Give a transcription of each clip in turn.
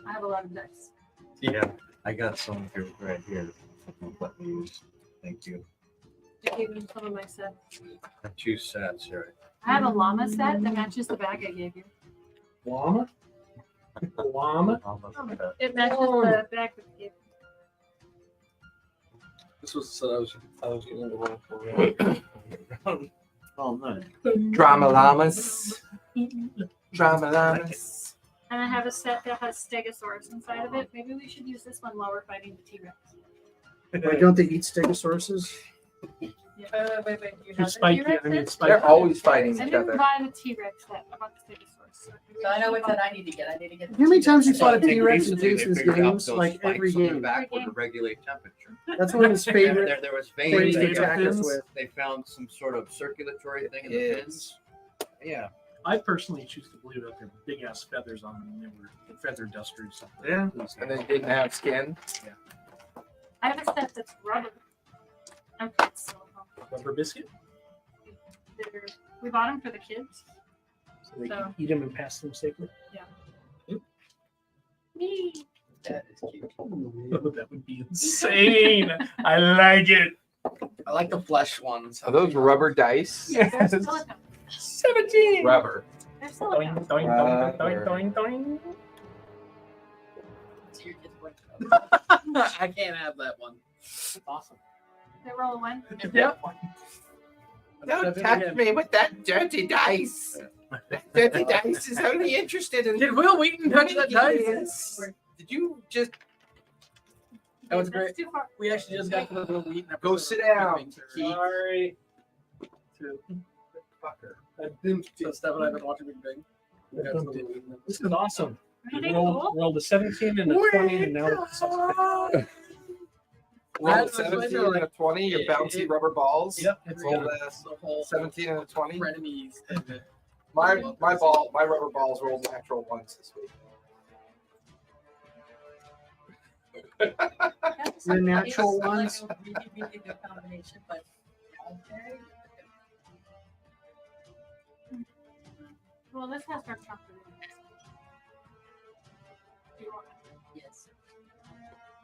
I have a lot of dice. Yeah, I got some here right here. Let me use. Thank you. I gave you some of my sets. 2 sets here. I have a llama set that matches the bag I gave you. Llama? Llama? It matches the bag that I gave you. This was I was getting the wrong for. Oh, nice. Drama llamas. Drama llamas. And I have a set that has stegosaurus inside of it. Maybe we should use this one while we're fighting the T-Rex. Why don't they eat stegosauruses? Wait. You have the Spike, T-Rex I mean, then? Spike. They're always fighting I each didn't other. buy the T-Rex set. I bought the stegosaurus. So I know what set I need to get. I need to get. How many times you the fought a T-Rex. T-Rex in Recently, they Jason's figured out games? those Like spikes every on their game. back to regulate temperature. That's one of his favorite There was things veins. to Veins. attack us with. They found some sort of circulatory thing in the Yes. fins. Yeah. I personally choose to believe that they're big ass feathers on them. They were feather dusters. Yeah. And they didn't have skin. I have a set that's rubber. Okay, so Rubber biscuit, we bought them for the kids. so they So- can eat them and pass them safely. Me. That is cute. That would be insane. I like it. I like the flesh ones. Are those rubber dice? They're silicone. 17. Rubber. They're Doing, silicone. doing, doing, doing, doing, doing. So your kids work. I can't have that one. Awesome. They roll a one. Yep. Don't touch me with that dirty dice. That dirty dice is only interested in. Did Will Wheaton touch that dice? Yes. Did you just That was That's great. too far. We actually just got to the Will Wheaton episode. go sit down? Sorry. Fucker. So Steph and I have been watching Big Bang. We got to the Will Wheaton This is awesome. Anything Rolled, cool? rolled a 17 and a 20, and now it's Roll 17 and a 20, your bouncy rubber balls. Yep, it's Roll got the 17 and a 20. frenemies. My rubber balls rolled natural ones this week. The natural It's like ones. a really, really good combination, but okay. Well, this has dark chocolate in it. Do you want it? Yes.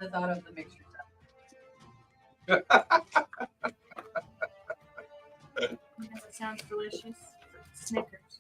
The thought of the mixture stuff. Because it sounds delicious. Snickers.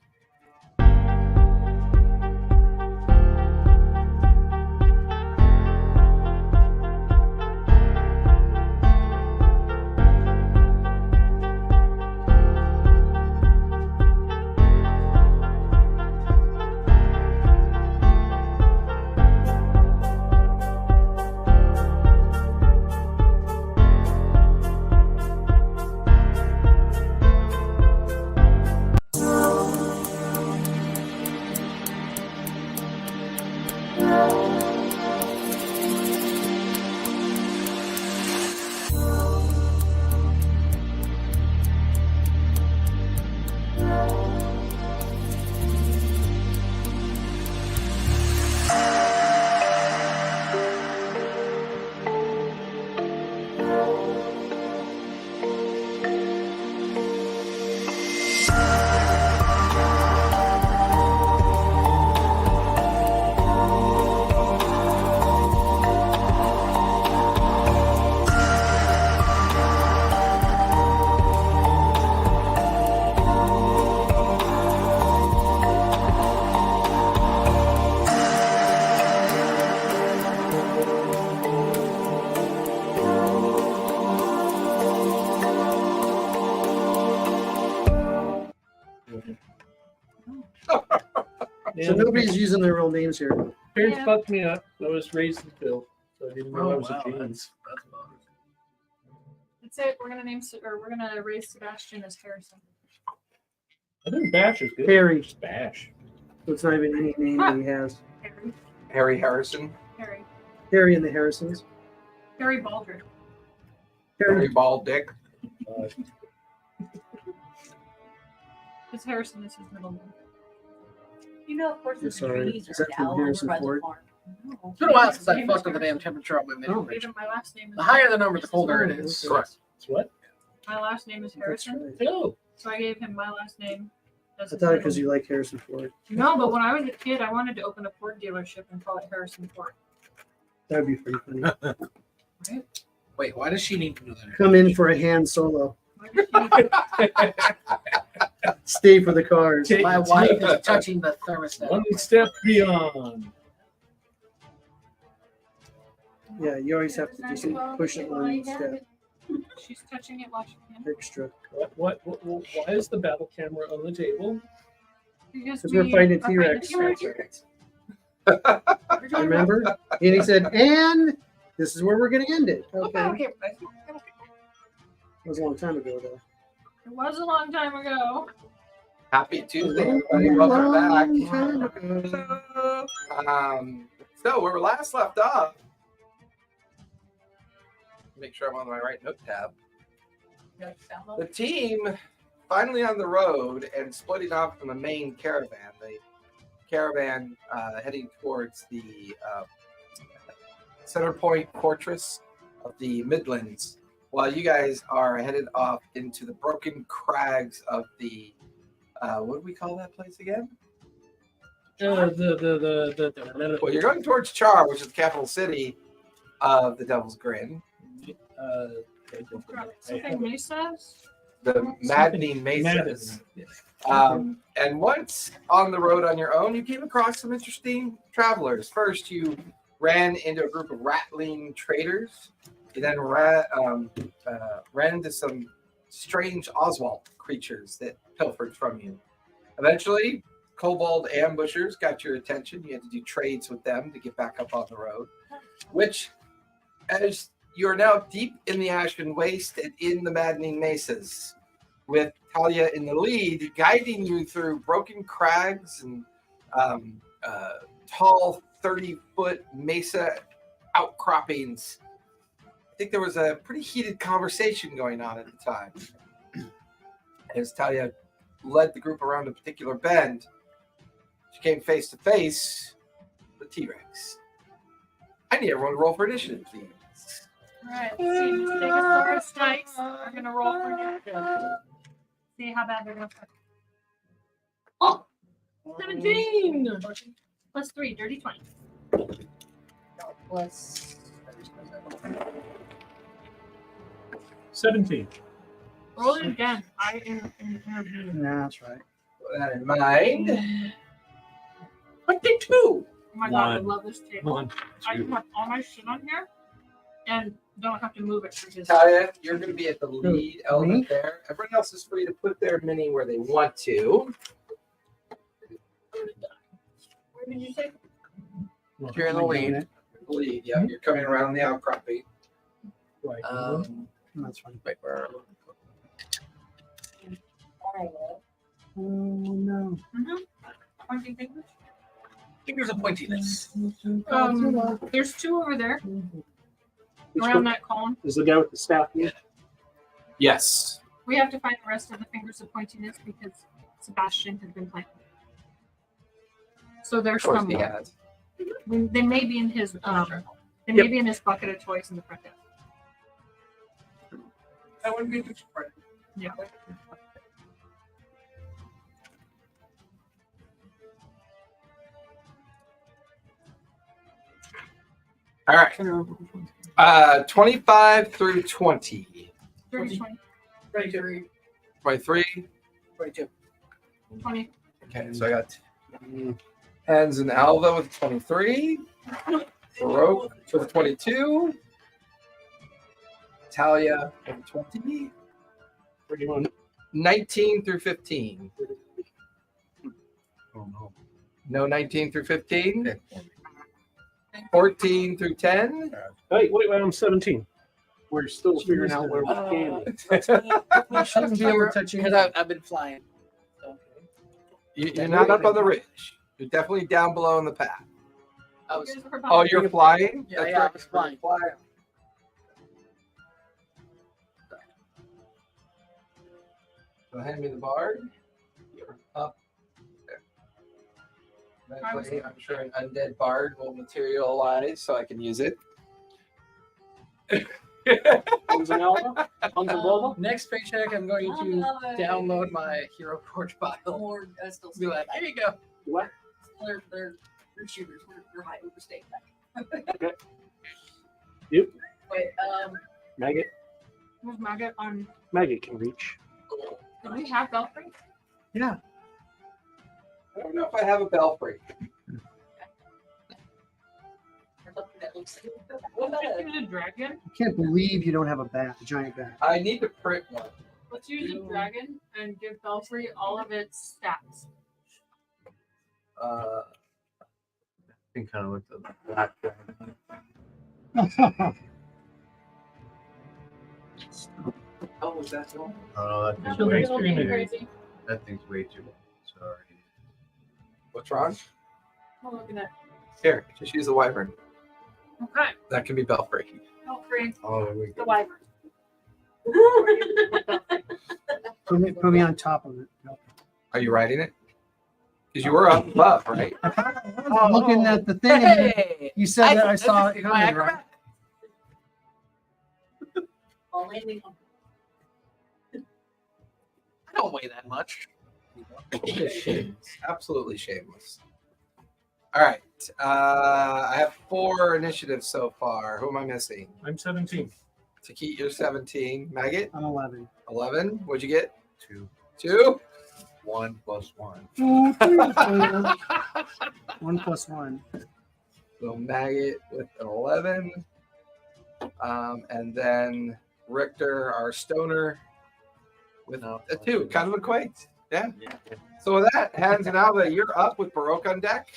So nobody's using their real names here. Parents Yeah. fucked me up. I was raised in Phil, so I didn't know I was a genius. That's That's it. We're gonna we're gonna raise Sebastian as Harrison. I think Bash is good. Harry. Just Bash. So it's not even any name that he has. Harry. Harry Harrison. Harry. Harry and the Harrisons. Harry Baldridge. Harry Bald Dick. Because Harrison is his middle name. You know, of course, I'm the sorry. trees Is are that from down Harrison over by the Ford? farm. No. It's been a while since I fucked with the damn temperature on my mini Oh. fridge. Even my last name is The higher the number, the colder it is. Correct. It's what? My last name is That's Harrison. right. Oh. So I gave him my last name I thought because you like Harrison Ford. No, but when I was a kid, I wanted to open a Ford dealership and call it Harrison Ford. That'd be pretty funny. Wait, why does she need to know that? Come in for a Han Solo. Why did she- Stay for the cars. Take- My wife is touching the thermostat. One step beyond. Yeah, you always have to just push it one step She's touching it while she can. extra. What, why is the battle camera on the table? Because Because we're fighting a are T-Rex. Remember? And he said, and this is where we're going to end it. Okay. That was a long time ago, though. It was a long time ago. Happy Tuesday, everybody. Welcome back. Long time ago. So where we last left off, make sure I'm on my right note tab. The team finally on the road and splitting off from the main caravan. The caravan heading towards the center point fortress of the Midlands, while you guys are headed off into the broken crags of the what do we call that place again? Well, you're going towards Char, which is the capital city of the Devil's Grin. Something Mesas? The maddening mesas. And once on the road on your own, you came across some interesting travelers. First, you ran into a group of rattling traders. You then ran into some strange Oswald creatures that pilfered from you. Eventually, kobold ambushers got your attention. You had to do trades with them to get back up on the road, which, as you are now deep in the Ashen Waste and in the maddening mesas, with Talia in the lead, guiding you through broken crags and tall 30-foot mesa outcroppings. I think there was a pretty heated conversation going on at the time. As Talia led the group around a particular bend, she came face to face with T-Rex. I need everyone to roll for initiative, please. Alright, let's see. Stegosaurus dice are going to roll for initiative. See how bad they're going to fuck. Oh! 17! Plus 3, dirty 20. Plus. 17. Roll it again. I interviewed. Yeah, that's right. With that in mind, 22. Oh my god, I One. love this table. One, I can two. have all my shit on here and don't have to move it for just. Talia, you're going to be at the lead element Me? there. Everyone else is free to put their mini where they want to. Where did you say? You're in the lead. Lead, yeah. You're coming around the outcropping. Right. That's fine. Wait, where are Oh, no. Pointing fingers? Fingers of pointiness. There's 2 over there Which around one? that column. Is the guy with the staff here? Yes. We have to find the rest of the fingers of pointiness because Sebastian has been playing. So Of there's course some. he has. They may be in his they may be in his bucket of toys in the front desk. That wouldn't be a good surprise. Yeah. All right. 25 through 20. 30, 20, 23. 22. 20. Okay, so I got Hans and Alva with 23. Baroque with 22. Talia with 20. 31. 19 through 15. Oh no. No 19 through 15. 14 through 10. Hey, wait, I'm 17. We're still figuring out where we can. Shouldn't be We're touching. because I've been flying. So. You're not up on the ridge. You're definitely down below in the path. I was, Here's her Oh, you're flying? Yeah, That's yeah, I right, was you're flying. So hand me the bard. You're up there. Eventually, I'm sure an undead bard will materialize so I can use it. Next paycheck, I'm going to download my Hero Forge file. More still Be like, there you go. What? they're shooters. We're high overstaying back. Okay. Yep. Wait, Maggot. Where's Maggot on? Maggot can reach. Do we have Belfry? Yeah. I don't know if I have a belfry. there's something that looks like Let's use a dragon. I can't believe you don't have a giant bat. I need to print one. Let's use a dragon and give Belfry all of its stats. I think kind of with the black dragon. Oh, was that one? Oh, that thing's She'll way be too big. crazy. That thing's way too big. Sorry. What's wrong? I'm looking at. Here, just use the wyvern. Okay, That can be belfry. Belfry, Oh, there we the go. wyvern. Put me on top of it. Are you writing it? Because you were up above, right? I was looking at the thing. And you said that I saw it coming, right? all landing on. I don't weigh that much. Shameless. Absolutely shameless. All right. I have 4 initiatives so far. Who am I missing? I'm 17. Takit, you're 17. Maggot, I'm 11. 11. What'd you get? 2, 2. 1 plus 1. 1 plus 1. So Maggot with an 11. And then Richter, our stoner, with a 2. Kind of equates. Yeah. So with that, Hans and Alva, you're up with Baroque on deck.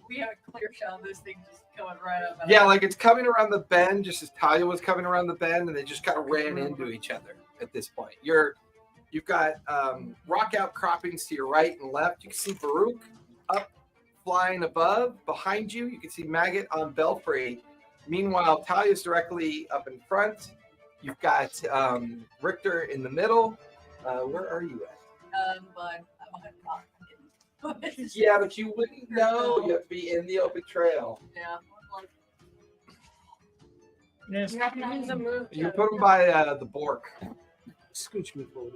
We have a clear shot of this thing just coming right up. Yeah, like it's coming around the bend, just as Talia was coming around the bend, and they just kind of ran into each other at this point. You've got rock outcroppings to your right and left. You can see Baruch up flying above. Behind you, you can see Maggot on Belfry. Meanwhile, Talia's directly up in front. You've got Richter in the middle. Where are you at? But I'm behind the clock. Yeah, but you wouldn't know. You have to be in the open trail. Yeah. Like, Yes. You have to use a move. You put them by the Bork. Scooch me forward.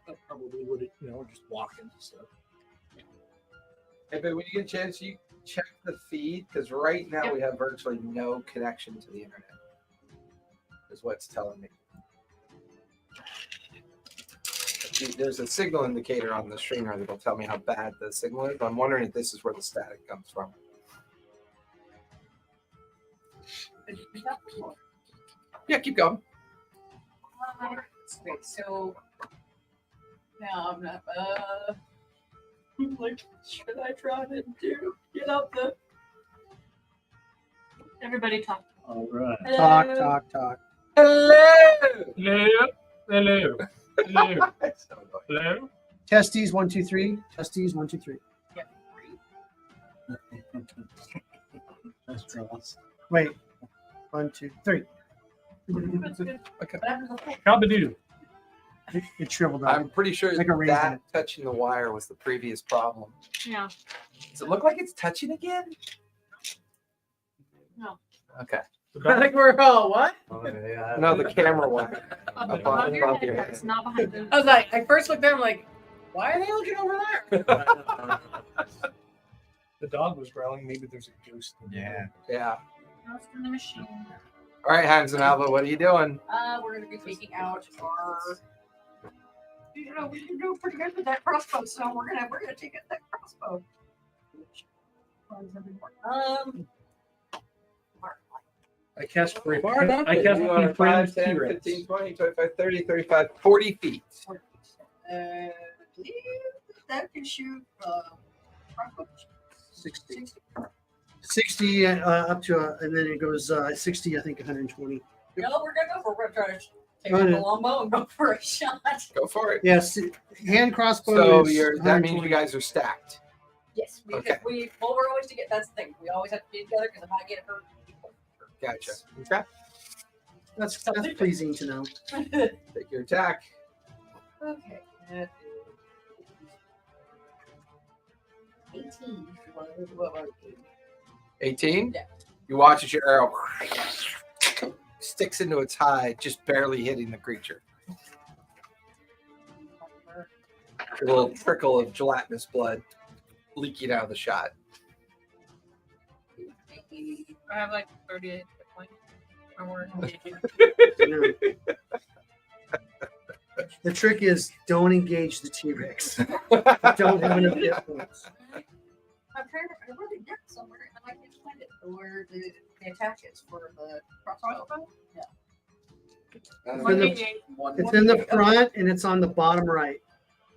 I probably would, just walking. So. Hey, but when you get a chance, you check the feed because right now we have virtually no connection to the internet. Is what's telling me. There's a signal indicator on the streamer that'll tell me how bad the signal is. But I'm wondering if this is where the static comes from. Yeah, keep going. wait, so now I'm not. Like, should I try to get up the? Everybody talk. All right. Talk. Hello. Hello. Hello. Testes 1 2 3. Testes 1 2 3. That's draws. Wait. 1 2 3. That's good. Okay. Kabadoo. It shriveled up. I'm pretty sure Like a raisin. that touching the wire was the previous problem. Yeah. Does it look like it's touching again? No. Okay. I think we're all what? Oh, yeah. No, the camera wire. Above your above head, your guys, not behind the. I was like, I first looked there, I'm like, why are they looking over there? The dog was growling. Maybe there's a ghost. Yeah. Yeah. Ghost in the machine. All right, Hans and Alva, what are you doing? We're gonna be taking out our. We can do pretty good with that crossbow, so we're gonna take out that crossbow. I cast free. Bardock? I cast You are free 5, 10, T-Rex. 15, 20, 25, 30, 35, 40 feet. That can shoot crossbow. 60. 60 up to, and then it goes 60, I think 120. No, we're gonna try to take Go out the ahead. longbow and go for a shot. Go for it. Yes, hand crossbow. So is that means 120. you guys are stacked. Yes, Okay. because we're always together. That's the thing. We always have to be together because if I get hurt, people Gotcha. Okay. That's pleasing to know. hurt. Take your attack. Okay. That is 18. What was it? 18. Yeah. You watch as your arrow sticks into its hide, just barely hitting the creature. A little trickle of gelatinous blood leaking out of the shot. I have like 38 hit points. Or we're engaging. The trick is don't engage the T-Rex. Don't have enough hit points. I'm trying to. I really get somewhere, and I can't find it. Where the attack is for the crossbow. Yeah. It's in the- 188. It's in the front and it's on the bottom right.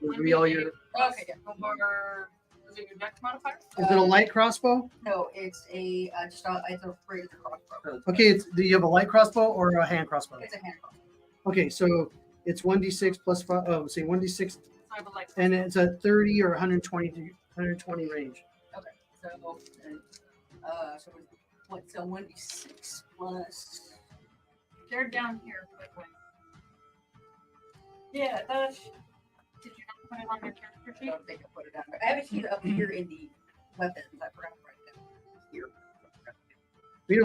Would be all your. Okay. Yeah. Or is it your dex modifier? Is it a light crossbow? No, it's a it's a regular crossbow. Okay, do you have a light crossbow or a hand crossbow? It's a hand crossbow. Okay, so it's 1d6 plus 5. Oh, say 1d6, I have a light. and it's a 30 or 120 range. Okay. So what? So 1d6 plus. They're down here. Quick way. Yeah, Did you not put it on your character I sheet? don't think I put it down. I have it here up here in the weapons. I forgot to write it down here. We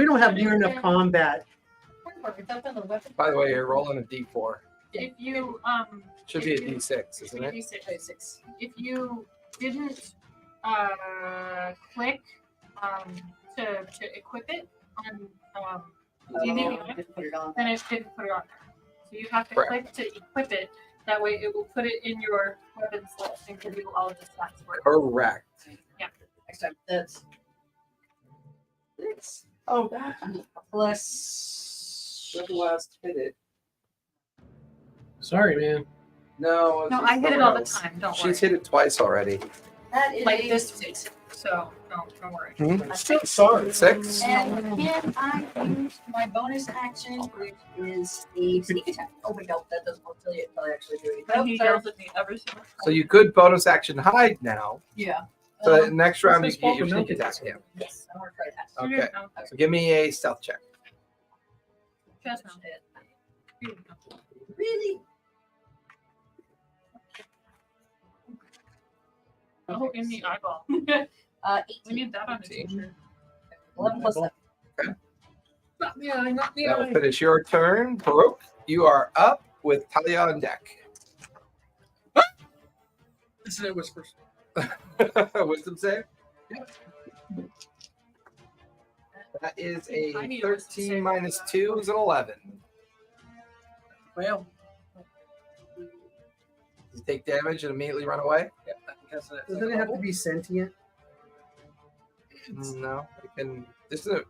don't have near enough combat. It's up in the weapon. By the way, you're rolling a D4. If you Should be a D6, isn't it? D6. If you didn't click to equip it on Just put it on. then it didn't put it on there. So you have to Correct. click to equip it. That way it will put it in your weapons list and give you all of the stats for it. Correct. Next time. That's 6. Oh, plus. Last hit it. Sorry, man. No, No, I hit it all the time. Don't worry. She's hit it twice already. That is Like a this 6. So don't worry. Hmm? Still sorry. 6. And can I use my bonus action, which is a sneak attack? Oh wait, no, that doesn't tell you until I actually do it. And Nope, he sorry. yells at me every single time. So you could bonus action hide now. Yeah. So that next round you Let's can get your swap sneak them out. attack. Yeah. Yes, I want to try that. Okay. No, So give me a stealth check. just no. Really? Oh, in the eyeball. 18. We need that on the t-shirt. 11 plus 7. Not the eye, not the That will eye. finish your turn. Baroque, you are up with Talia on deck. This is a whispers. Wisdom save? That is a I need a wisdom 13 save. minus 2 is an 11. Well, You take damage and immediately run away? yeah, because Doesn't it have to be sentient? No. You can.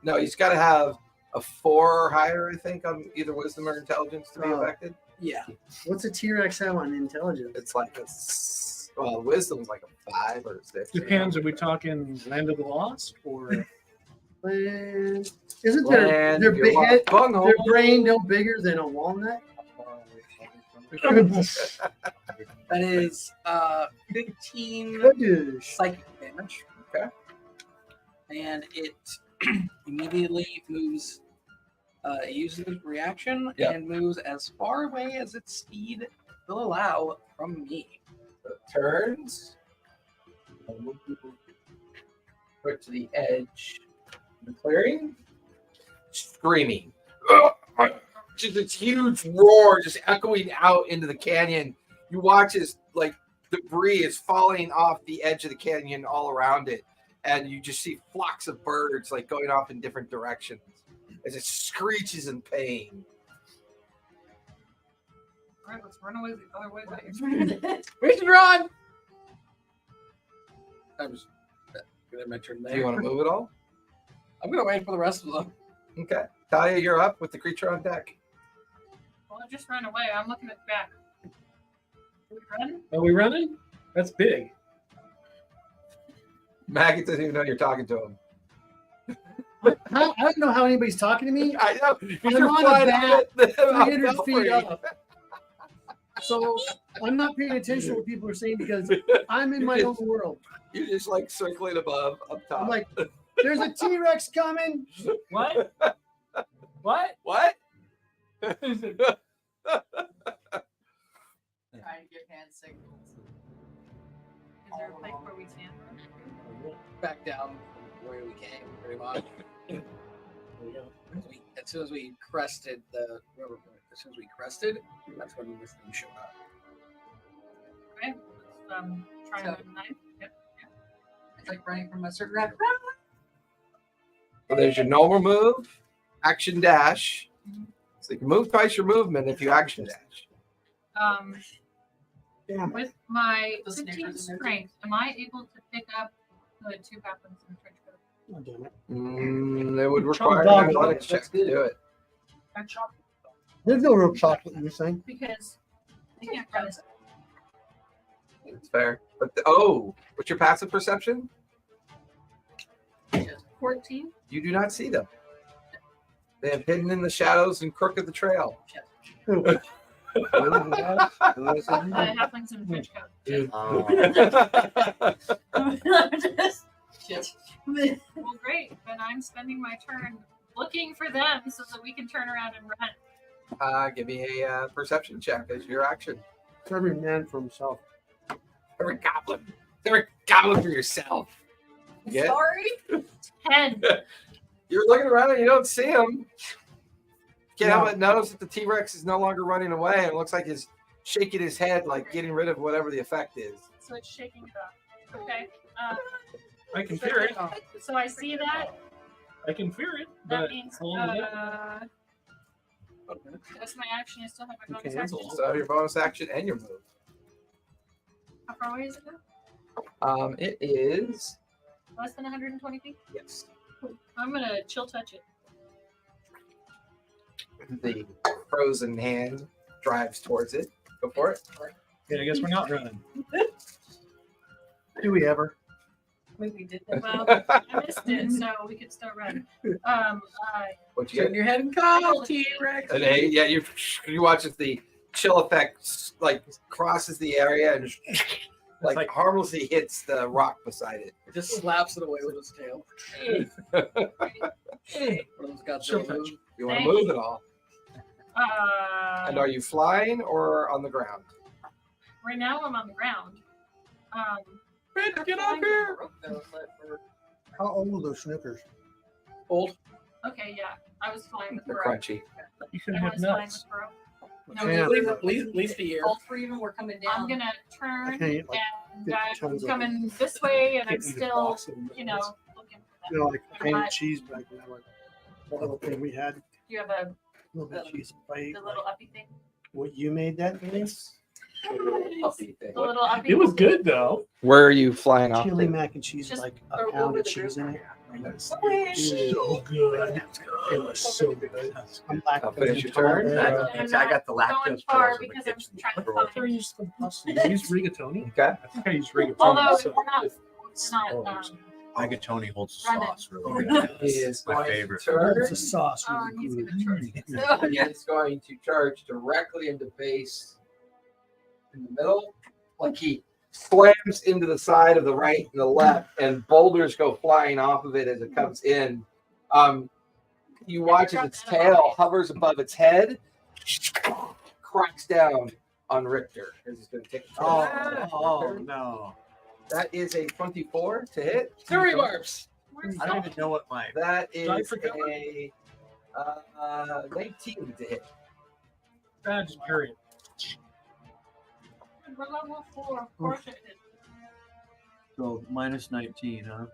No, he's got to have a 4 or higher, I think, on either wisdom or intelligence to be Oh. affected. Yeah. What's a T-Rex have on intelligence? It's like well, wisdom's like a 5 or 6. Depends. Are we talking Land of the Lost or? Isn't their Land, big your head, bunghole. their brain no bigger than a walnut? That is 15 Kadoosh. psychic damage. Okay. And it immediately moves, uses its reaction Yeah. and moves as far away as its speed will allow from me. So it turns. Put to the edge of the clearing. Screaming. Just this huge roar just echoing out into the canyon. You watch as like debris is falling off the edge of the canyon all around it. And you just see flocks of birds like going off in different directions as it screeches in pain. All right, let's run away the other way. We should run! I was gonna mention Do you want to move at all? I'm gonna wait for the rest of them. Okay. Talia, you're up with the creature on deck. Well, I just ran away. I'm looking at the back. Are we running? Are we running? That's big. Maggot doesn't even know you're talking to him. I don't know how anybody's talking to me. I know. I'm You're on a flying bat, up at the- 300 up feet Ghelfi. up. So I'm not paying attention to what people are saying because I'm in my own world. You're just like circling above, up top. I'm like, there's a T-Rex coming. What? What? what? Trying to give hand signals. Is there a place where we stand? Back down from where we came, pretty much. As soon as we crested the river, that's when this thing showed up. Okay. Let's try So- another knife. Yep. It's like running from a certain rabbit. So there's your normal move, action dash. Mhm. So you can move twice your movement if you action dash. Damn it. With my The 15 snickers in there, strength, am I able to pick up the 2 halflings in the trench coat? Oh, damn it. It would Chop require dog an athletics check to do it. There's no real chocolate in this thing. Because I can't run it. It's fair. But what's your passive perception? 14. You do not see them. They have hidden in the shadows and crook of the trail. The halflings in the trench coat. Shit. Well, great. Then I'm spending my turn looking for them so that we can turn around and run. Give me a perception check as your action. It's every man for himself. Every goblin for yourself. Yeah. Sorry. 10. You're looking around and you don't see him. Can't help but notice that the T-Rex is no longer running away, and it looks like he's shaking his head, like getting rid of whatever the effect is. So it's shaking it off. Okay. I can fear it. So I see that. I can fear it. That But means how long is it? that's my action. I still have my bonus Cancel. action. So your bonus action and your move. How far away is it now? It is Less than 120 feet? yes. I'm going to chill touch it. The frozen hand drives towards it. Go for it. Yeah, I guess we're not running. Do we ever? We did Well, I missed it, so we could still run. What you Turn get? your head and call, T-Rex. And you watch as the chill effect like crosses the area and just, like harmlessly hits the rock beside it. It just slaps it away with its tail. One of those Godzilla Chill touch. moves. You want to Thank move at all? And are you flying or on the ground? right now I'm on the ground. Get up here! How old are those snookers? Old. Okay, yeah. I was flying with They're Burrow. crunchy. You can I have was flying nuts. with Burrow. Yeah. At least a year. All three of them were coming down. I'm gonna I turn can't eat like and 50 I'm tons of coming this way, and I'm can't eat a still, box of you nuts. know, looking for You them. know, like painted cheese back when I like that little thing we had. You have a Little bit of cheese. If I ate the little uppy thing. what you made that thing? Puppy thing. The little uppy. It was good though. Where are you flying off? Chili to? mac and cheese, Just like over a pound the of cheese in it. It was So good. It was so good. I'm back. I'll finish your turn. I'm I got the not lactose going far pills in the because I'm kitchen. trying to I find. used rigatoni. Okay. I think I used rigatoni. Although so it's not Rigatoni holds the Run it. sauce really good. He is My going favorite. to turn. It's a sauce. Oh, really he's good. gonna charge me. And it's going to charge directly into base in the middle. Like he slams into the side of the right and the left, and boulders go flying off of it as it comes in. You watch as its tail hovers above its head, cracks down on Richter. As he's going to take a Oh no! That is a 24 to hit. Fury barbs. Where's I don't even know what my That Die is for cover. a 19 to hit. just carry it. We're level 4. Of course it is. so minus 19, huh?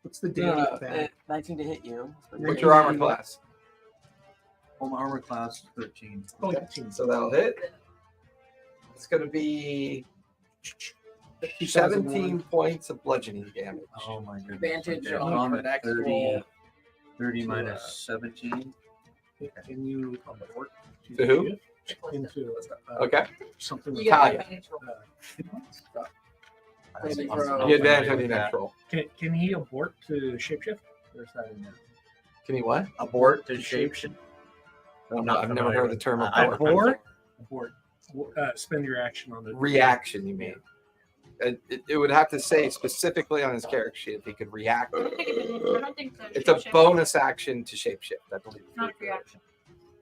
What's the daily Uh, bag? 19 to hit you. What's your armor class? Oh, my armor class is 13. Okay, so that'll hit. It's going to be 17 points of bludgeoning damage. Oh my goodness. Advantage Okay, on so I'm the at next 30, roll. 30 minus 17. Can you abort To who? into Okay. something? You Like got Talia. advantage roll. Saving I'm throw. You advantage on familiar your with next that. roll. Can he abort to shapeshift? Or is that in there? Can you what? Abort to shapeshift. I've never heard the term I- abort. Abort. Spend your action on the Reaction, you mean? It would have to say specifically on his character sheet if he could react. I don't think the It's a shapeshift- bonus action to shapeshift, I believe. Not a free action.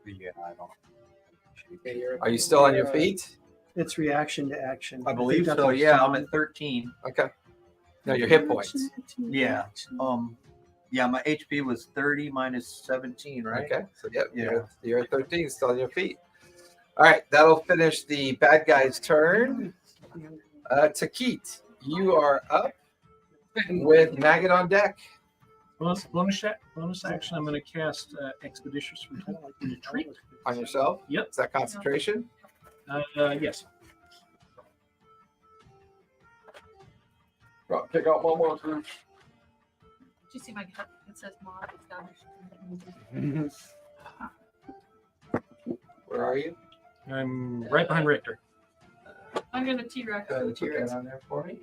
Yeah, I don't. Okay, you're- Are you still on your feet? It's reaction to action. I think believe that's so. what Yeah, it's I'm on. at 13. Okay. No, your hit points. Yeah. Yeah, my HP was 30 minus 17, right? Okay. So yep, Yeah. you're at 13, still on your feet. All right, that'll finish the bad guy's turn. Takit, you are up with Maggot on deck. Bonus action. I'm going to cast Expeditious Retreat On yourself? Yep. Is that concentration? Yes. Right, pick out one more group. Did you see my cup? It says mod established. Where are you? I'm right behind Richter. I'm gonna T-Rex. Go ahead and put that on there for me.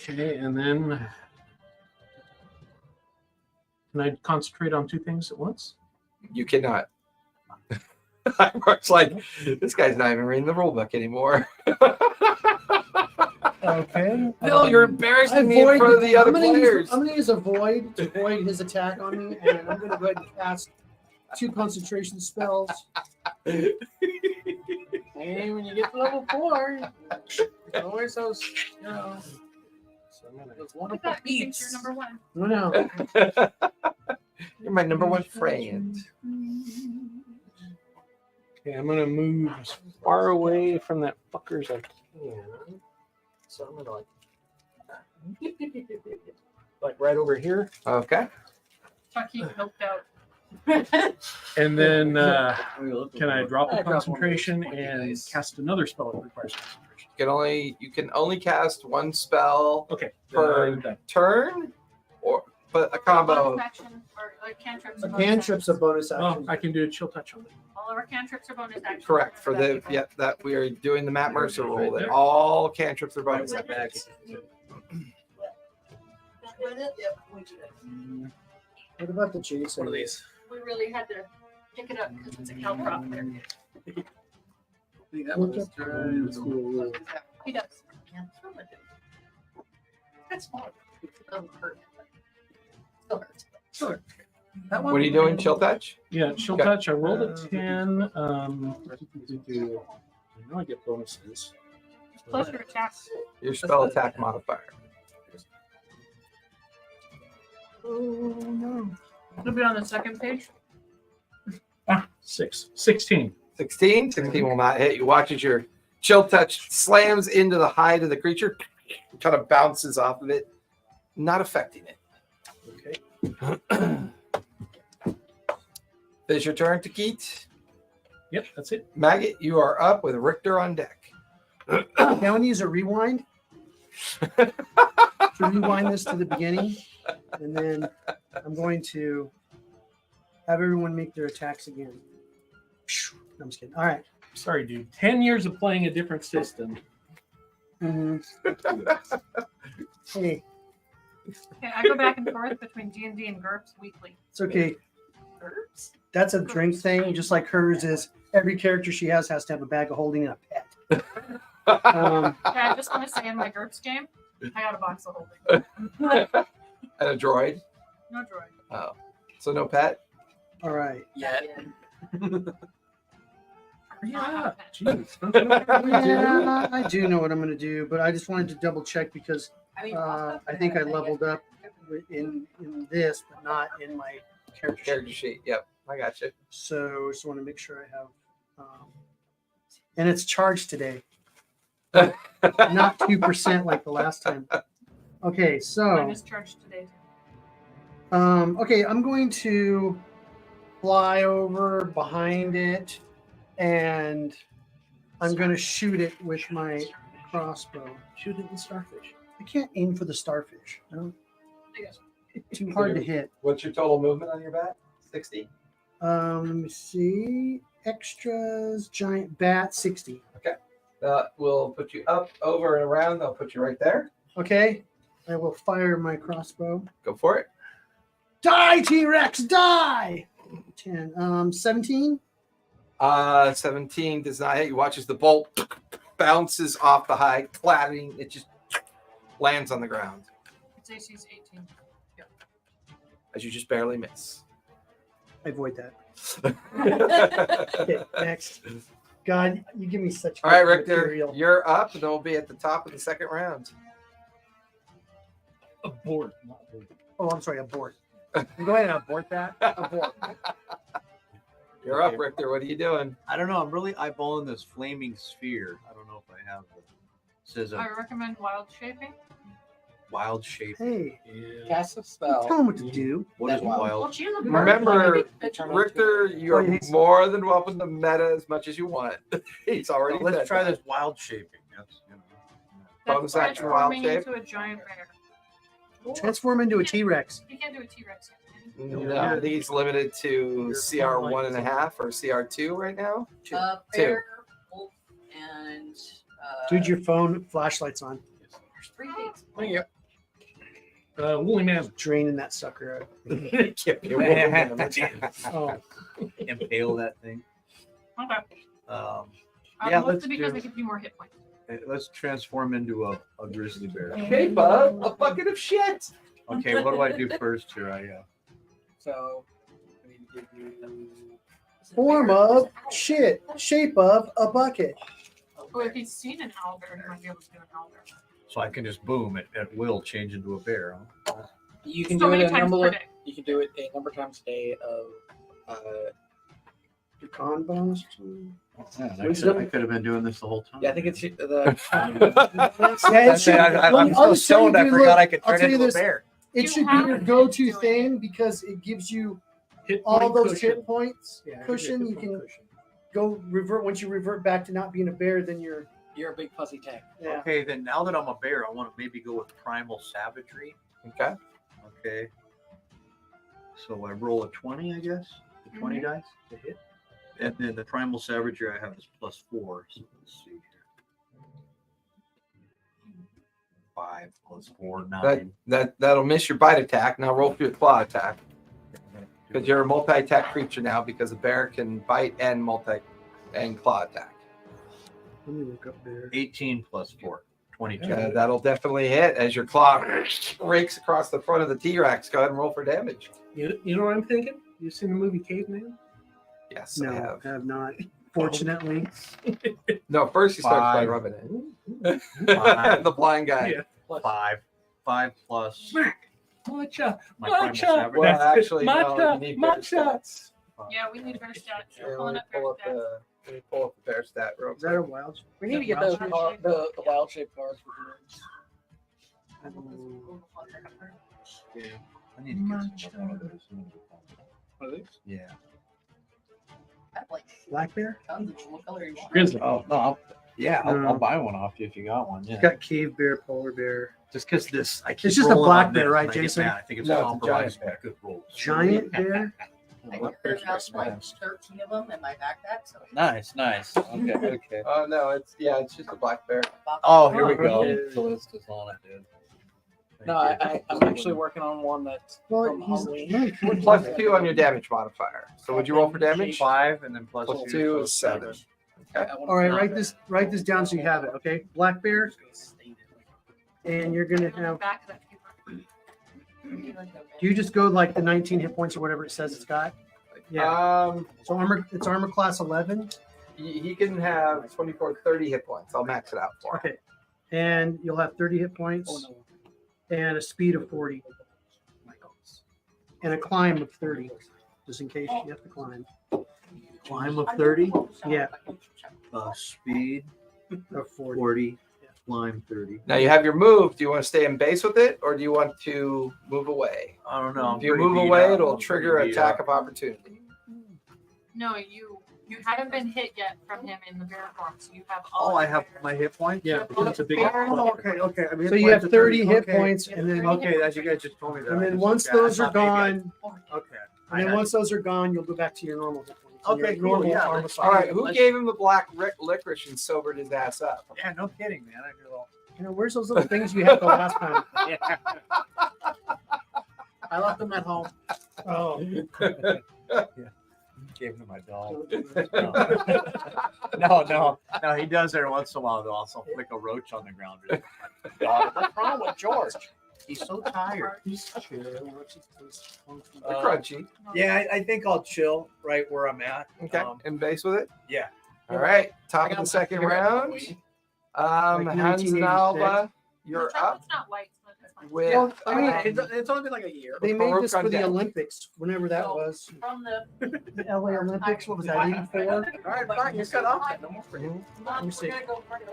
Okay, and then can I concentrate on two things at once? You cannot. I'm much like, this guy's not even reading the rule book anymore. Okay. No, you're embarrassing me in front of the other players. I'm going to use a void to void his attack on me, and I'm going to go ahead and cast 2 concentration spells. Hey, when you get to level 4, it's always those, you know, those Look wonderful at that. He thinks beats. you're number one. No. You're my number one friend. Okay, I'm going to move as far away from that fucker as I can. So I'm going to like right over here. Okay. Chucky helped out. And then can I drop I the drop one of those concentration pointy and dice. cast another spell that requires concentration? You can only cast one spell Okay. per done. turn, but a combo. Bonus action or cantrips. A are bonus cantrip's a actions. bonus Oh, action. I can do a chill touch on it. All of our cantrips are bonus actions. Correct for Remember the that, people. that we are doing the Matt Mercer rule that there. all cantrips are bonus Right back. What about the chase? One of these. We really had to pick it up because it's a calprop there. I think that one is He does. That's fine. Doesn't hurt. Still hurts. Sure. That What are you doing? Chill touch? Yeah, chill Okay. touch. I rolled a 10. I know I get bonuses. Plus your attack. Your spell attack modifier. Oh no. It'll be on the second page. 16. 16. 16 will not hit. You watch as your chill touch slams into the hide of the creature, kind of bounces off of it, not affecting it. Okay. Is your turn to Keat? Yep, that's it. Maggot, you are up with Richter on deck. Now I'm going to use a rewind to rewind this to the beginning, and then I'm going to have everyone make their attacks again. No, I'm just kidding. All right. Sorry, dude. 10 years of playing a different system. Mhm. Hey, Okay, I go back and forth between D&D and GURPS weekly. it's okay. GURPS? That's a drink thing, just like hers is. Every character she has to have a bag of holding and a pet. Yeah, I just want to say in my GURPS game, I got a box of holding. And a droid. No droid. Oh. So no pet? All right. Yeah. Yeah. Jeez. Don't you know what you're doing? Yeah, I do know what I'm going to do, but I just wanted to double check because I think I leveled up in this, but not in my character Character sheet. sheet. Yep. I got you. So just want to make sure I have, and it's charged today, not 2% like the last time. Okay, Mine so is charged today. okay, I'm going to fly over behind it, and I'm going to shoot it with my crossbow. Shoot at the starfish. I can't aim for the starfish. I don't, it's too hard to hit. What's your total movement on your bat? 60? Let me see. Extras, giant bat, 60. That will put you up, over, and around. They'll put you right there. Okay, I will fire my crossbow. Go for it. Die, T-Rex, die! 10, 17. 17 does not hit. You watch as the bolt bounces off the hide, clattering. It just lands on the ground Its AC is 18. as you just barely miss. I avoid that. Okay, next. God, you give me such. All right, good Richter, material. you're up, and it'll be at the top of the second round. Abort. Not abort. Oh, I'm sorry, abort. Go ahead and abort that. Abort. You're up, Richter. What are you doing? I don't know. I'm really eyeballing this flaming sphere. I don't know if I have it. It says I a recommend wild shaping. wild shape. Hey, Cast a tell spell. him what to do. What is Wild. Well, wild? she's a bird. Remember, Turn into- Richter, you're Oh, he's- more than welcome to meta as much as you want. He's already Let's said try that. this wild shaping. That's, you know. That's bonus action wild transforming shape? into a giant bear. Transform into a T-Rex. You can't do a T-Rex. No, I think he's limited to CR 1.5 or CR 2 right now. Bear, wolf, and Dude, your phone flashlight's on. there's 3 things. Thank you. Woolly mammoth. Draining that sucker out. Oh, Impale that thing. Okay. Yeah, Mostly let's because do- it gives you more hit points. Let's transform into a grizzly bear. Shape of a bucket of shit. Okay, what do I do first here? So, I need to give you. Form of shit. Shape of a bucket. Oh, if he's seen an owl bear, he might be able to do an owl bear. So I can just boom at will change into a bear. Huh? You can So do it many a times number. per day. You can do it a number of times a day of. Your con bonus. I could have been doing this the whole time. Yeah, I think it's the. Yeah, it should, I'm I'll so just tell you, stoned. I dude, forgot look, I could I'll turn tell you into a this. bear. It You should be have your to go-to do it. thing because it gives you hit all point those cushion. hit points. Yeah, Cushion, hit you point can cushion. go revert. Once you revert back to not being a bear, then you're You're a big fuzzy tank. yeah. Okay, then now that I'm a bear, I want to maybe go with primal savagery. Okay. Okay. So I roll a 20, I guess. The 20 dice to hit. And then the primal savagery I have is +4. So let's see here. 5 + 4, 9. That'll miss your bite attack. Now roll for your claw attack. Because you're a multi-attack creature now because a bear can bite and claw attack. Let me look up there. 18 + 4, 22. That'll definitely hit as your claw rakes across the front of the T-Rex. Go ahead and roll for damage. You know what I'm thinking? You seen the movie Caveman? Yes, No, I have. not. Fortunately, No, first he starts by 5. rubbing it. 5. The blind guy. Yeah. 5. 5 plus Matcha. my primal Matcha. savagery. Well, actually, no, Matcha, you need bear matcha. stats. Yeah, we need bear stats. Yeah, We're pulling up bear stats. let me pull up the bear stat real is that a quick. wild? We need to get Wild the shape? the wild shape cards for Yeah. I need to get some one of those. What are these? Yeah. I have like Black bear? tons of what color you want. Grizzly. Oh no! I'll No. buy one off you if you got one. Yeah. It's got cave bear, polar bear. Just because this, I keep It's just a rolling black on bear, this right, and I get Jason? mad. I think it's No, it's a compromised giant by good rolls. Giant bear. I What cleared bear's out best like friends? 13 of them in my backpack. So Nice. Okay. Okay. Oh no, it's just a black bear. Oh, here we Oh, go. okay. The list is on it, dude. No, I'm actually working on one that's Well, from he's Halloween. really +2 on your damage modifier. So would you roll for damage? 5 and then plus +2 2 is 7. All right, write this down so you have it. Okay, black bear, and you're gonna have. Back of that paper. Do you just go like the 19 hit points or whatever it says it's got? Yeah. So it's armor class 11. He can have 24, 30 hit points. I'll max it out for him. Okay, and you'll have 30 hit points and a speed of 40 and a climb of 30, just in case you have to climb. Climb of 30. Yeah. Speed Of 40. 40. Climb 30. Now you have your move. Do you want to stay in base with it, or do you want to move away? I don't know. If you move away, it'll trigger attack of opportunity. No, you haven't been hit yet from him in the bear form, so you have all. Oh, I of have your- my hit points. Yeah, because it's a big- Oh, okay. I mean, so you have 30 hit points, and then Okay, as you guys just told me that. and I then just- once okay, I those are thought maybe gone, Okay. and then once those are gone, you'll go back to your normal hit points. and your Okay, cool, normal yeah, armor let's- All right, class. who gave him the black licorice and sobered his ass up? Yeah, no kidding, man. I feel all... You know, where's those little things you had the last time? I left them at home. Oh, Gave him to my dog. No, he does every once in a while. Though I'll flick a roach on the ground. Dog, what's wrong with George? He's so tired. They're crunchy. Yeah, I think I'll chill right where I'm at. Okay, in base with it. Yeah. All right, top I of got the my second cigarette round. going. Hans and 1986. Alva, The you're up chocolate's not white, so that's fine. with. Well, I mean, um, it's only been like a year. They made Baruch this on for the deck. Olympics, whenever that So, was. From the The LA Olympics, what was that, 84? All right, fine. You cut off. No more for you. Let me see. We're gonna go for it.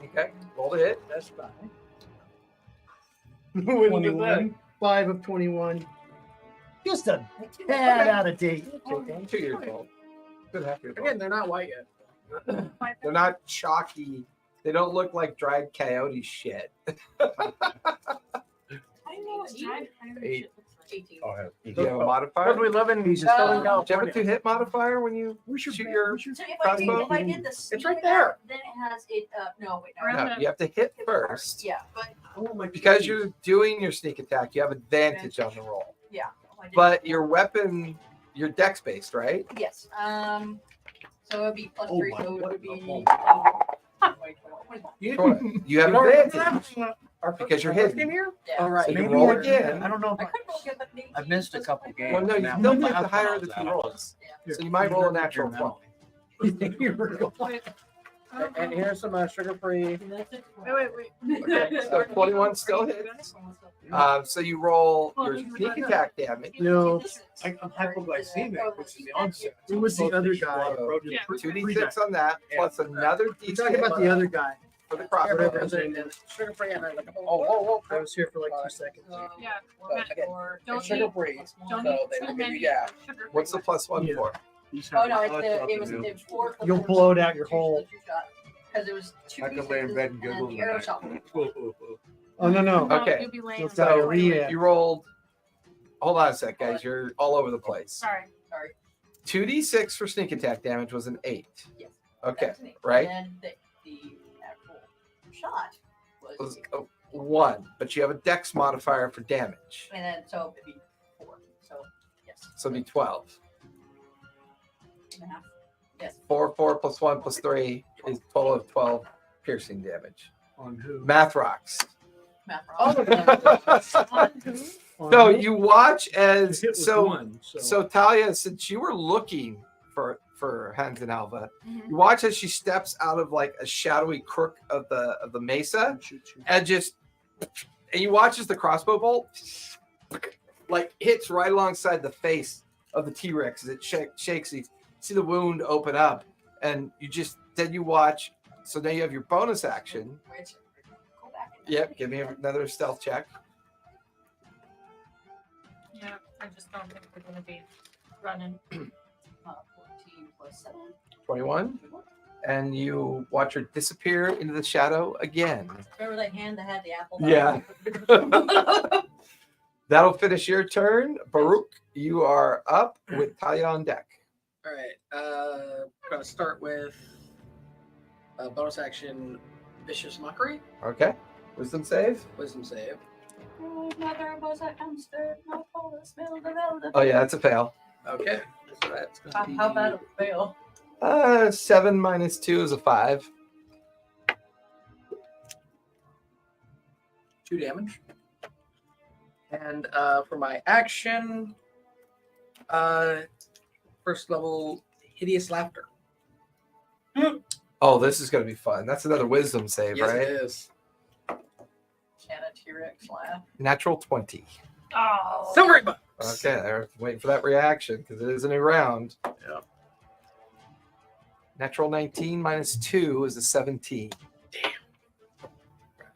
Okay, roll the hit. That's fine. 21. 5 of 21. Just a tad out of date. 2 years old. Good half years old. Again, they're not white yet. They're not chalky. They don't look like dried coyote shit. I know what dried coyote 8. shit looks like. 18. Do you have a Because modifier? we live in He's Southern Do you have a California. 2-hit modifier when you shoot your? So if Crossbow? I did the It's sneak right there. attack, then it has it. No, wait, no. Around No, you have to hit first. Yeah, but Because you're doing your sneak attack, you have advantage on the roll. yeah. I did- But your weapon, your dex based, right? yes. So it'd be plus Oh 3. my So it would be. God. Wait, what is that? You have don't remember advantage. that? Because you're Our first hidden. game here? Yeah. All right. So you Maybe roll I- again. I don't know. I could roll again, but maybe I've missed a just couple like- games. Well, no, you Now, still that's get the higher of the what two I was rolls. Yeah. So you might roll a natural 20. Here we go. And here's some sugar-free. Okay, so 21 still hits. So you roll your sneak attack damage. No, I'm hypoglycemic, which is the onset. it was the other guy. Yeah. 2d6 on that, plus another We're talking about the d6 other guy. for the Whatever crossbow. his name is. Sugar-free and like a I was here for like 2 seconds. Yeah. Don't sugar-free. Don't So eat they too will give many you gas. sugar. What's the +1 Yeah. for? Oh no, it was 4. You'll blow it out your hole. Because it was 2 I can lay in bed and pieces, giggle then the arrow tonight. shot. Oh, no, no. Okay. You'll be laying You'll on die the of diarrhea. You rolled. Hold on a sec, guys. You're all over the place. Sorry. 2d6 for sneak attack damage was an 8. Yes. Okay, That's me. right? And then the actual shot was, Was a 1, but you have a dex modifier for damage. and then so it'd be 4. So yes. So it'd be 12. And a half. Yes. 4, 4 plus 1 plus 3 is a total of 12 piercing damage. On who? Math rocks. Math On No, who? you watch as It was so. one, So Talia, since you were looking for Hans and Alva, Mhm. you watch as she steps out of like a shadowy crook of the mesa, and you watch as the crossbow bolt like hits right alongside the face of the T-Rex as it shakes. You see the wound open up, and you watch. So now you have your bonus action. Which, go back and- Yep, give me another stealth check. Yeah, I just don't think we're gonna be running. 14 plus 7. 21, and you watch her disappear into the shadow again. Remember that hand that had the apple? Yeah. That'll finish your turn. Baruch, you are up with Talia on deck. All right. Gonna start with bonus action, vicious mockery, Okay. Wisdom save. wisdom save. Mother was a hamster, no the smell the Oh yeah, that's a fail. Okay. So that's gonna be How about a fail? 7 minus 2 is a 5. 2 damage. And for my action, first level hideous laughter. Oh, this is gonna be fun. That's another wisdom save, Yes, right? it is. Can a T-Rex laugh? Natural 20. Oh. Silvery butt. Okay, they're waiting for that reaction because it is a new round. Yeah. Natural 19 minus 2 is a 17.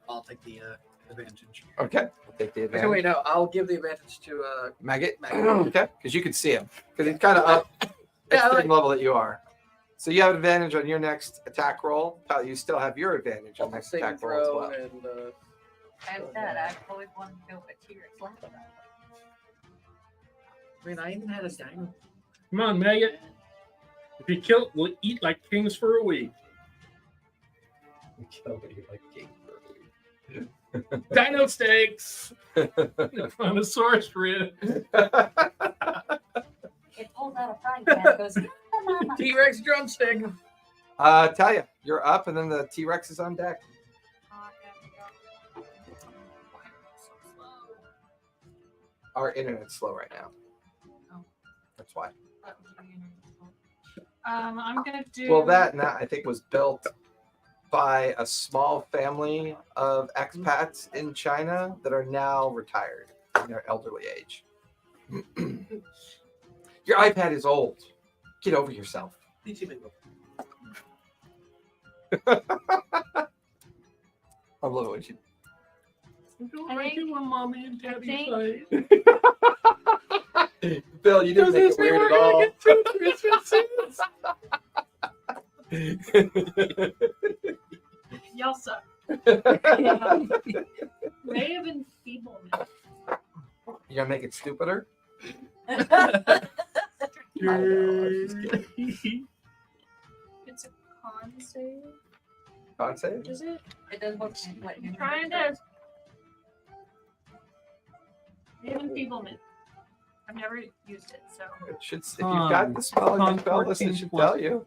I'll take the advantage. Okay, I'll take the Okay, advantage. wait, no, I'll give the advantage to Maggot? Maggot. Okay, because you can see him. Because he's kind of up at Yeah, the like- same level that you are. So you have advantage on your next attack roll. You still have your advantage on next saving attack roll as throw well. and I said I've always wanted to go with a T-Rex laugh. I mean, I even had a dino. Come on, maggot. If you kill it, we'll eat like kings for a week. Dino steaks. Brontosaurus rib. It pulls out a frying pan and goes, "Mama." T-Rex drumstick. Talia, you're up, and then the T-Rex is on deck. Our internet's slow right now. Oh. That's why. I'm gonna do. Well, that I think was built by a small family of expats in China that are now retired in their elderly age. Your iPad is old. Get over yourself. I love it when you. I think- when mommy and daddy think- say. Bill, you didn't make it weird at all. Y'all suck. Ray of enfeeblement. You gonna make it stupider? It's a con save, Con save? is it? It does look like I'm trying to. Ray of enfeeblement. I've never used it, so. It should. If you've got the spell in your spell list, it should tell you.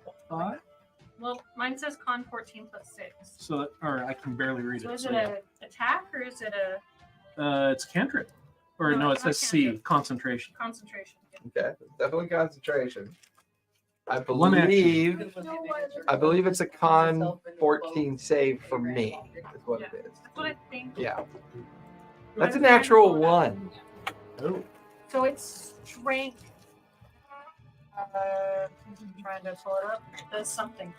Well, mine says con 14 plus 6. So, or I can barely read So it. is So it yeah. a attack or is it a It's a cantrip. Or No, no, it it's not says C, cantrip. concentration. concentration? Okay, definitely concentration. I One action. believe it's a con 14 save for me. Is what it is. That's what I think. Yeah, that's a natural one. Oh. So it's strength. I'm trying to pull it up. It does something.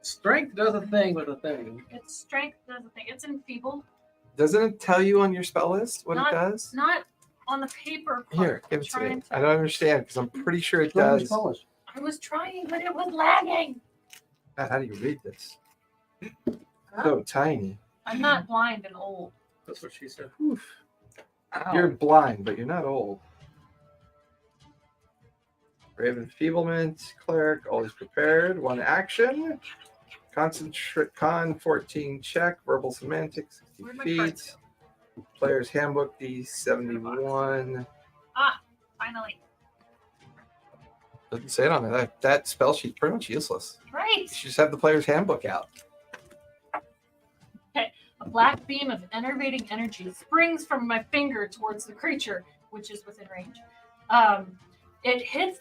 Strength does a thing with a thing. It's strength does a thing. It's enfeebled. Doesn't it tell you on your spell list what Not- it does? Not on the paper. part. Here, give it to me. Trying I don't understand because I'm pretty sure it What does. was I was trying, but it was lagging. God, how do you read this? So tiny. I'm not blind and old. That's what she said. Oof. You're blind, but you're not old. Brave enfeeblement, cleric, always prepared. One action. Concentrate con 14 check, verbal semantics, 60 Where'd my feet. cards Player's handbook D71. Finally. Doesn't say it on it. That spell sheet's pretty much useless. Right. You should just have the player's handbook out. A black beam of enervating energy springs from my finger towards the creature, which is within range. It hits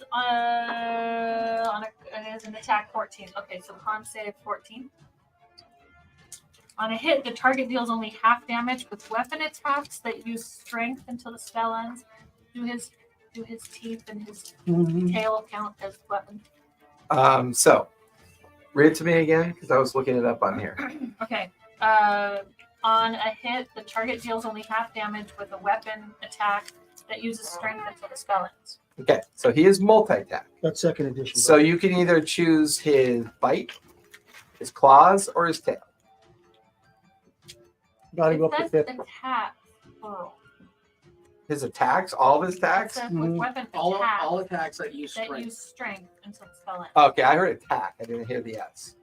it is an attack 14. Okay, so con save 14. On a hit, the target deals only half damage with weapon attacks that use strength until the spell ends. Do his teeth and his tail count as weapon? So read it to me again because I was looking it up on here. Okay. On a hit, the target deals only half damage with a weapon attack that uses strength until the spell ends. Okay, so he is multi-attack. That's second edition. So you can either choose his bite, his claws, or his tail. Gotta go It up to says 50. attack plural. His attacks, all of his It attacks. says with Mhm. weapon All attack attacks that use that strength. use strength until the spell ends. Okay, I heard attack. I didn't hear the S.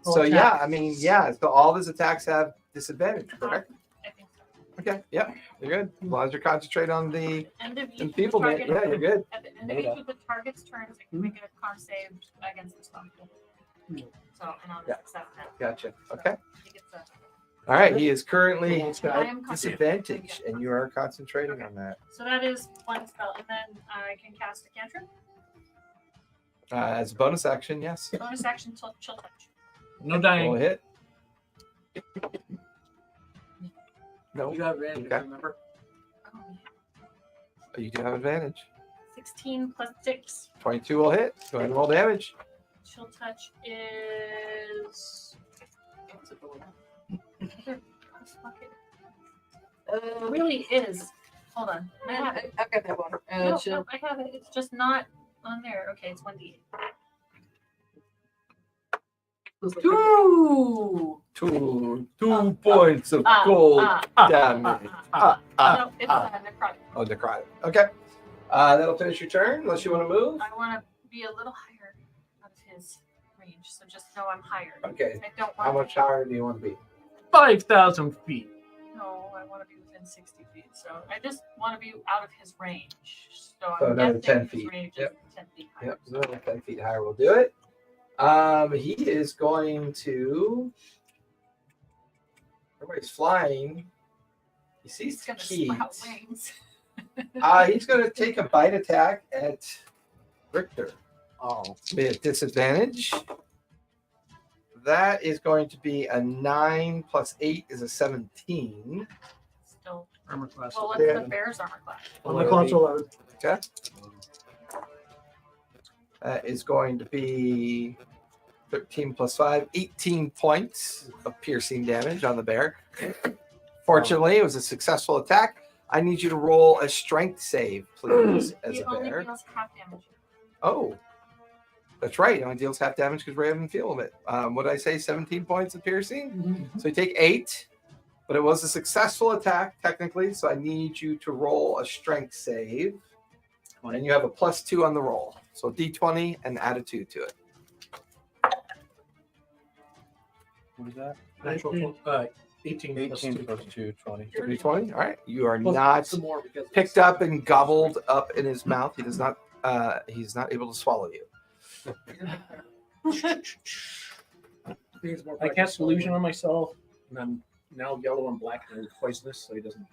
All So yeah, attacks. I mean, yeah. So all of his attacks have disadvantage, correct? I think so. Okay, yeah, you're good. As long as you concentrate on the End of each of the enfeeblement, target- yeah, you're good. At the end of each of the target's turns, it can make a con save against the spell. So, and I'll Yeah. just accept that. Gotcha. Okay. He gets a- All right, he is currently I at am disadvantage, and you are concentrating on that. So that is one spell, and then I can cast a cantrip. As a bonus action, yes. Bonus action, chill touch. No dying. Roll a hit. No, You have advantage, Okay. remember? Oh, yeah. you do have advantage. 16 plus 6. 22 will hit. Go ahead and roll damage. Chill touch is. It really is. Hold on. I have it. I've got that one. No, Chill. no, I have it. It's just not on there. Okay, it's 1d8. 2! 2 points of gold damage. No, it's necrotic. Oh, necrotic. Okay. That'll finish your turn, unless you want to move. I want to be a little higher out of his range, so just know I'm higher. Okay. I don't How want much higher do you want to be? 5,000 feet. No, I want to be within 60 feet. So I just want to be out of his range. So So I'm another guessing 10 his feet. range Yep. is 10 feet higher. Yep, so 10 feet higher will do it. He is going to. Everybody's flying. He sees He's the going to keys. sprout wings. He's going to take a bite attack at Richter. Oh, Be a disadvantage. That is going to be a 9 plus 8 is a 17. Still. armor class. Well, what's the bear's armor class? On the console 11. Okay. That is going to be 13 plus 5, 18 points of piercing damage on the bear. Fortunately, it was a successful attack. I need you to roll a strength save, please, as He a only bear. deals half damage. Oh, that's right. It only deals half damage because Raven feel of it. What did I say? 17 points of piercing. So you take 8, but it was a successful attack technically. So I need you to roll a strength save, and you have a +2 on the roll. So D20 and add a 2 to it. What is that? Natural 18 plus 18 2. plus 2, 20. D20. All right. You are Plus not some more because picked up and gobbled up in his mouth. He does not. He's not able to swallow you. more I cast illusion on myself, and I'm now yellow and black and poisonous, so he doesn't.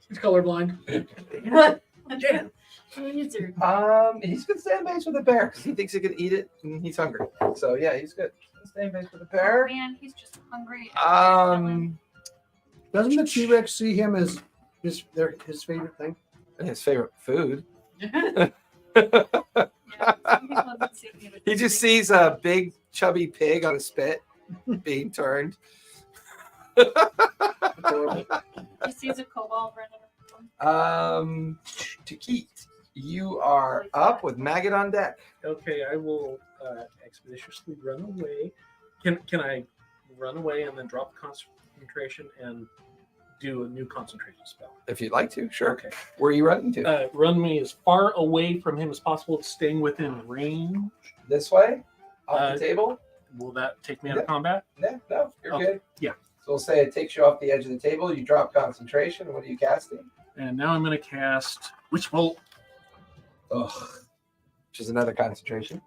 He's colorblind. Damn. He's gonna stay in base with a bear because he thinks he can eat it and he's hungry. So yeah, he's good. Stay in base with a Oh, bear. man, he's just hungry. Doesn't the T-Rex see him as his favorite thing? His favorite food. Yeah, some people haven't seen me, but He just sees a big chubby pig on a spit being turned. He sees a kobold running. Takit, you are up with Maggot on deck. Okay, I will expeditiously run away. Can I run away and then drop concentration and do a new concentration spell? If you'd like to, sure. Okay. Where are you running to? Run me as far away from him as possible, staying within range. This way? Off the table? Will that take me out of combat? No, you're Okay. good. Yeah. So we'll say it takes you off the edge of the table. You drop concentration. What are you casting? And now I'm going to cast Witch Bolt. Ugh. Which is another concentration.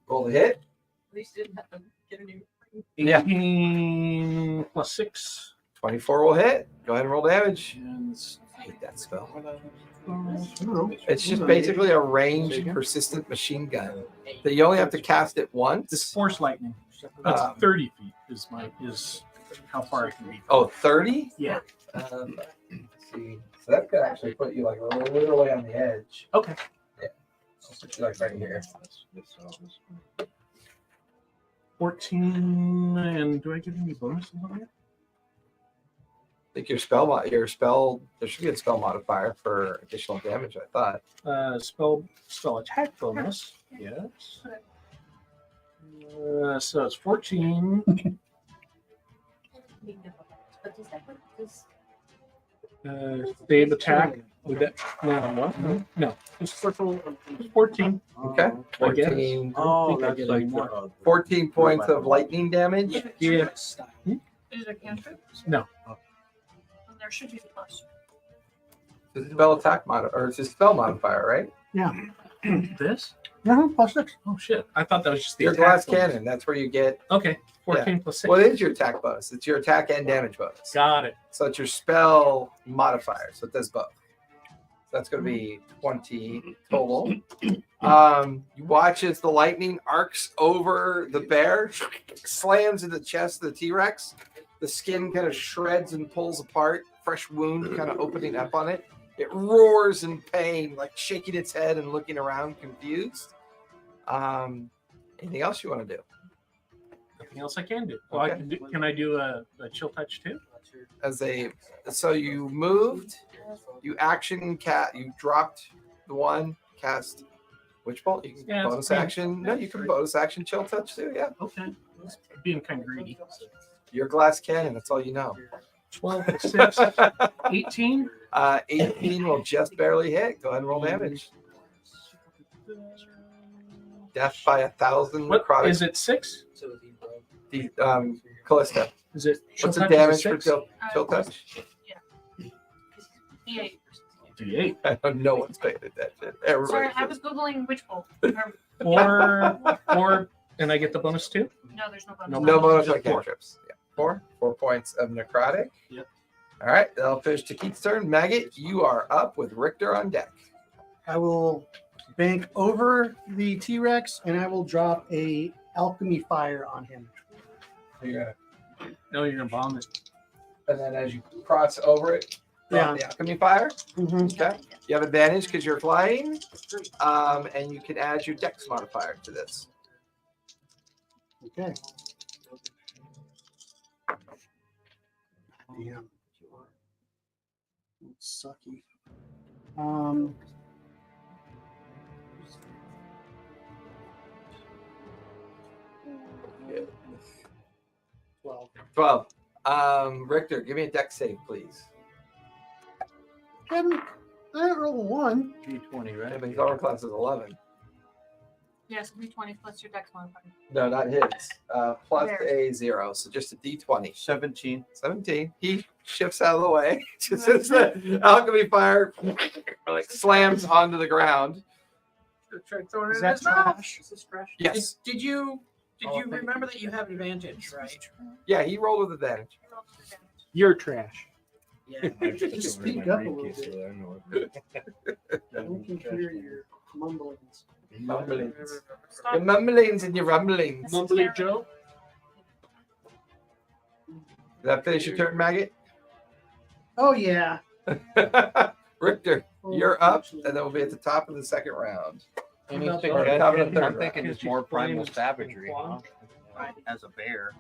Roll the hit. At least didn't have to get a new. 18 plus 6. 24 will hit. Go ahead and roll damage. And I hate that spell. I don't know. It's just basically a ranged, persistent machine gun that you only have to cast it this once. force lightning. That's Um, 30 feet is how far I can reach. Oh, 30? Yeah. Let's see. So that could actually put you like literally on the edge. Okay. I'll put you like right here. 14. And do I get any bonuses on it? I think your spell, there should be a spell modifier for additional damage, I thought. Spell attack bonus. Yes. So it's 14. Save attack. Would that no. It's 14. Okay. I guess. 14, Oh, that's like more. 14 points of lightning damage. Yeah. Is it a cantrip? No. And there should be a plus. It's a spell attack or it's a spell modifier, right? Yeah. This? +6. Oh shit! I thought that was just the Your attack glass bonus. cannon. That's where you get. Okay. 14 plus 6. What is your attack bonus? It's your attack and damage bonus. Got it. So it's your spell modifier. So it does both. So that's going to be 20 total. You watch as the lightning arcs over the bear, slams in the chest of the T-Rex. The skin kind of shreds and pulls apart. Fresh wound kind of opening up on it. It roars in pain, like shaking its head and looking around confused. Anything else you want to do? Nothing else I can do. Well, Okay. can I do a chill touch too? So you moved, you you dropped the one, cast Witch Bolt. You can Yeah, it's bonus pretty- action. No, you can bonus action chill touch too. Yeah, Okay. It's being kind of greedy. your glass cannon. That's all you know. 12 plus 6. 18. 18 will just barely hit. Go ahead and roll damage. Death by 1,000 What necrotic. is it? 6? Callista. Is it? chill What's the touch is damage for 6? chill touch? Yeah. D8. D8. I don't know what's paying attention. Sorry, Everybody. I was Googling witch bolt. 4, and I get the bonus too? No, there's no bonus. No bonus Just on 4. cantrips. Yeah. 4 points of necrotic. Yep. All right, that'll finish Takit's turn. Maggot, you are up with Richter on deck. I will bank over the T-Rex, and I will drop a alchemy fire on him. You're No, you're gonna bomb it. gonna, and then as you cross over it, drop the alchemy fire. Okay. You have advantage because you're flying, and you can add your dex modifier to this. Okay. Yeah. Sucky. 12. Richter, give me a dex save, please. Kevin, I roll a 1. D20, Yeah, right? but his armor class is 11. Yes, D20 plus your dex modifier. No, not his. Plus There. a 0, so just a d20. 17. 17. He shifts out of the way just as the alchemy fire like slams onto the ground. Try throwing it Is in that his mouth. trash? This is fresh. Yes. Did you Oh, thank remember that you have advantage, right? Yeah, he rolled with advantage. You're trash. Yeah. Just speak up a little bit. I can hear your mumblings. Mumblings. Stop. Your mumblings and your rumblings. Mumbling Joe. Did that finish your turn, Maggot? Oh, yeah. Richter, you're up, and then we'll be at the top of the second round. Any Or suggestions? top of the third I'm round. thinking it's more primal savagery, Claw. as a bear.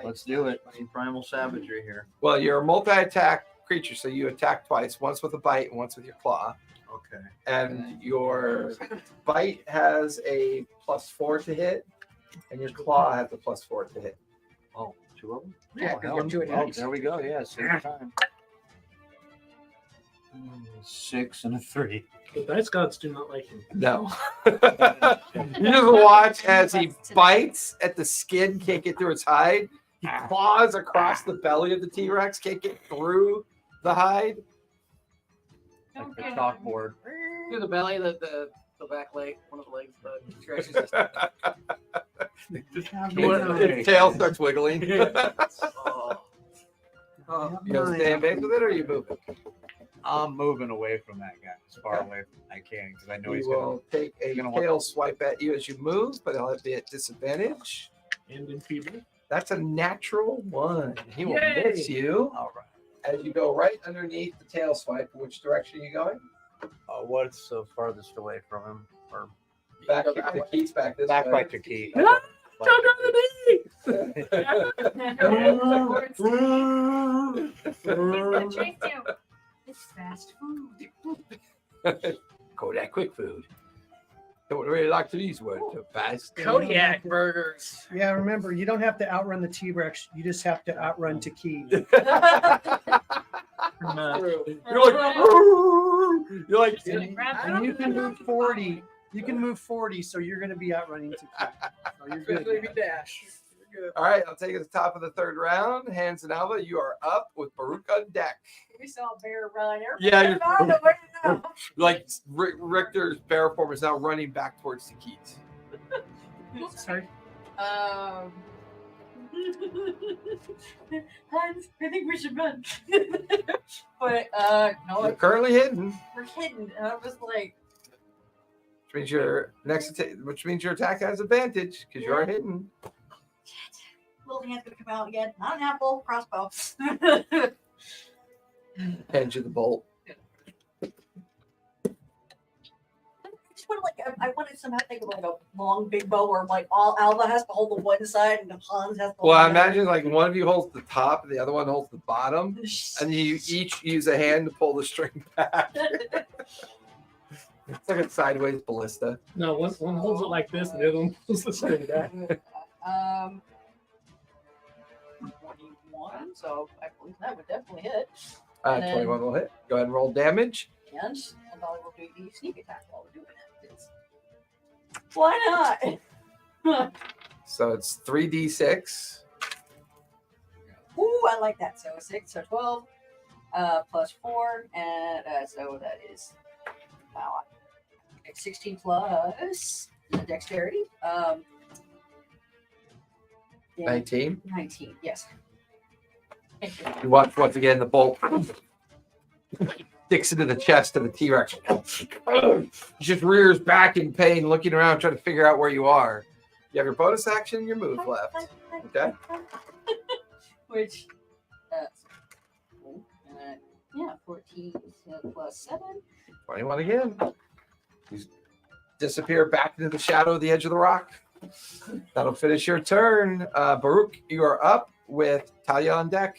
Let's do it. Some primal savagery here. Well, you're a multi-attack creature, so you attack twice, once with a bite and once with your claw. Okay. And your bite has a +4 to hit, and your claw has a +4 to hit. Oh, 2 of them? Yeah, Oh, 'cause you hell. have 2 Oh, attacks. there we go. Yeah, same time. 6 and a 3. The dice gods do not like him. No. You just watch as he bites at the skin, can't get through its hide. He claws across the belly of the T-Rex, can't get through the hide. Like the chalkboard. Through the belly, the back leg, one of the legs, but scratches Its tail starts wiggling. You Oh. gonna stay in base with it, or are you moving? I'm moving away from that guy as far away as I can because I know He he's going will take a gonna want- tail swipe at you as you move, but he'll be at disadvantage. And enfeebled. That's a natural 1. He will Yay! miss you to. All right. as you go right underneath the tail swipe. Which direction are you going? What's the farthest away from him? Or Back Go to that way. Keith's back this back way. by Taki. Ah, Chase you. It's fast food. Kodak quick food. Don't really like to use words so fast. Kodiak burgers. Yeah, remember, you don't have to outrun the T-Rex. You just have to outrun Taki. You're like, And you can move 40. You can move 40, so you're going to be outrunning Taki. So you're Especially if good. you dash. You're good. all right, I'll take it to the top of the third round. Hans and Alva, you are up with Baruch on deck. We saw a bear run. Yeah, you're- I don't know where to go. Like Richter's bear form is now running back towards the keys. Sorry. Hans, I think we should run. But no, You're currently hidden, we're hidden. And I was like, which means your which means your attack has advantage because you are hidden. little hand's gonna come out again. Not an apple, crossbow. Hands you the bolt. Just wanted I wanted somehow to think of like a long big bow where like all Alva has to hold the one side and Hans has to hold Well, I the other. imagine like one of you holds the top and the other one holds the bottom, and you each use a hand to pull the string back. It's like a sideways ballista. No, one holds it like this, and the other one pulls the string back. 21, so I believe that would definitely hit. And then- 21 will hit. Go ahead and roll damage. And I will do the sneak attack while we're doing it. Why not? So it's 3d6. Ooh, I like that. So 6, so 12, plus 4, and so that is 16 plus dexterity. 19. 19, yes. Thank you. You watch once again the bolt sticks into the chest of the T-Rex. He just rears back in pain, looking around, trying to figure out where you are. You have your bonus action and your move left. Okay. Which, yeah, 14 plus 7. 21 again. You disappear back into the shadow of the edge of the rock. That'll finish your turn. Baruch, you are up with Talia on deck.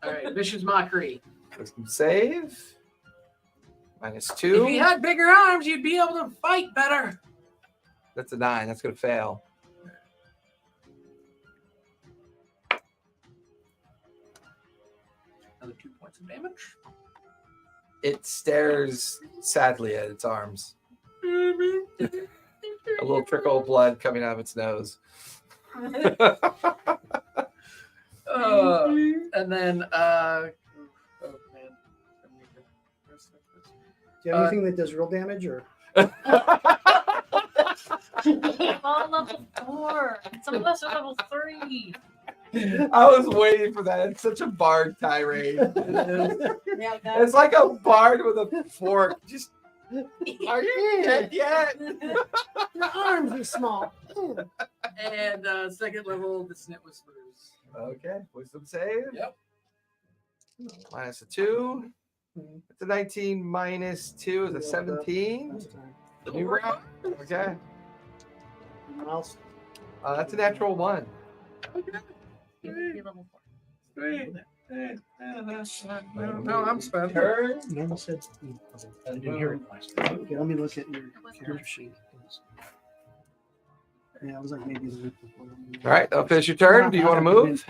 All right, vicious mockery. Wisdom save. -2. If you had bigger arms, you'd be able to fight better. That's a 9. That's going to fail. Another 2 points of damage. It stares sadly at its arms. A little trickle of blood coming out of its nose. And then, oh man. Do you have anything that does real damage or? All level 4. Some of us are level 3. I was waiting for that. It's such a bard tirade. Yeah, It's like a bard with a fork. Just, are you dead yet? Your arms are small. And second level, the snit whispers. Okay, wisdom save. Yep. -2. It's a 19 -2 is a 17. Last time. New round. Okay. Miles. That's a natural 1. You're level 4. Sweet. No, I'm spent. Turn. You almost said. I didn't hear it last time. Okay, let me look at your character sheet. Yeah, it was like maybe the week before. All right, that'll finish your turn. Do you want to move?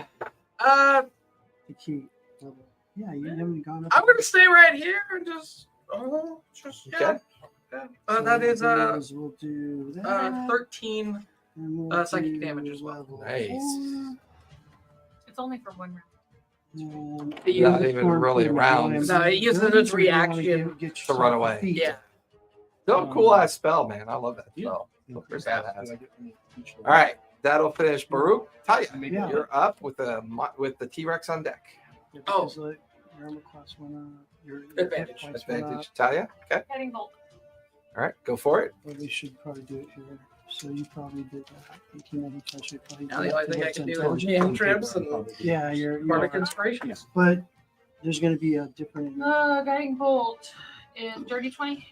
The key level. Yeah, you haven't gone up. I'm gonna stay right here and just Okay. yeah. So That is we'll do that. 13 and we'll psychic do damage as well. level Nice. 4, It's only for 1 round. and It Not uses- even really rounds No, it uses its reaction to run away. Yeah. Still a cool ass spell, man. I love that spell. All right, that'll finish Baruch. Talia, Yeah. you're up with the T-Rex on deck. Oh. Your armor class went up. Your Advantage. hit points went up. Advantage, Talia. Okay. Heading bolt. All right, go for it. Well, we should probably do it here. So you probably did that. 18 of each, I should probably Now do the only that. thing I What's can do is intelligent? cantrips and Yeah, you're bardic inspirations. but there's going to be a different. Guiding bolt is dirty 20.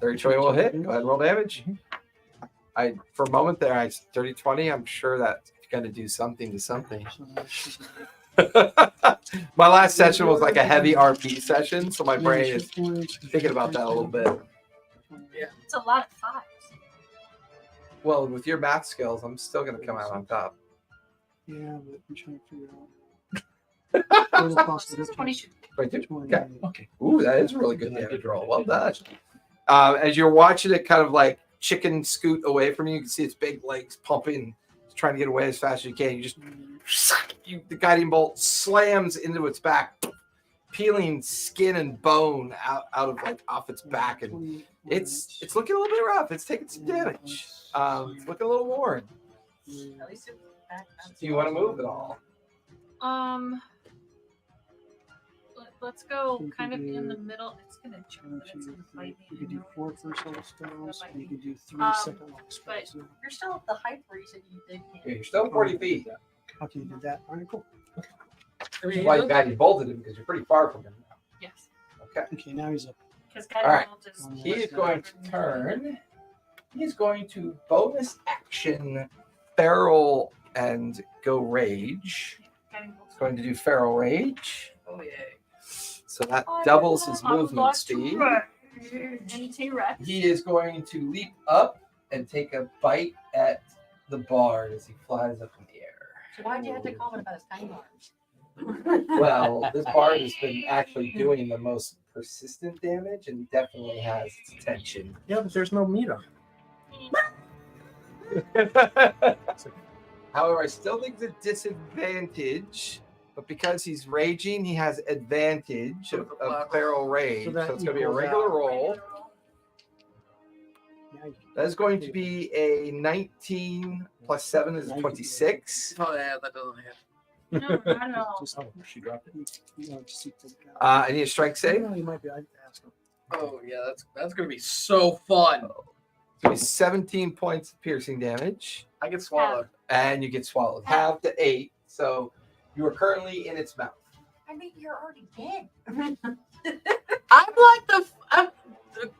30-20 will hit. Go ahead and roll damage. For a moment there, 30-20. I'm sure that's going to do something to something. So that should be- My last session was like a heavy RP session, so my brain is points. thinking about that a little bit. It's a lot of 5s. Well, with your math skills, I'm still going to come out on top. Yeah, but I'm trying to figure out. Total cost of this 22. 22? Okay. Ooh, that is a really good damage roll. Well done. As you're watching it kind of like chicken scoot away from you, you can see its big legs pumping, it's trying to get away as fast as you can. You just, the guiding bolt slams into its back, peeling skin and bone out of like off its back, and it's looking a little bit rough. It's taking some damage. It's looking a little worn. At least it's back. Do you want to move at all? Let's go kind of in the middle. It's gonna jump, but it's gonna bite You me. could do 4 first level spells. You could do 3 second level but- spells. You're still at the height where you said you did. Yeah, you're still 40 feet. Okay, you did that. All right, cool. Which is why you guiding bolted him, because you're pretty far from him now. Yes. Okay. Okay, now he's up. Because All right. bolt is. He is going to turn. He's going to bonus action feral and go rage. Guiding bolt's He's going to do feral rage. Oh yeah. So that doubles his movement speed. And T-Rex. He is going to leap up and take a bite at the bard as he flies up in the air. So why'd you have to comment about his tiny arms? Well, this bard has been actually doing the most persistent damage and definitely has its attention. Yeah, but there's no meat on However, I still think it's a disadvantage, but because he's raging, he has advantage of feral rage. So So, that it's going to be a equals regular out. roll. Now you That is going to be a 19 plus 7 is a 26. Oh yeah, that doesn't hit. No, not at all. just She dropped it. you know, just see the I need a strength save. No, you might be. I'd ask him. Oh yeah, that's gonna be so fun. So it's 17 points of piercing damage, I get swallowed. and you get swallowed. Half to 8. So you are currently in its mouth. I mean, you're already dead. I'm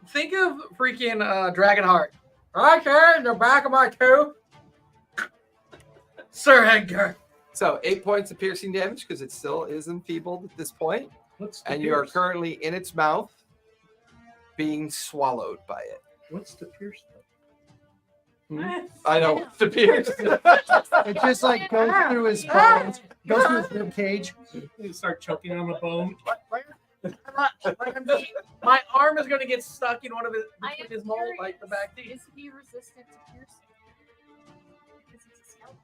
think of freaking Dragonheart. Right there in the back of my tooth. Sir Edgar. So 8 points of piercing damage because it still is enfeebled at this point, What's the and you are pierce? currently in its mouth, being swallowed by it. What's the pierce? I know the pierce. It just like goes through his bones, goes through his rib cage. You start choking on the bone. My arm is gonna get stuck in one of his, I between am his mold, curious, like the back teeth. Is he resistant to piercing? Because he's a skeleton.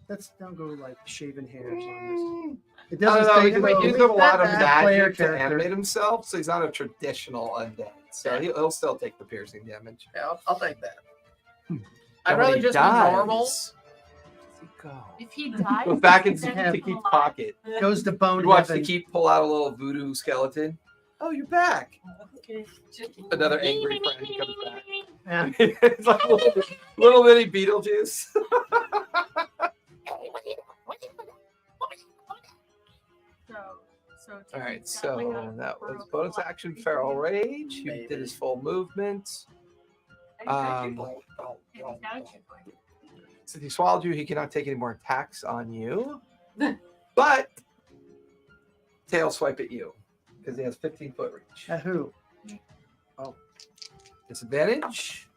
Let's don't go like shaving hairs on Mm. this. It I don't doesn't know. say He though. uses a lot of That player magic to character. animate himself, so he's not a traditional undead. So he'll still take the piercing damage. Yeah, I'll take that. Now I'd when rather he just dies, be normal. where's he go? If he dies, Goes back into then Tiki's he'll pocket. Goes to bone You watch heaven. Tiki pull out a little voodoo skeleton. Oh, you're back. Another angry friend comes back. Yeah. It's like a little bitty Beetlejuice. So All right, Tiki's got like so a that was broken bonus leg. action Feral Rage. He Baby. did his full movement. And he's got Um, two points. And he's got a 2 point. Since he swallowed you, he cannot take any more attacks on you. But tail swipe at you because he has 15-foot reach. At who? Disadvantage.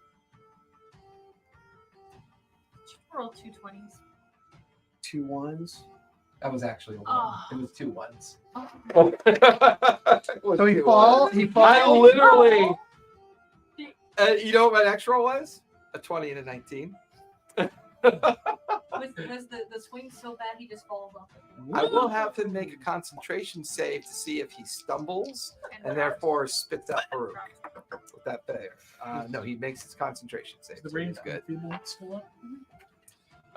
Roll 2 20s. 2 1s. That was actually a 1. Oh. It was 2 1s. Oh. So he falls. He I falls. literally. You know what my next roll was? A 20 and a 19. Was the swing so bad he just falls off? I will have him make a concentration save to see if he stumbles and therefore spits out Farouk with that failure. No, he makes his concentration save. The So range he's good. still up?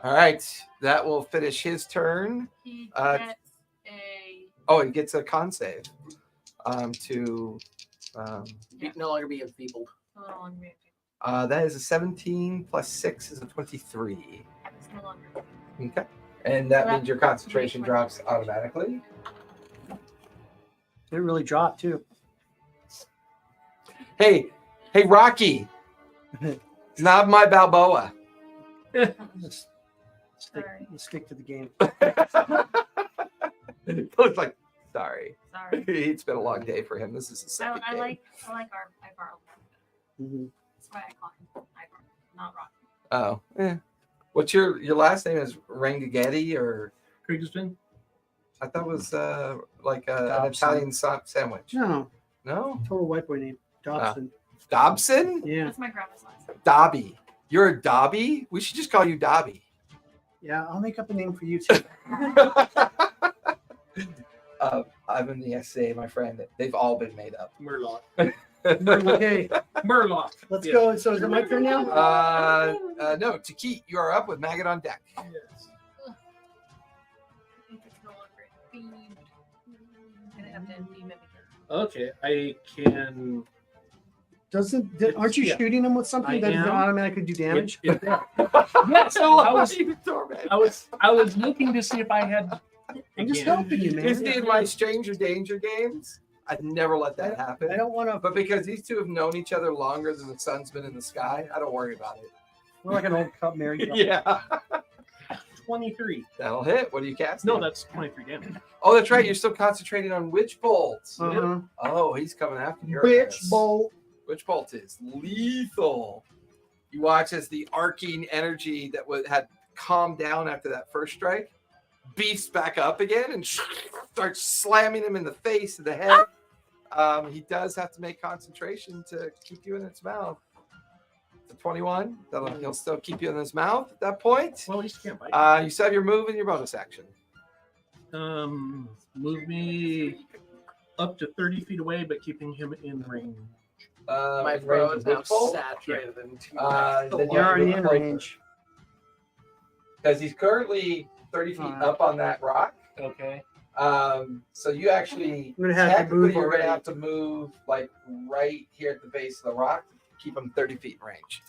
All right, that will finish his turn. He Uh, gets a. Oh, he gets a con save. To He can no longer be enfeebled. No longer. that is a 17 plus 6 is a 23. It's no longer. Okay, and that So means your concentration drops automatically. It really dropped too. Hey, Rocky, it's not my Balboa. Let's stick to the game. Looks like sorry. Sorry. It's been a long day for him. This is the second I game. like Ivar. Mhm. That's why I call him Ivar, not Rocky. Oh, what's your last name? Is Rangagetti or Kriegsman? I thought it was like an Dobson. Italian sandwich. No, No, total white boy name. Dobson. Dobson, Yeah. That's my grandma's last name. Dobby. You're a Dobby. We should just call you Dobby. Yeah, I'll make up a name for you too. I'm in the SA, my friend. They've all been made up. Murloc. Okay, Murloc. let's Yeah. go. So is it my turn now? No, Taki, you are up with Maggot on deck. Yes. I think it's no longer a fiend. I'm gonna have to name it again. Okay, I can. Aren't you Yeah. shooting him with something I that doesn't am. automatically do damage? Yes, I I was looking to see if I had. I'm just again, helping you, You man. see, in my Stranger Danger games, I'd never let that happen. I don't want to. But because these two have known each other longer than the sun's been in the sky, I don't worry about it. We're like an old cup married. Yeah. 23. That'll hit. What do you cast? No, that's 23 damage. Oh, that's right. You're still concentrating on Witch Bolt. Uh-huh. Oh, he's coming after your Bitch ass. bolt. Witch Bolt is lethal. You watch as the arcane energy that had calmed down after that first strike beefs back up again and starts slamming him in the face of the head. He does have to make concentration to keep you in its mouth. It's a 21. He'll still keep you in his mouth at that point. Well, at least you can't bite. You still have your move and your bonus action. Move me up to 30 feet away, but keeping him in range. My range brain is is now full. saturated in two Then You're already in range. because he's currently 30 feet up on that rock. Okay. So you actually I'm gonna have to technically move you're already. gonna have to move like right here at the base of the rock to keep him 30 feet in range.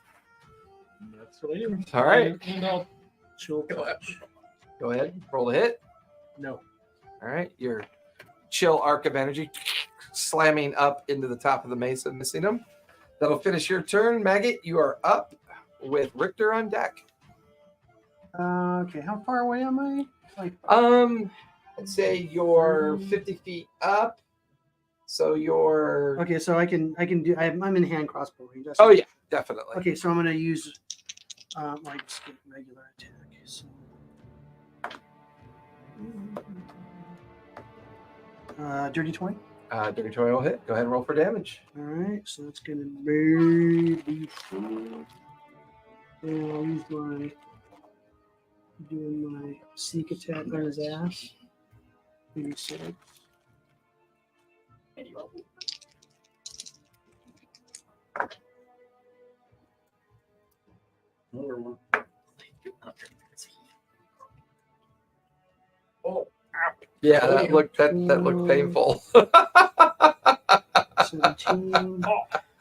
That's what I do. All right. And I'll chill touch. Go ahead, roll a hit. No. All right, your chill arc of energy slamming up into the top of the mesa, missing him. That'll finish your turn, Maggot. You are up with Richter on deck. Okay, how far away am I? Like, I'd say you're 50 feet up. So you're okay, so I can do. I'm in hand crossbow range. Oh yeah, definitely. Okay, so I'm gonna use like just get regular attack. So. Dirty 20. Dirty Toy will hit. Go ahead and roll for damage. All right, so that's gonna be D4. And I'll use my doing my sneak attack on his ass. 86. Yeah, that looked painful. 17.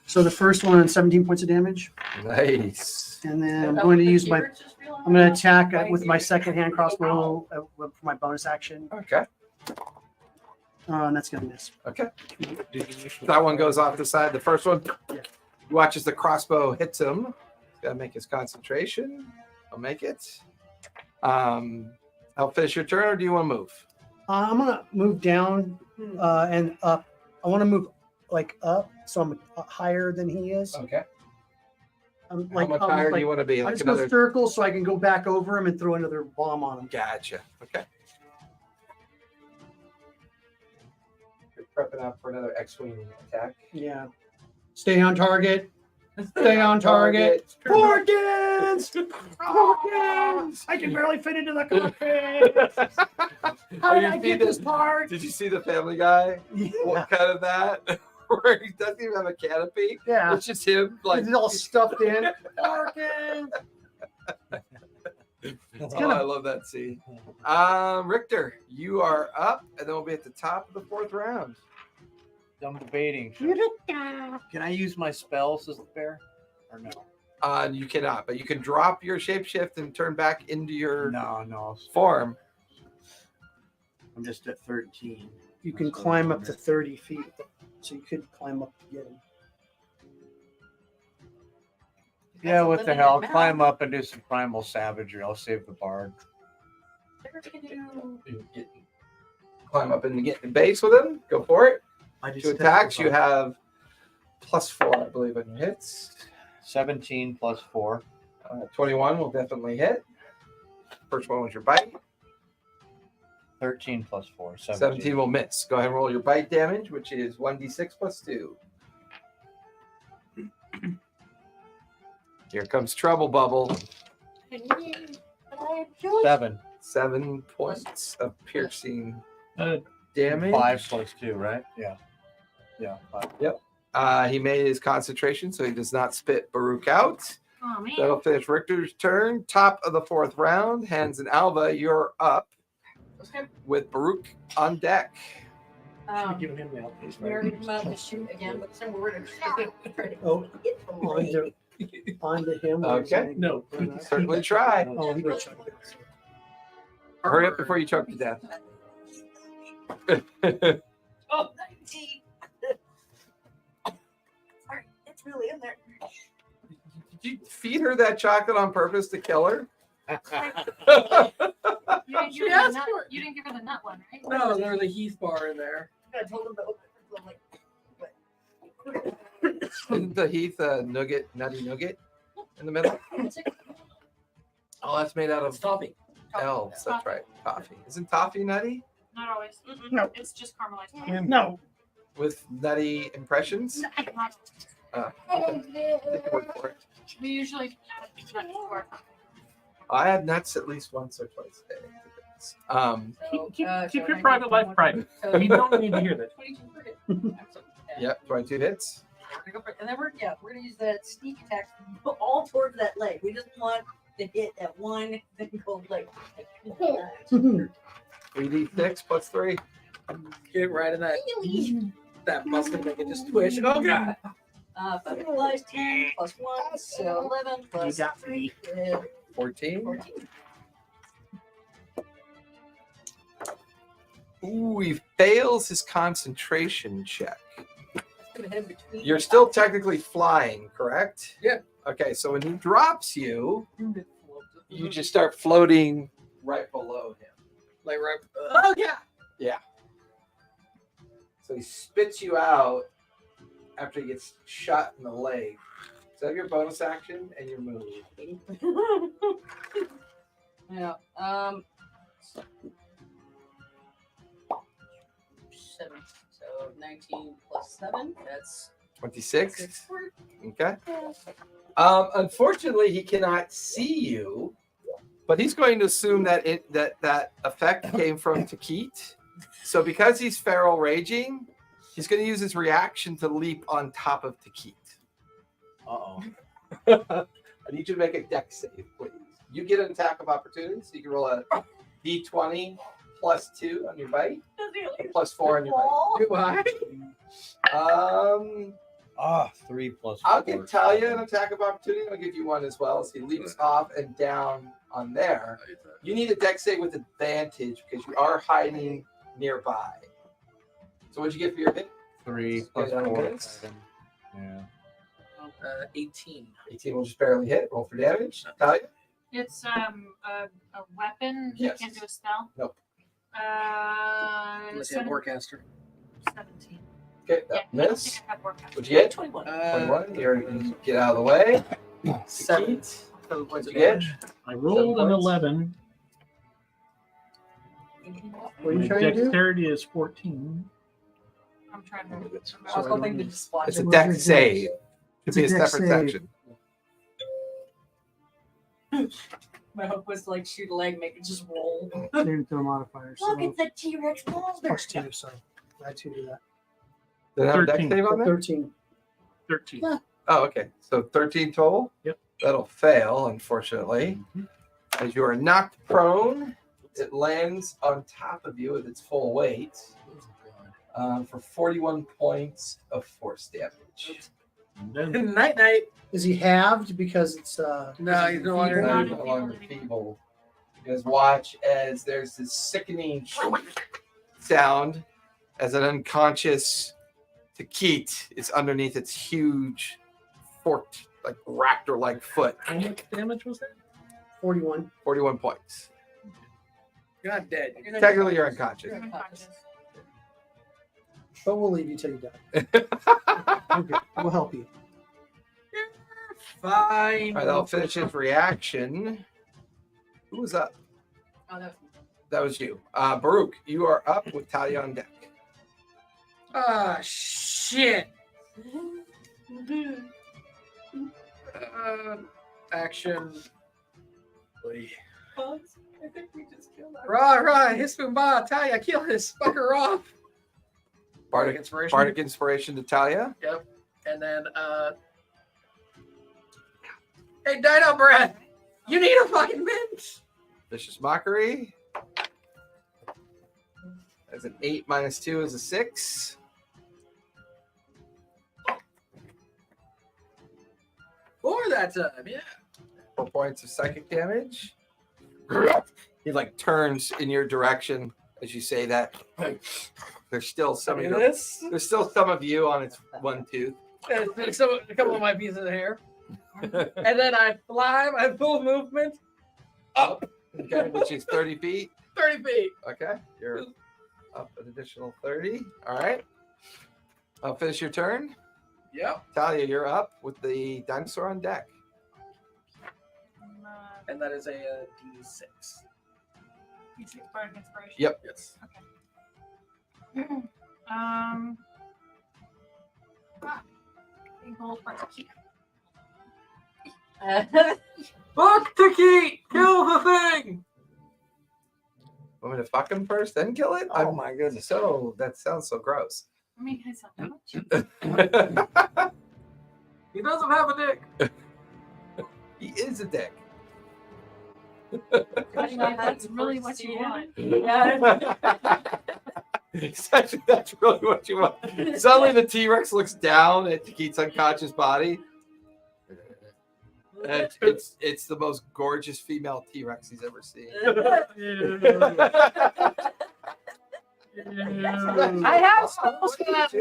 So the first one, 17 points of damage, Nice. and then I'm going to use my. I'm going to attack with my second hand crossbow for my bonus action, Okay. and that's going to miss. Okay. That one goes off the side. The first one watches the crossbow hits him. He's got to make his concentration. I'll make it. I'll finish your turn, or do you want to move? I'm going to move down and up. I want to move like up, so I'm higher than he is. Okay. I'm How like, much I'm higher do like- you want to be? I Like just go another. circle so I can go back over him and throw another bomb on him. Gotcha. Okay. You're prepping up for another X-wing attack. Yeah. Stay on target. Stay on target. Porkins! Porkins! I can barely fit into the cockpit. How did I get this part? Did you see the Family Guy? Yeah. What kind of that? Where he doesn't even have a canopy. Yeah. It's just him, like It's all stuffed in. Porkins! Oh, I love that scene. Richter, you are up, and then we'll be at the top of the fourth round. I'm debating. Can I use my spells as the bear? Or no? You cannot, but you can drop your shapeshift and turn back into your No. form. I'm just at 13. You can climb up to 30 feet. So you could climb up to get him. Yeah, what the hell? I'll climb up and do some primal savagery. I'll save the bard. Climb up and get the base with him. Go for it. I just To attacks, you have +4, I believe, on your hits. 17 plus 4. 21 will definitely hit. First one was your bite. 13 plus 4. 17 will miss. Go ahead and roll your bite damage, which is 1d6 plus 2. Here comes Trouble Bubble. 7. 7 points of piercing Uh, damage. 5 plus 2, right? Yeah. Yeah. 5. He made his concentration, so he does not spit Baruch out. Oh man. That'll finish Richter's turn. Top of the fourth round. Hans and Alva, you're up with Baruch on deck. Give him the outpace. We're going to come out and shoot again, but then we're going to try to Oh, get the light. onto him. Okay. No. Certainly try. Oh, he goes. Hurry up before you choke to death. Oh, 19. Sorry, it's really in there. Did you feed her that chocolate on purpose to kill her? You didn't, She give her the asked nut, for it. you didn't give her the nut one, right? No, there's a Heath bar in there. I told him to open it. I'm like, Isn't the Heath a nutty nugget in the middle? Oh, that's made out It's of toffee. elves. That's right. Toffee. Isn't toffee nutty? Not always. No. It's just caramelized. No. With nutty impressions? Take your word for it. We usually add nut before. I had nuts at least once or twice a day. Keep your private life private. You don't need to hear that. 22 for hit. Yep, 22 hits. And then we're gonna use that sneak attack all towards that leg. We just want to hit that one single leg. 3d6 plus 3. Get right in that muscle make it just twitch. Oh god. 5 plus 10 plus 1, so 11 plus 3 is 14. 14. Ooh, he fails his concentration check. Gonna hit between You're still technically flying, correct? Yeah. Okay, so when he drops you, you just start floating right below him. Like right. Oh yeah. So he spits you out after he gets shot in the leg. So have your bonus action and your move. Yeah. 7. So 19 plus 7. That's 26. 6. Okay. Unfortunately, he cannot see you, but he's going to assume that that effect came from Takit. So because he's feral raging, he's going to use his reaction to leap on top of Takit. Uh-oh. I need you to make a dex save, please. You get an attack of opportunity, so you can roll a d20 plus 2 on your bite, plus 4 on your bite. Why? 3 plus 4. I'll give Talia an attack of opportunity. I'll give you one as well. So he leaps off and down on there. You need a dex save with advantage because you are hiding nearby. So what'd you get for your hit? 3 Okay, plus that 4. hits. 7. Yeah. 18. 18 will just barely hit. Roll for damage. Talia? It's a weapon. Yes. You can't do a spell. Nope. Unless you have Warcaster. 17. Okay, Yeah, that I don't miss. think I have Warcaster. What'd you get? 21. 21. You get out of the way. 7. What'd you get? I rolled an points. 11. What are you My trying to do? dexterity is 14. I'm trying to. I was hoping to just watch It's a it. dex What's save. your Should be a It's a dex separate save. section. My hope was to like shoot a leg, make it just roll. Save it to a modifier. So Look, it's a T-Rex monster. plus 2, so add 2 to that. Did it have a dex 13. save on there? 13. 13. Oh, okay. So 13 total? Yep. That'll fail, unfortunately. As you are knocked prone, it lands on top of you with its full weight for 41 points of force damage. And then Night night. Is he halved because it's No, he's no longer Not He's a no longer feeble anymore. feeble. You guys watch as there's this sickening sound as an unconscious Takit is underneath its huge forked, like raptor-like foot. How much damage was that? 41. 41 points. You're not dead. Technically, you're unconscious. I'm unconscious. But we'll leave you till you die. Okay, we'll help you. Fine. All right, that'll finish his reaction. Who was up? Oh, that's That was you. Baruch, you are up with Talia on deck. Ah, shit. Action. Boy. I think we just killed our Rah, Hispumba, Talia, kill this fucker off. Bardic Inspiration. Bardic inspiration to Talia. And then, hey, Dino Breath, you need a fucking mint. Vicious Mockery. That's an 8 minus 2 is a 6. For that time, yeah. 4 points of psychic damage. He like turns in your direction as you say that. There's still some of your, This. there's still some of you on its one tooth. There's a couple of my pieces of hair. And then I fly my full movement up Okay, which is 30 feet. 30 feet. Okay, you're up an additional 30. All right. I'll finish your turn. Yep. Talia, you're up with the dinosaur on deck. And that is a D6. D6 Bardic Inspiration. Yep. Yes. Big gold for keep. Fuck Tiki! Kill the thing! Want me to fuck him first, then kill it? Oh my goodness. So that sounds so gross. I mean, I saw how much. He doesn't have a dick. He is a dick. That's really what you want. Essentially, that's really what you want. Suddenly, the T-Rex looks down at Keith's unconscious body. And it's the most gorgeous female T-Rex he's ever seen. I have spells for that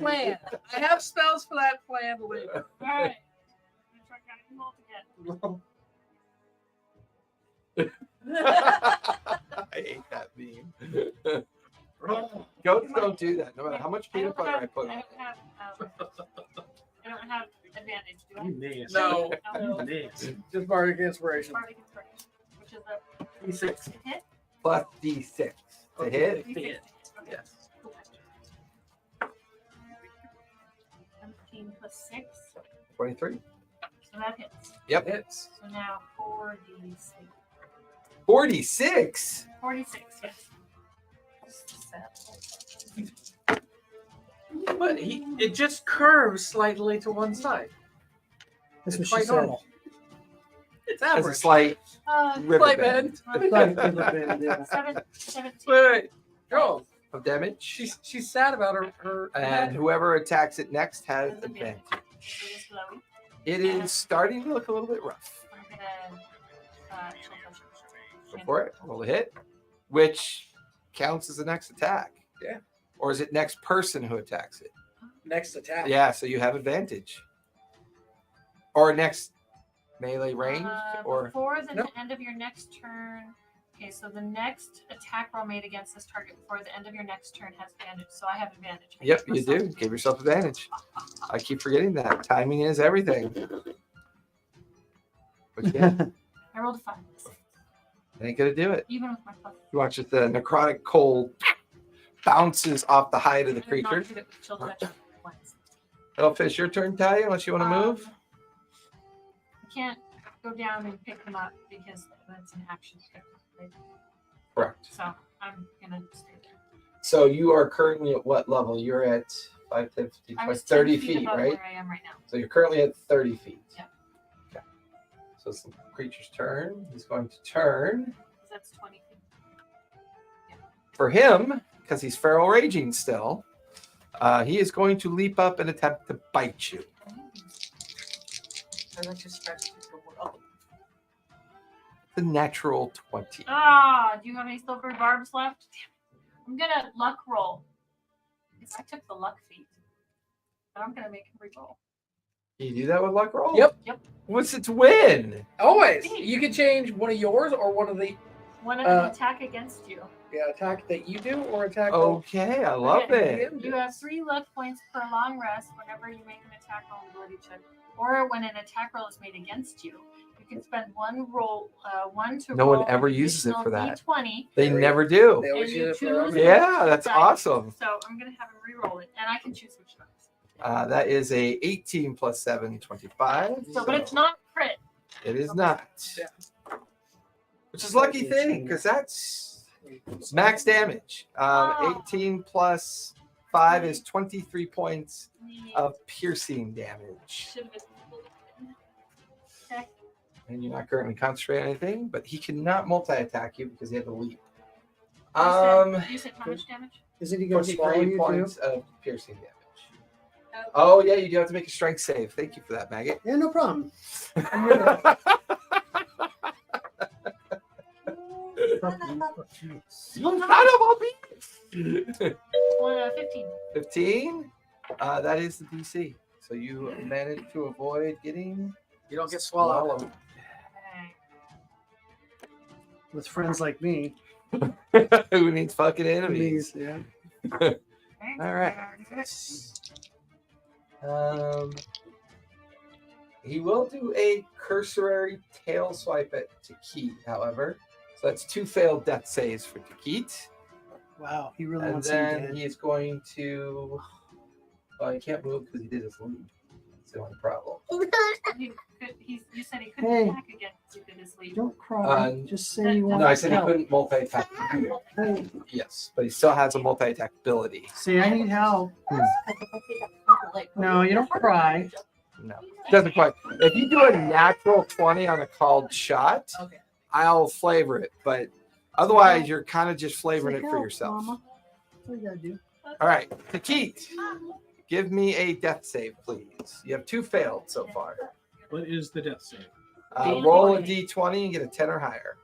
plan. I have spells for that plan later. All right. I'm gonna try counting them all again. I hate that meme. Goats don't do that. No matter how much peanut butter I put on I it. don't have advantage, do I? You nasty. No. You nasty. Just bardic inspiration. Bardic Inspiration, which is a D6. hit. Plus D6 to hit. D6 to hit. Okay. Yes. Cool. 17 plus 6. 23. So that hits. Yep. Hits. So now 46. 46. 46, yes. But it just curves slightly to one side. That's what It's she quite said. normal. It's As a average. slight river Slight bend bend. I thought it could have been, yeah. 17. Wait. Joel, of damage. she's sad about her And whoever attacks it next has advantage. It is glowy. It is starting to look a little bit rough. I'm gonna Go for it. Roll a hit, which counts as the next attack. Yeah. Or is it next person who attacks it? next attack. Yeah, so you have advantage. Or next melee range, or before the Nope. end of your next turn. Okay, so the next attack roll made against this target before the end of your next turn has advantage. So I have advantage. I yep, give you do. myself Give yourself advantage. I keep forgetting that timing is everything. But yeah, I rolled a 5. ain't gonna do it. Even with my plus. You watch as the necrotic coal bounces off the hide of the I did not creature. shoot it with chilled touch once. That'll finish your turn, Talia, unless you want to move. I can't go down and pick them up because that's an action. Right? Correct. So I'm gonna stay there. So you are currently at what level? You're at 5, 10, 15, I 20, was 10 30 feet, above right? where I am right now. So you're currently at 30 feet. Yeah. Okay. So it's the creature's turn. He's going to turn. That's 20 feet. For him, because he's feral raging still, he is going to leap up and attempt to bite you. So that just starts to go well. The natural 20. Ah, do you have any silver barbs left? Damn it. I'm gonna luck roll. Because I took the luck feat. But I'm gonna make him re-roll. Can you do that with luck roll? Yep. What's its win? Always. You can change one of yours or one of the One of an attack against you. attack that you do or attack. Okay, I love Okay. it. You have 3 luck points per long rest whenever you make an attack roll and ability check, or when an attack roll is made against you. You can spend one to No roll one ever an uses it for additional that. D20, They They- never do. They always and you use it for choose- Yeah, that's Right. awesome. So I'm gonna have him re-roll it, and I can choose which dice. That is a 18 plus 7, 25. So, but it's not crit. It is not. Yeah. Which is a lucky thing, because that's max damage. Oh. 18 plus 5 is 23 points of piercing damage. Should have been. Okay. And you're not currently concentrating on anything, but he cannot multi-attack you because he had to leap. You said how much damage? Isn't he going to swallow 23 you points too? of piercing damage. Oh, yeah, you do have to make a strength save. Thank you for that, Maggot. Yeah, no problem. Son of a bitch! 15. 15? That is the DC. So you managed to avoid getting You don't get swallowed. swallowed. Okay. With friends like me. Who needs fucking enemies? Yeah. All right. He will do a cursory tail swipe at Takit, however. So that's 2 failed death saves for Takit. Wow, he really And wants him then dead. he is going to. Well, he can't move because he did his leap. That's the only problem. You said he couldn't Hey. attack again because he did his leap. Don't cry. Just say you want No, I said he help. couldn't multi attack. Hey, Yes, but he still has a multi attack ability. say I need help. Like, No, you don't cry. No. Doesn't quite. If you do a natural 20 on a called shot, Okay. I'll flavor it. But otherwise, you're kind of just flavoring it for yourself. Mama. That's what you gotta do. All right, Takit, give me a death save, please. You have 2 failed so far. What is the death save? Roll a d20 and get a 10 or higher.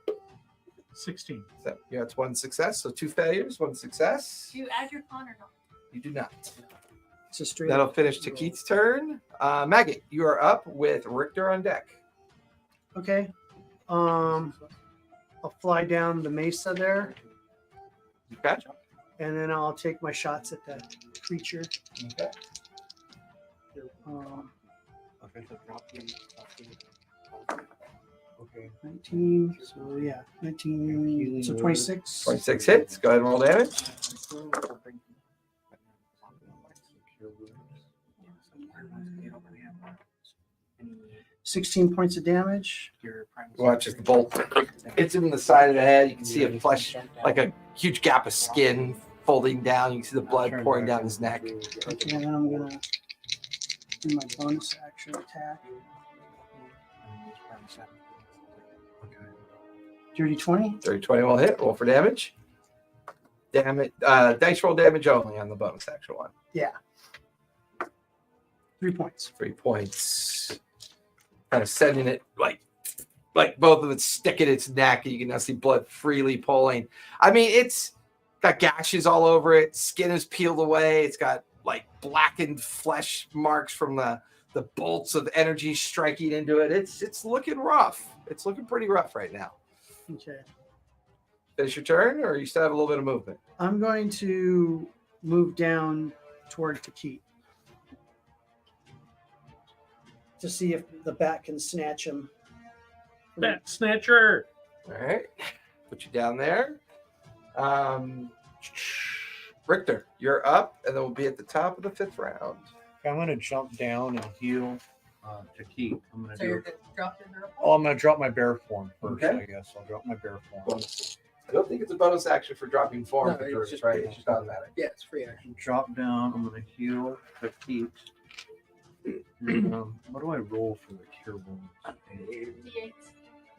16. So you have 1 success, so 2 failures, 1 success. Do you add your con or not? You do not. It's a straight. That'll finish Takit's turn. Maggot, you are up with Richter on deck. Okay. I'll fly down the mesa there, Okay. and then I'll take my shots at that creature. Okay. Okay. 19. So yeah, 19. So 26. 26 hits. Go ahead and roll damage. 16 points of damage. Watch as the bolt hits him in the side of the head. You can see a flesh, like a huge gap of skin folding down. You can see the blood pouring down his neck. Okay, and then I'm gonna do my bonus action attack. Dirty 20. 30-20 will hit. Roll for damage. Damage. Dice roll damage only on the bonus action one. 3 points. 3 points. Kind of sending it like both of it stick in its neck. You can now see blood freely pulling. I mean, it's got gashes all over it. Skin is peeled away. It's got like blackened flesh marks from the bolts of energy striking into it. It's looking rough. It's looking pretty rough right now. Okay. Finish your turn, or you still have a little bit of movement? I'm going to move down toward Takit to see if the bat can snatch him. Bat snatcher. All right. Put you down there. Richter, you're up, and then we'll be at the top of the 5th round. I'm gonna jump down and heal Takit. I'm gonna So do. you're gonna drop your barrel? Oh, I'm gonna drop my bear form first. Okay. I guess I'll drop my bear form. I don't think it's a bonus action for dropping form No, for it's druids, just- right? It's just automatic. Yeah, it's free action. Drop down. I'm gonna heal Takit. And, what do I roll for the cure wounds? D8.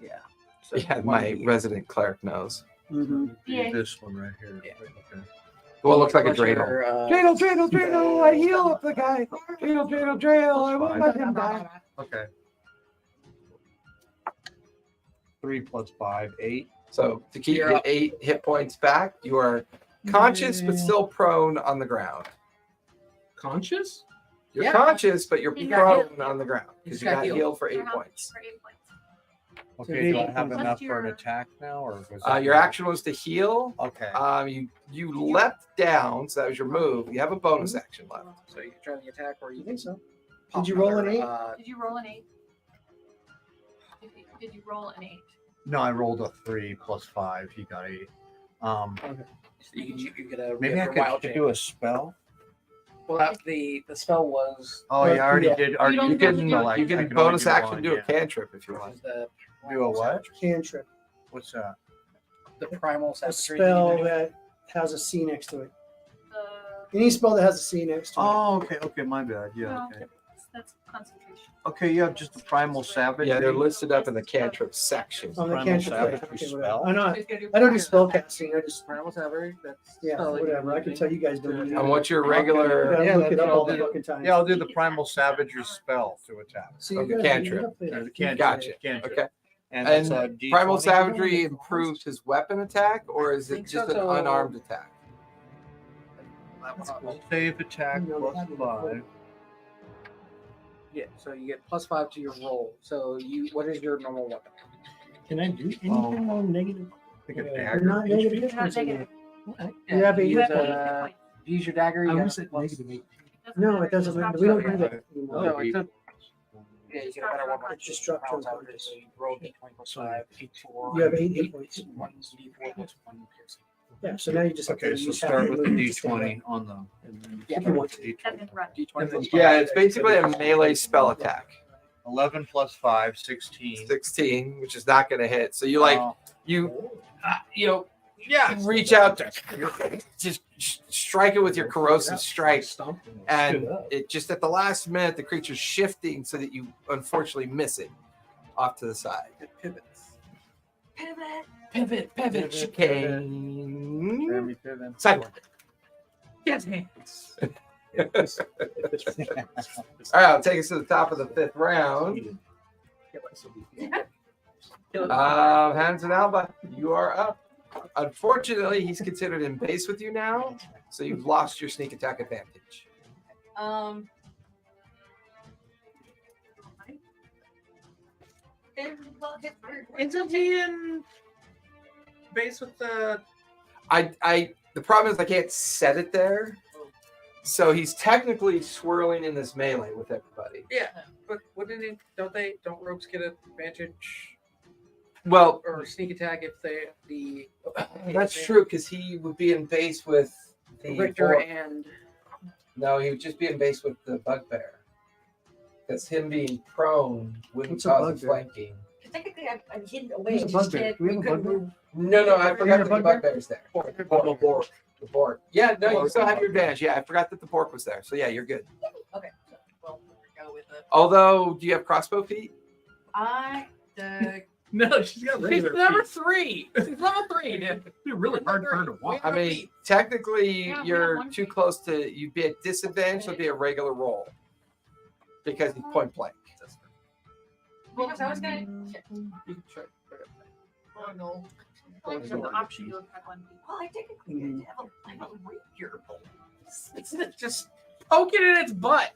Yeah. Yeah, my resident cleric knows. Mhm. Yeah. This one right here. Yeah. Okay. Well, it looks like a Plus dreidel. your, Dreidel, I heal up the guy. Dreidel, I won't let him die. Okay. 3 plus 5, 8. So to keep You're your up. 8 hit points back, you are conscious but still prone on the ground. Conscious? You're Yeah. conscious, but you're You got prone on the ground because just you got got healed. healed for 8 You're healthy points. for 8 points. Okay, do I have What's enough for an your- attack now, or was Your action was to heal. Okay. You leapt down, so that was your move. You have a bonus action left. So you can try the attack, or You you think can so? pop Did you roll an another, 8? Did you roll an 8? Did you roll an 8? No, I rolled a 3 plus 5. He got 8. you get a Maybe I wild could shape. do a spell. Well, the spell was Oh, yeah, I already yeah. did. You Already, don't You have to can, do it. like, you I can can only bonus do action one, do a yeah. cantrip if you want. the Do a what? Cantrip. What's that? The primal A savagery. spell that has a C next to it. The Any spell that has a C next to it. Oh, okay, my bad. Yeah, No. okay. that's concentration. Okay, yeah, just the primal savage. Yeah, they're listed up in the cantrip section. Oh, the Primal cantrip. Savage Okay, spell? whatever. I'm not. She's gonna do I don't do fire. spell casting. I just Primal savagery. That's yeah, spell that you're whatever. I can using. tell you guys don't. And what's your I regular? gotta Yeah, look it that's up what all I'll the do. fucking time. Yeah, I'll do the primal savage's spell to attack. See, Okay, you guys- cantrip. you have to- The cantrip. Gotcha. Cantrip. Okay. And, And it's a Primal D20. savagery improves his weapon attack, or is it think just so, an so- unarmed attack? That's cool. Save attack No, plus they haven't 5. Yeah, so you get +5 to your roll. So what is your normal weapon? Can I do anything on negative? I think a Yeah. dagger. Not negative hit You're not points in negative. there. Yeah, Yeah, but you you use, have use your dagger. I You was have at plus- negative 8. No, it doesn't. We don't do that anymore. No, it's a, yeah, you get a better one. It's just dropped to Primal unconscious. savagery, so you roll d20 plus 5, 4. You have 8 hit points. 1d4 plus 1 piercing. Yeah, so now you just have Okay, to so use start half with your the movement to stand D20 up. on the. And then Yeah. If you want to. And D20. then run. D20 plus 5. Yeah, it's basically a melee spell attack. 11 plus 5, 16. 16, which is not going to hit. So you Yeah. reach out, just strike it with your corrosive strike, Stomp. and it just at the last minute the creature's shifting so that you unfortunately miss it off to the side. It pivots. Pivot, chicane. Jeremy Piven. Sideward. Yes, hands. All right, I'll take us to the top of the 5th round. Hands and Alba, you are up. Unfortunately, he's considered in base with you now, so you've lost your sneak attack advantage. Isn't he in base with the? The problem is I can't set it there, so he's technically swirling in this melee with everybody. Yeah, but wouldn't it? Don't rogues get an advantage Well, or sneak attack if that's true because he would be in base with the Victor four- and No, he would just be in base with the bugbear. Because him being prone wouldn't What's a cause bugbear? flanking. Technically, I'm hidden away. Who's a bugbear? Do we have a bugbear? No, I forgot that the bugbear? bugbear's there. The bork. Yeah, no, you still have your advantage. Yeah, I forgot that the pork was there. So yeah, you're good. Okay, so well, we'll go with it. Although, do you have crossbow feet? No, she's got she's regular number feet. 3. She's number 3, dude. It'd be really hard for her to walk. I mean, technically, Yeah, we have you're one too feet. close to. You'd be at disadvantage. So it'd be a regular roll because he's point blank. Because I was gonna. You can try. Oh no. Like, there's an option to attack one feet. Well, I technically have a rapier. Just poke it in its butt.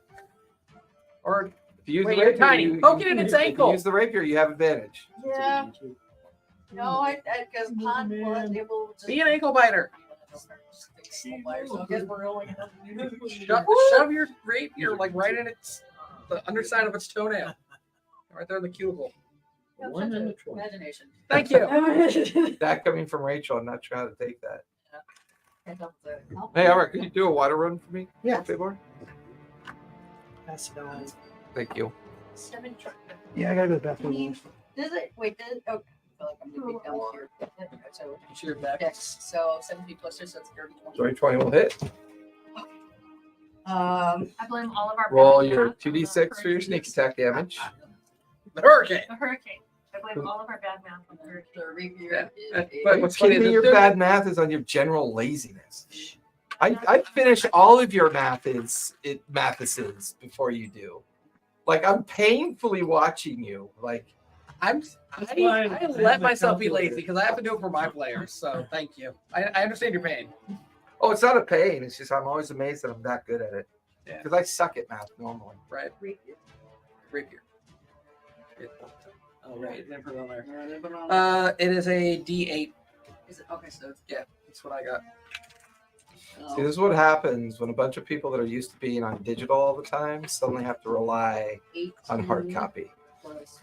Or If you use Wait, the you're rapier, tiny. Poke it in its if you ankle. use the rapier, you have advantage. Yeah. No, because Pond was able to. be an ankle biter. So I guess we're going. Shove your rapier like right in the underside of its toenail. Right there in the cuticle. One in the 20. Imagination. Thank you. That coming from Rachel, I'm not sure how to take that. Hey, Hey, Albert, could you do a water run for me? Yeah. Bigboard? Pass it on. Thank you. 7 truck. Yeah, I gotta go to the bathroom. Does it? Wait, does it? Oh, I feel like I'm moving down here. So, Sure, back. yes. So 7 feet plus 6, that's 30, 20. 2020 will hit. I blame all of our Roll bad your math on the 2d6 for your sneak hurricanes. attack damage. The hurricane. The hurricane. I blame all of our bad math on the hurricane. The rapier Yeah. is But a- what's funny Kidding me, is your that bad math is on your general laziness. I finish all of your Mathises before you do. Like I'm painfully watching you. Like I fine. I let have a myself be calculator. lazy because I have to do it for my players. So thank you. I understand your pain. oh, it's not a pain. It's just I'm always amazed that I'm that good at it. Yeah. Because I suck at math normally. Right. rapier. Rapier. Oh right, never on there. They put it on- It is a D8. Is it? Okay, so it's Yeah, that's what I got. See, this is what happens when a bunch of people that are used to being on digital all the time suddenly have to rely 18 on hard copy. plus-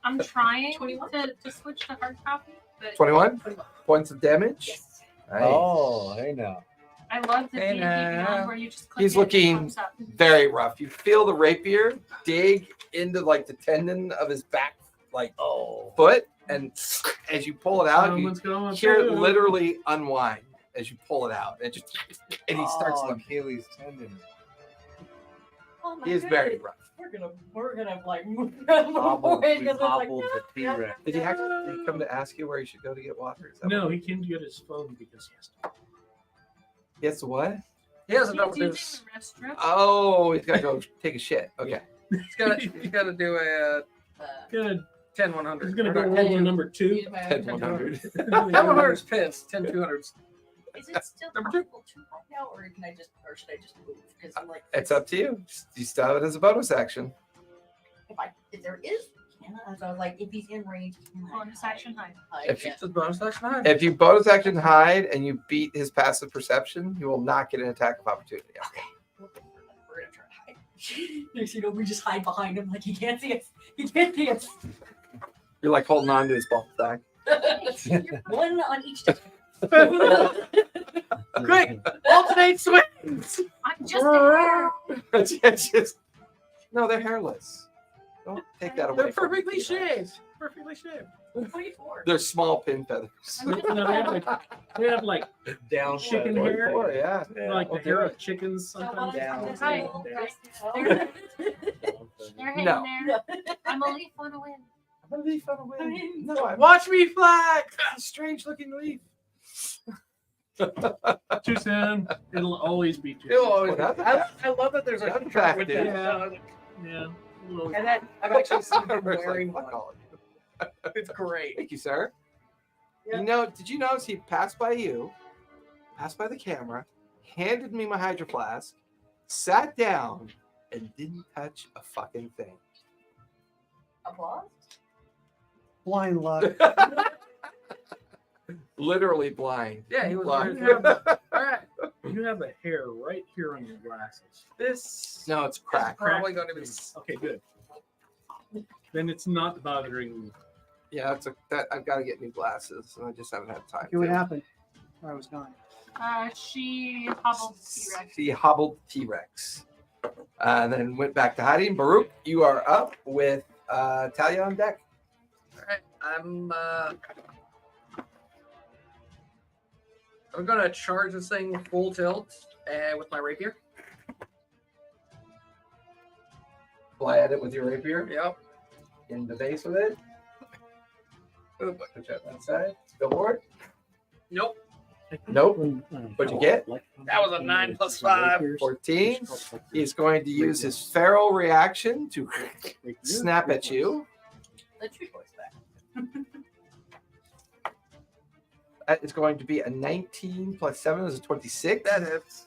I'm trying to switch to hard copy, but 21 points of damage. Yes. Nice. Oh, hey now. I love the Hey, D&D now. Beyond where you just click He's it and it looking comes up. very rough. You feel the rapier dig into like the tendon of his back, like foot, and as you pull it out, you Someone's going hear it through. literally unwind as you pull it out. It just and he starts limping. Achilles tendon. Oh my He is goodness. very rough. We're gonna like move Hobbled, away we because it's like hobbled the T-Rex. Did he actually come to ask you where he should go to get water? Is that No, what- he came to get his phone because he has to. Yes, what? He doesn't know He's what using this. the restroom. Oh, he's got to go take a shit. Okay. He's got to do a Good. 10-100. He's gonna Or go not, roll number 2. Use my 10-100. 10-100 is pissed. 10-200. Is it still Number 2. possible to right now, or can I just, or should I just move? Because I'm like, It's up to you. You still have it as a bonus action. if there is, so I was like, if he's in range, can I Bonus action hide. hide? If Yeah. It's a bonus action. Hide. If you bonus action hide and you beat his passive perception, you will not get an attack of opportunity. We're gonna try to hide. Next thing you know, we just hide behind him like he can't see us. He can't see us. You're like holding on to his ball sack. One on each side. Quick, alternate swings. I'm just a It's just no, they're hairless. Don't take that away. They're from perfectly me. shaved. perfectly shaped. 24. They're small pin feathers. No, they have like Down chicken shadow. hair. 24, yeah. Like the I'll hair do of chickens So what sometimes. Down. is Hi. They're- They're hanging No. there. I'm a leaf on a win. I'm a leaf on a wing. No, I'm Watch me fly. a strange looking leaf. Too soon. It'll always be too It'll soon. always be- Well, that's I love that there's a that's contract with attractive. that. Yeah. It'll always- And then I've actually seen him It's like, wearing fuck one. all of you. It's great. Thank you, sir. Yeah. You know, did you notice he passed by you, passed by the camera, handed me my hydro flask, sat down, and didn't touch a fucking thing? Applause? Blind luck. Literally blind. Yeah, he was Blind. wearing All right. You have a hair right here on your glasses. This No, it's is cracked. probably going to be. Okay, good. Then it's not bothering you. Yeah, that I've got to get new glasses, and I just haven't had time. Okay, what to. happened? I was gone. She hobbled T-Rex. He hobbled T-Rex, and then went back to hiding. Baruch, you are up with Talia on deck. All right, I'm gonna charge this thing full tilt with my rapier. Fly at it with your rapier Yep. in the base with it. Put you on that side. Go for it. Nope. Nope. What'd you get? That was a 9 plus 5. 14. He's going to use his feral reaction to snap at you. The true voice back. That is going to be a 19 plus 7 is a 26. That hits.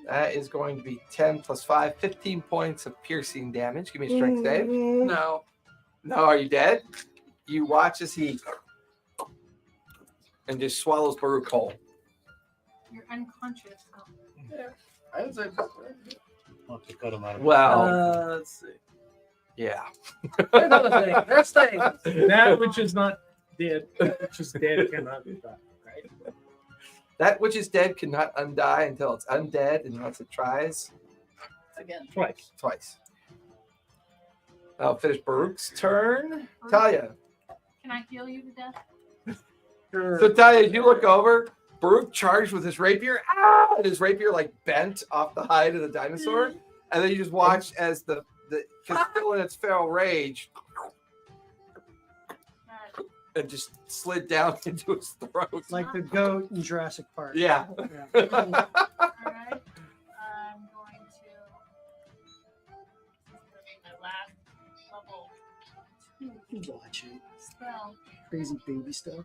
That is going to be 10 plus 5, 15 points of piercing damage. Give me a strength save. No. No, are you dead? You watch as he and just swallows Baruch whole. You're unconscious. Oh. I would say. I'll have to cut him out of Well, Let's see. yeah. There's other things. There's things. That which is not dead, that which is dead cannot be done, right? That which is dead cannot undie until it's undead, and once it tries Again. Twice. twice. I'll finish Baruch's turn. Talia. Can I heal you to death? So Talia, as you look over, Baruch charged with his rapier, and his rapier like bent off the hide of the dinosaur, and then you just watch as the because still in its feral rage, Alright. and just slid down into his throat. Like the goat in Jurassic Park. Yeah. Yeah. Alright. I'm going to. This is gonna be my last level 2 Watching spell. crazy baby stuff.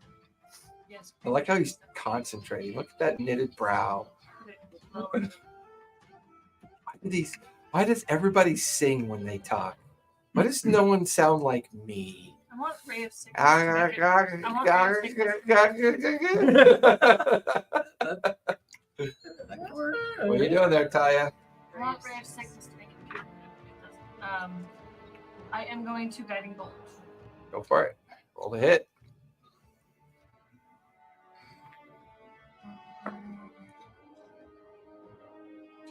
Yes. I like how he's concentrating. Look at that knitted brow. Why does everybody sing when they talk? Why does no one sound like me? I want Ray of Sickness. What are you doing there, Talia? I want Ray of Sickness to make it cute. I am going to Guiding Bolt. Go for it. Roll the hit.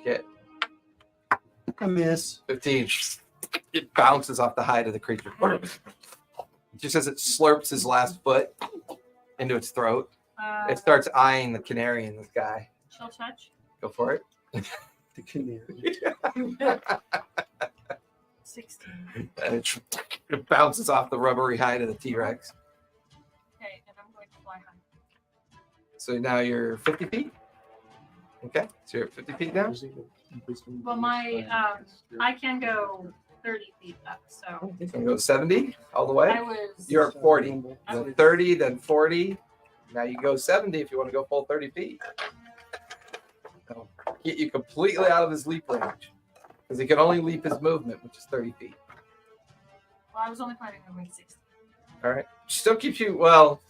Get I miss. 15. It bounces off the hide of the creature. Just as it slurps his last foot into its throat, it starts eyeing the canary in the sky. Chill touch. Go for it. The canary. 16. And it bounces off the rubbery hide of the T-Rex. Okay, and I'm going to fly high. So now you're 50 feet. Okay, so you're at 50 feet now. Well, my I can go 30 feet up, so You can go 70 all the way. I was. You're at 40. Then 30, then 40. Now you go 70 if you want to go full 30 feet. That'll get you completely out of his leap range. Because he can only leap his movement, which is 30 feet. Well, I was only planning on going 60. All right. Still keeps you, well.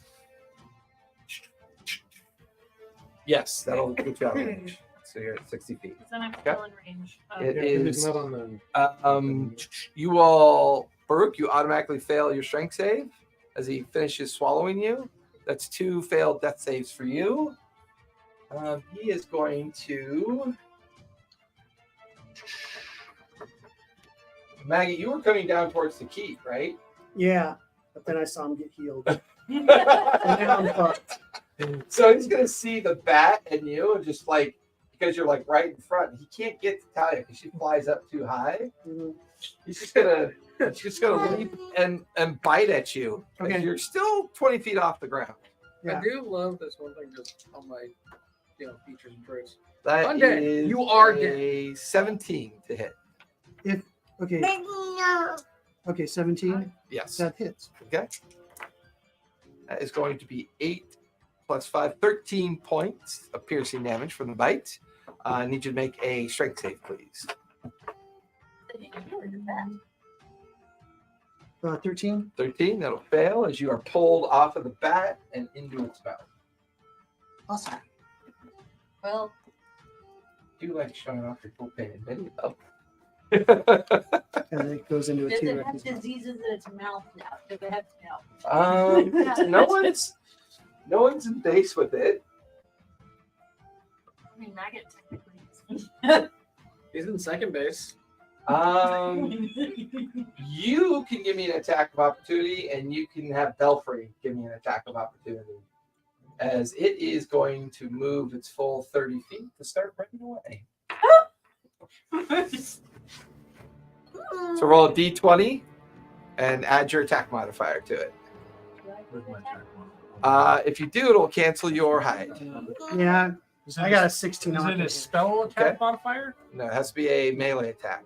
Yes, that'll get you out of range. So you're at 60 feet. Because then I'm still in range. It It's is. not on the. You all, Baruch, you automatically fail your strength save as he finishes swallowing you. That's 2 failed death saves for you. He is going to. Maggie, you were coming down towards the key, right? Yeah, but then I saw him get healed. And now I'm fucked. So he's gonna see the bat and you, and just like because you're like right in front, he can't get to Talia because she flies up too high. Mhm. He's just gonna leap and bite at you. Okay. You're still 20 feet off the ground. Yeah. I do love this one thing just on my features and traits. That Undead. is You are a 17 to hit. Okay. Okay, 17. Yes. That hits. Okay. That is going to be 8 plus 5, 13 points of piercing damage from the bite. I need you to make a strength save, please. 13. 13, that'll fail as you are pulled off of the bat and into its mouth. Awesome. Well, Do you like showing off your full painted video? And it goes into a does it T-Rex. have diseases in its mouth now? Does it have No one's in base with it. I mean, maggot technically. He's in second base. You can give me an attack of opportunity, and you can have Belfry give me an attack of opportunity, as it is going to move its full 30 feet to start running away. So roll a d20 and add your attack modifier to it. Where's my attack one? If you do, it'll cancel your hide. Yeah, Is I got a 16 Is on it a it. spell attack Okay. modifier? No, it has to be a melee attack.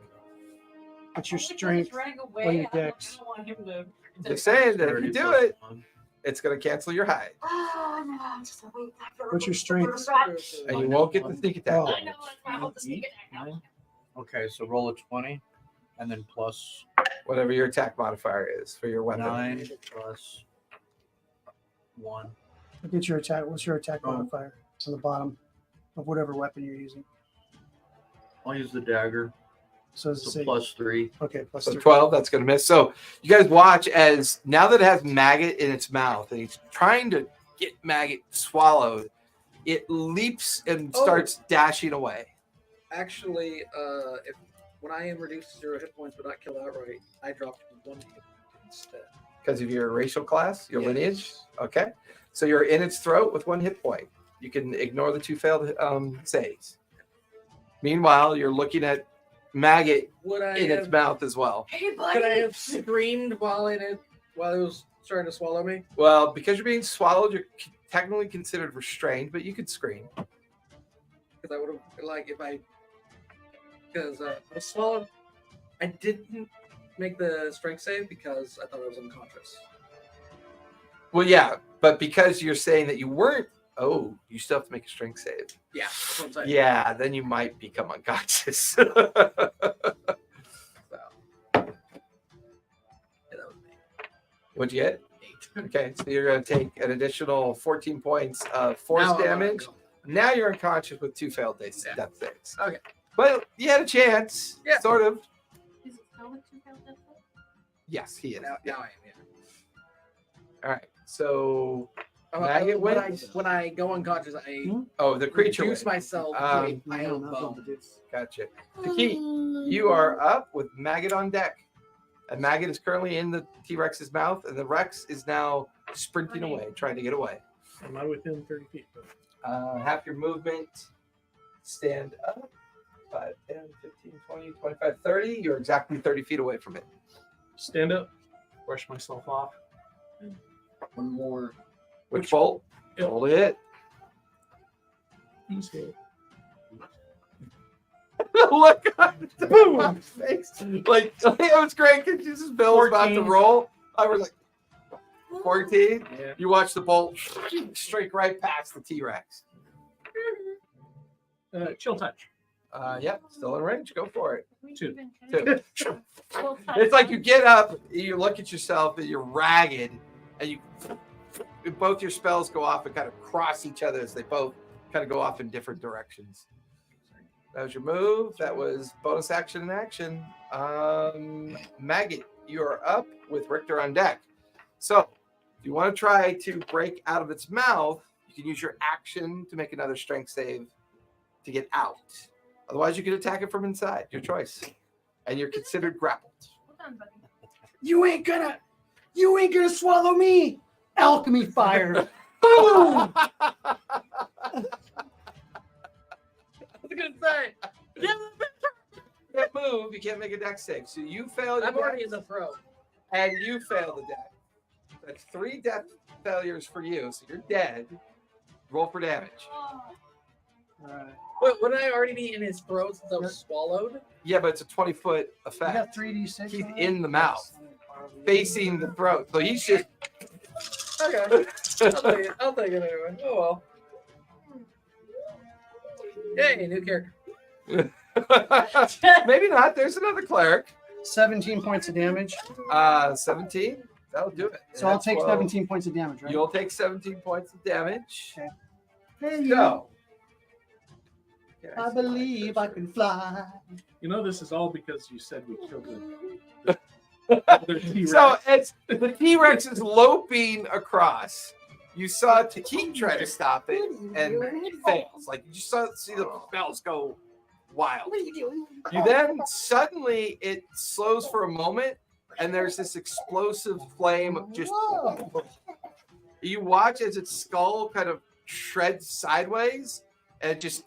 What's your He's strength? running Or away. your I don't dex? want him to. Just saying that if 30 you do plus it, one. it's going to cancel your hide, Oh no! I'm just gonna wait back for What's your strength? and you won't get the sneak attack. Oh. I know it's not the sneak attack. Nine? Okay, so roll a 20 and then plus Whatever your attack modifier is for your weapon. 9 plus 1. Look at your attack. What's your attack Oh. modifier on the bottom of whatever weapon you're using? I'll use the dagger. So does it So say? plus 3. Okay, plus So 3. 12, that's going to miss. So you guys watch as now that it has maggot in its mouth and he's trying to get maggot swallowed, it leaps and Oh. starts dashing away. Actually, when I am reduced to 0 hit points but not killed outright, I drop 1 hit point instead. Because of your racial class, your Yes. lineage. Okay. So you're in its throat with 1 hit point. You can ignore the 2 failed saves. Meanwhile, you're looking at maggot Would I in its have, mouth as well. Hey, could I buddy. have screamed while it was trying to swallow me? Well, because you're being swallowed, you're technically considered restrained, but you could scream. Because I would have because I was swallowed. I didn't make the strength save because I thought I was unconscious. Well, yeah, but because you're saying that you weren't, you still have to make a strength save. Yeah, that's what I'm saying. Yeah, then you might become unconscious. Yeah, that was me. What'd you get? 8. Okay, so you're going to take an additional 14 points of force Now I'm damage. unconscious. Now you're unconscious with 2 failed death saves. Okay. But you had a chance, Yeah. sort of. Is it still with 2 failed death saves? Yes, he is. Now I am. Yeah. All right, so Maggot when wins? when I go unconscious, I the creature reduce wins. myself to Um, a pile of bone. Gotcha. Taki, you are up with Maggot on deck. And Maggot is currently in the T-Rex's mouth, and the Rex is now sprinting away, trying to get away. I'm not within 30 feet. But Half your movement, stand up. 5, 10, 15, 20, 25, 30. You're exactly 30 feet away from it. stand up, brush myself off. One more. Which bolt? Yep. Hold it. He's hit. Look on the face. Like, it was great because Jesus Bill was about to 14. roll. I was like, 14. Yeah. You watch the bolt strike right past the T-Rex. Chill touch. Yep, still in range. Go for it. We 2. even Two. Well, It's like you get up, you look at yourself, and you're ragged, and you both your spells go off and kind of cross each other as they both kind of go off in different directions. That was your move. That was bonus action and action. Maggot, you are up with Richter on deck. So, if you want to try to break out of its mouth, you can use your action to make another strength save to get out. Otherwise, you can attack it from inside. Your choice. and you're considered grappled. Hold on, buddy. You ain't gonna swallow me. Alchemy fire. Boom! I was gonna say, Can't move. You can't make a dex save. So you fail. I'm already in the throw. And you fail the dex. That's 3 death failures for you. So you're dead. Roll for damage. Oh, All right. Wait, wouldn't I already be in his throat since I was swallowed? Yeah, but it's a 20-foot I effect. got 3d6. He's on it? in the mouth, facing the throat. So he's just. Okay. I'll take it anyway. Oh well. Yay, new character. Maybe not. There's another cleric. 17 points of damage. 17. That'll do it. So I'll That's take 12. 17 points of damage, right? You'll take 17 points of damage. Okay. Hey, you. So. I believe I can fly. You know, this is all because you said we killed the other T-Rex. So it's the T-Rex is loping across. You saw Takik try to stop it and fails. Like you just see the bells go wild. You then suddenly it slows for a moment, and there's this explosive flame of just. You watch as its skull kind of shreds sideways, and it just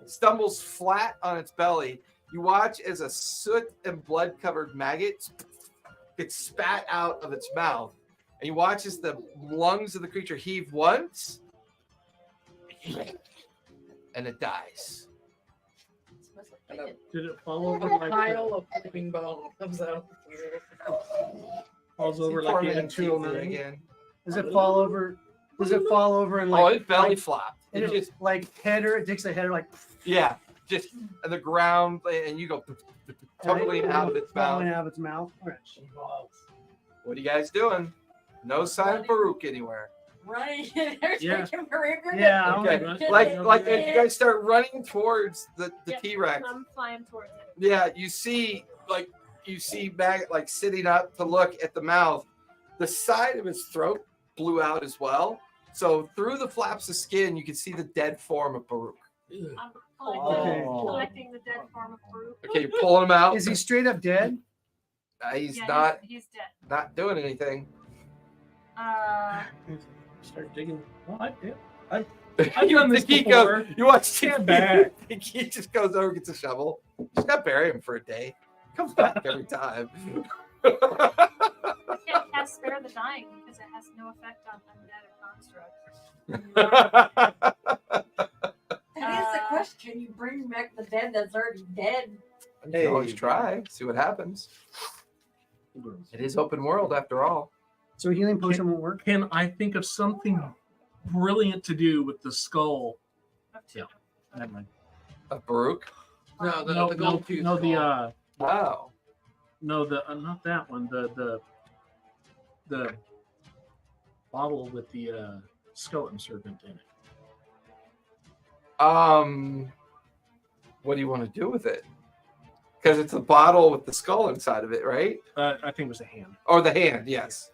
stumbles flat on its belly. You watch as a soot and blood-covered maggot gets spat out of its mouth, and you watch as the lungs of the creature heave once, and it dies. Did it fall over A like pile of flipping bone comes out. falls over like the Tormenting N209? again. Does it fall over? Does it fall over and Oh, like? it belly like, flopped. and It it just like header? It takes a header like. yeah, just on the ground, and you go tumbling out of its Tumbling mouth. out of its mouth. All right. What are you guys doing? No sign of Baruch anywhere. Right. There's Yeah. freaking Baruch. Yeah. Okay, Right. like as you guys start running towards the Yeah. T-Rex. I'm flying towards it. Yeah, you see Maggot like sitting up to look at the mouth. The side of his throat blew out as well. So through the flaps of skin, you can see the dead form of Baruch. I'm Oh. collecting the dead form of Baruch. Okay, you're pulling him out. Is he straight up dead? He's Yeah, not He's dead. not doing anything. Start digging. Well, I've done You this think he before. goes- You watch Stand back. He just goes over, gets a shovel. Just gotta bury him for a day. Comes back every time. I can't cast Spare the Dying because it has no effect on undead or constructs. That is the question. You bring back the dead that's already dead. You can always try, see what happens. It is open world after all. So a healing potion won't work. Can I think of something brilliant to do with the skull? Of two. Never mind. Of Baruch? No, the No, gold tooth. no, the Wow. no, the not that one. The bottle with the skeleton serpent in it. What do you want to do with it? Because it's a bottle with the skull inside of it, right? I think it was a hand. Or the hand, yes.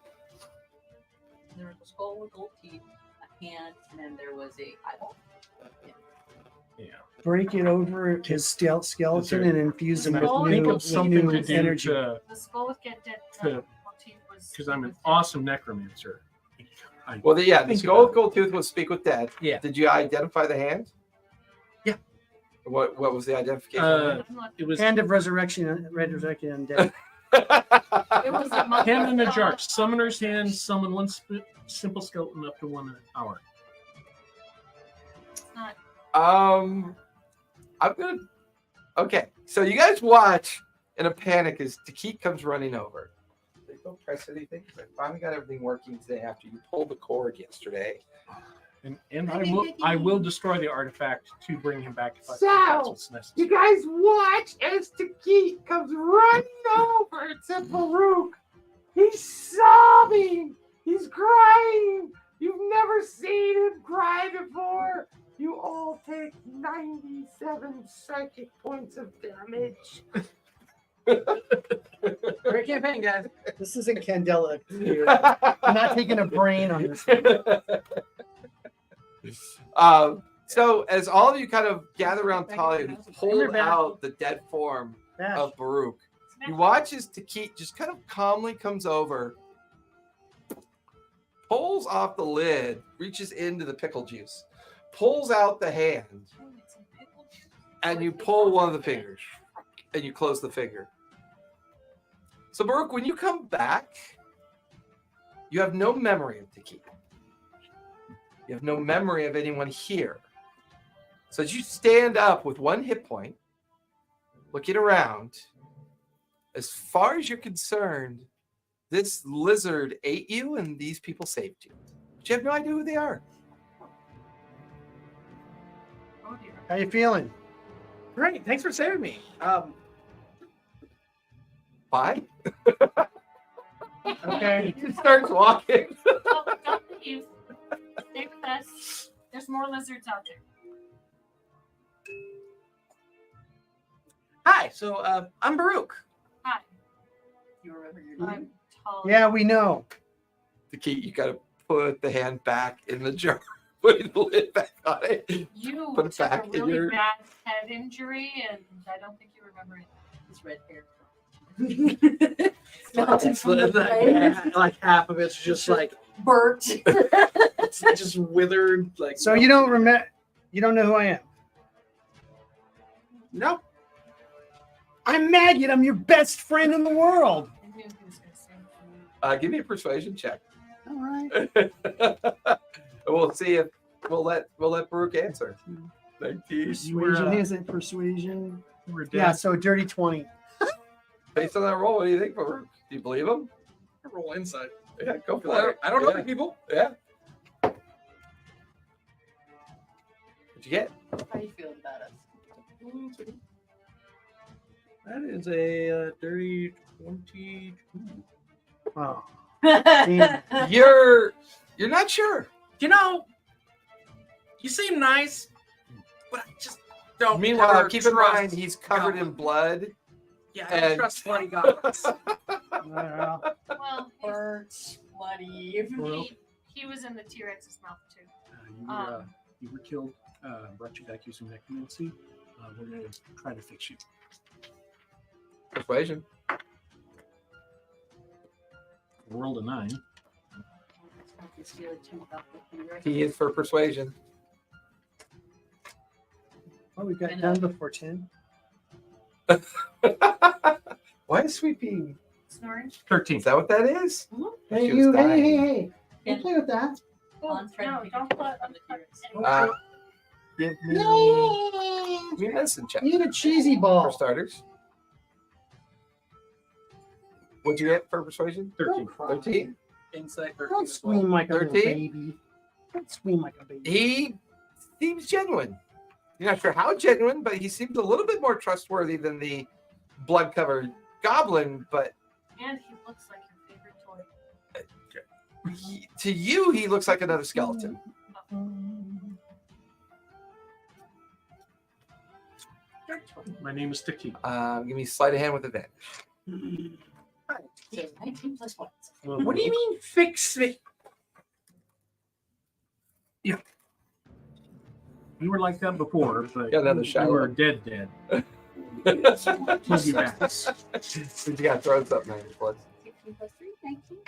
There was a skull with gold teeth, a hand, and then there was a eyeball. Yeah. Break it over his skeleton and infuse him with Skull? Think new, of something new to do energy. to The skull with get dead. To- was because I'm an was dead. awesome necromancer. Well, the Think skull about with gold tooth was speak with dead. Yeah. Did you identify the hand? Yeah. What was the identification? I'm not- It was Hand of resurrection, resurrection undead. It was a monk. hand in a jar. Summoner's hand. Summon one simple skeleton up to 1 hour. It's not. I'm gonna. Okay, so you guys watch in a panic as Takik comes running over. They don't press anything. 'Cause I finally got everything working today after you pulled the cord yesterday. And I will destroy the artifact to bring him back if So, that's what's necessary. You guys watch as Takik comes running over to Baruch. He's sobbing. He's crying. You've never seen him cry before. You all take 97 psychic points of damage. Great campaign, guys. This isn't Candela. I'm not taking a brain on this one. So as all of you kind of gather around Talia, who pulled out the dead form Bash. of Baruch, you watch as Takit just kind of calmly comes over, pulls off the lid, reaches into the pickle juice, pulls out the hand, and you pull one of the fingers, and you close the finger. So Baruch, when you come back, you have no memory of Takit. You have no memory of anyone here. So as you stand up with 1 hit point, looking around, as far as you're concerned, this lizard ate you and these people saved you. But you have no idea who they are. Oh dear. How you feeling? Great, thanks for saving me. Bye. Okay. He starts walking. Oh, don't leave. Stay with us. There's more lizards out there. Hi, so I'm Baruch. Hi. You remember your name? I'm tall. Yeah, we know. Takit, you gotta put the hand back in the jar. Put the lid back on it. You Put it took back a in really your- bad head injury, and I don't think you remember it. His red hair. It's like half of it's just like Burnt. it's just withered. Like So you don't remember? You don't know who I am? No. I'm Maggot. I'm your best friend in the world. I knew he was going to say it. Give me a persuasion check. All right. We'll see if we'll let Baruch answer. 19. Persuasion isn't persuasion. You were dead. Yeah, so a dirty 20. Based on that roll, what do you think, Baruch? Do you believe him? Roll insight. Yeah, go I for don't, it. I don't know Yeah. the people. Yeah. What'd you get? How you feeling about us? That is a dirty 22. Oh. You're not sure. You know, you seem nice, but I just don't. Meanwhile, ever keep in trust mind he's covered in blood. Yeah, I don't and- trust bloody gods. Well, Burnt, bloody. he was in the T-Rex's mouth, too. You were killed, brought you back using necromancy. We're going to try to fix you. Persuasion. Rolled a 9. He is for persuasion. Oh, we got done before 10. Why is sweeping? Snoring? 13. Is that what that is? Hey, She was you. Hey, dying. hey, hey. Don't play with that. Oh, On thread no, to don't pick put up on the T-Rex. Give me No. give me a medicine check You need a cheesy for ball. starters. What'd you get for persuasion? 13. 13. Insight 13 Don't as well. scream like a little 13? baby. Don't scream like a baby. He seems genuine. You're not sure how genuine, but he seems a little bit more trustworthy than the blood-covered goblin. But And he looks like your favorite toy. to you, he looks like another skeleton. My name is Tiki. Give me sleight of hand with advantage. 19 plus 1. What do you mean fix it? We were like that before, but Got another we shower. were dead. We'll be back. You got to throw something at your blood. 16 plus 3, 19.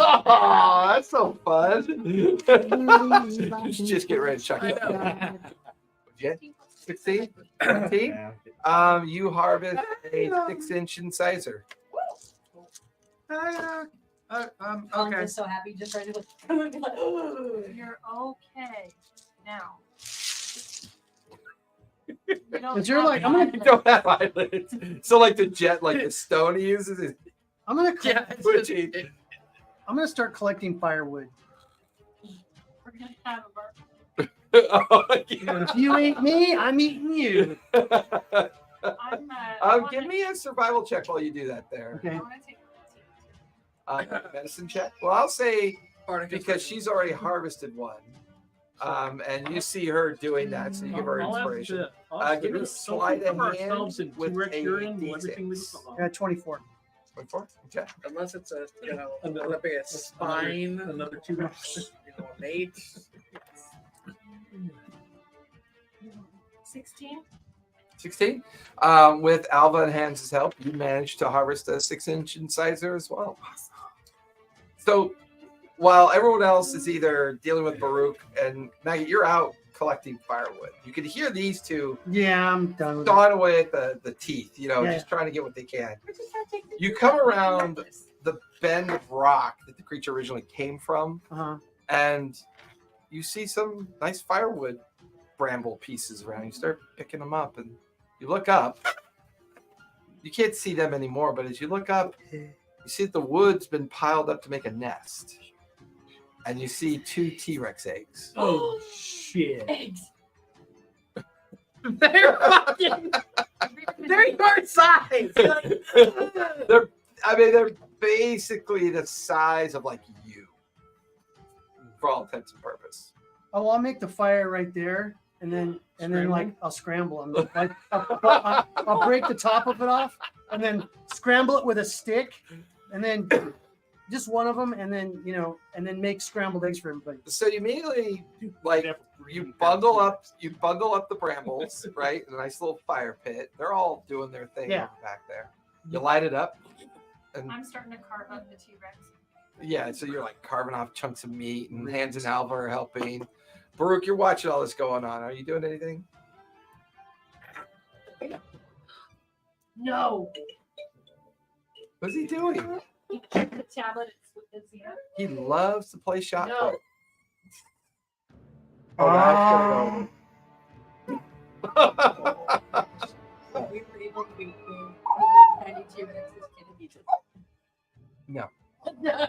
Oh, that's so fun. Just get ready to chuck it. I Yeah. 16? 17? You harvest a 6-inch incisor. I'm okay. just so happy just ready to look. You're okay now. You don't Is there have like- I'm gonna- You don't have eyelids. So like the jet, like the stone he uses is I'm gonna. Yeah, it's twitchy. just- I'm gonna start collecting firewood. We're gonna have a bar. Oh, yeah. If you ain't me, I'm eating you. Give me a survival check while you do that there. Okay. I wanna take Medicine check. Well, I'll say Bardic because inspiration. she's already harvested one. And you see her doing that, so you give her I'll have inspiration. to- I'll give me don't sleight of cover hand ourselves in with T-Rex a urine, D6. everything leaves alone. Yeah, 24. 24. Okay. Unless it's a flipping a spine, Another 2 rocks. a mate. 16. 16. With Alva and Hans' help, you managed to harvest a 6-inch incisor as well. So while everyone else is either dealing with Baruch and Maggie, you're out collecting firewood. You can hear these two Yeah, I'm done with it. sawing away at the teeth, Yeah. just trying to get what they can. You come around the bend of rock that the creature originally came from, Uh-huh. and you see some nice firewood bramble pieces around. You start picking them up, and you look up. You can't see them anymore, but as you look up, you see that the wood's been piled up to make a nest. And you see 2 T-Rex eggs. Oh, shit. Eggs. They're fucking. They're your size. They're basically the size of like you, for all intents and purpose. Oh, well, I'll make the fire right there, and then Scramble? like I'll scramble them. Like I'll break the top of it off, and then scramble it with a stick, and then just one of them, and then and then make scrambled eggs for everybody. So you immediately you bundle up the brambles, right? In a nice little fire pit. They're all doing their thing Yeah. over back there. You light it up, and I'm starting to carve up the T-Rex. yeah, so you're like carving off chunks of meat, and Hans and Alva are helping. Baruch, you're watching all this going on. Are you doing anything? No. What's he doing? The tablet is He loves to play shot No. put. Oh, that's We were able to be tiny T-Rexes can eat it. No. No.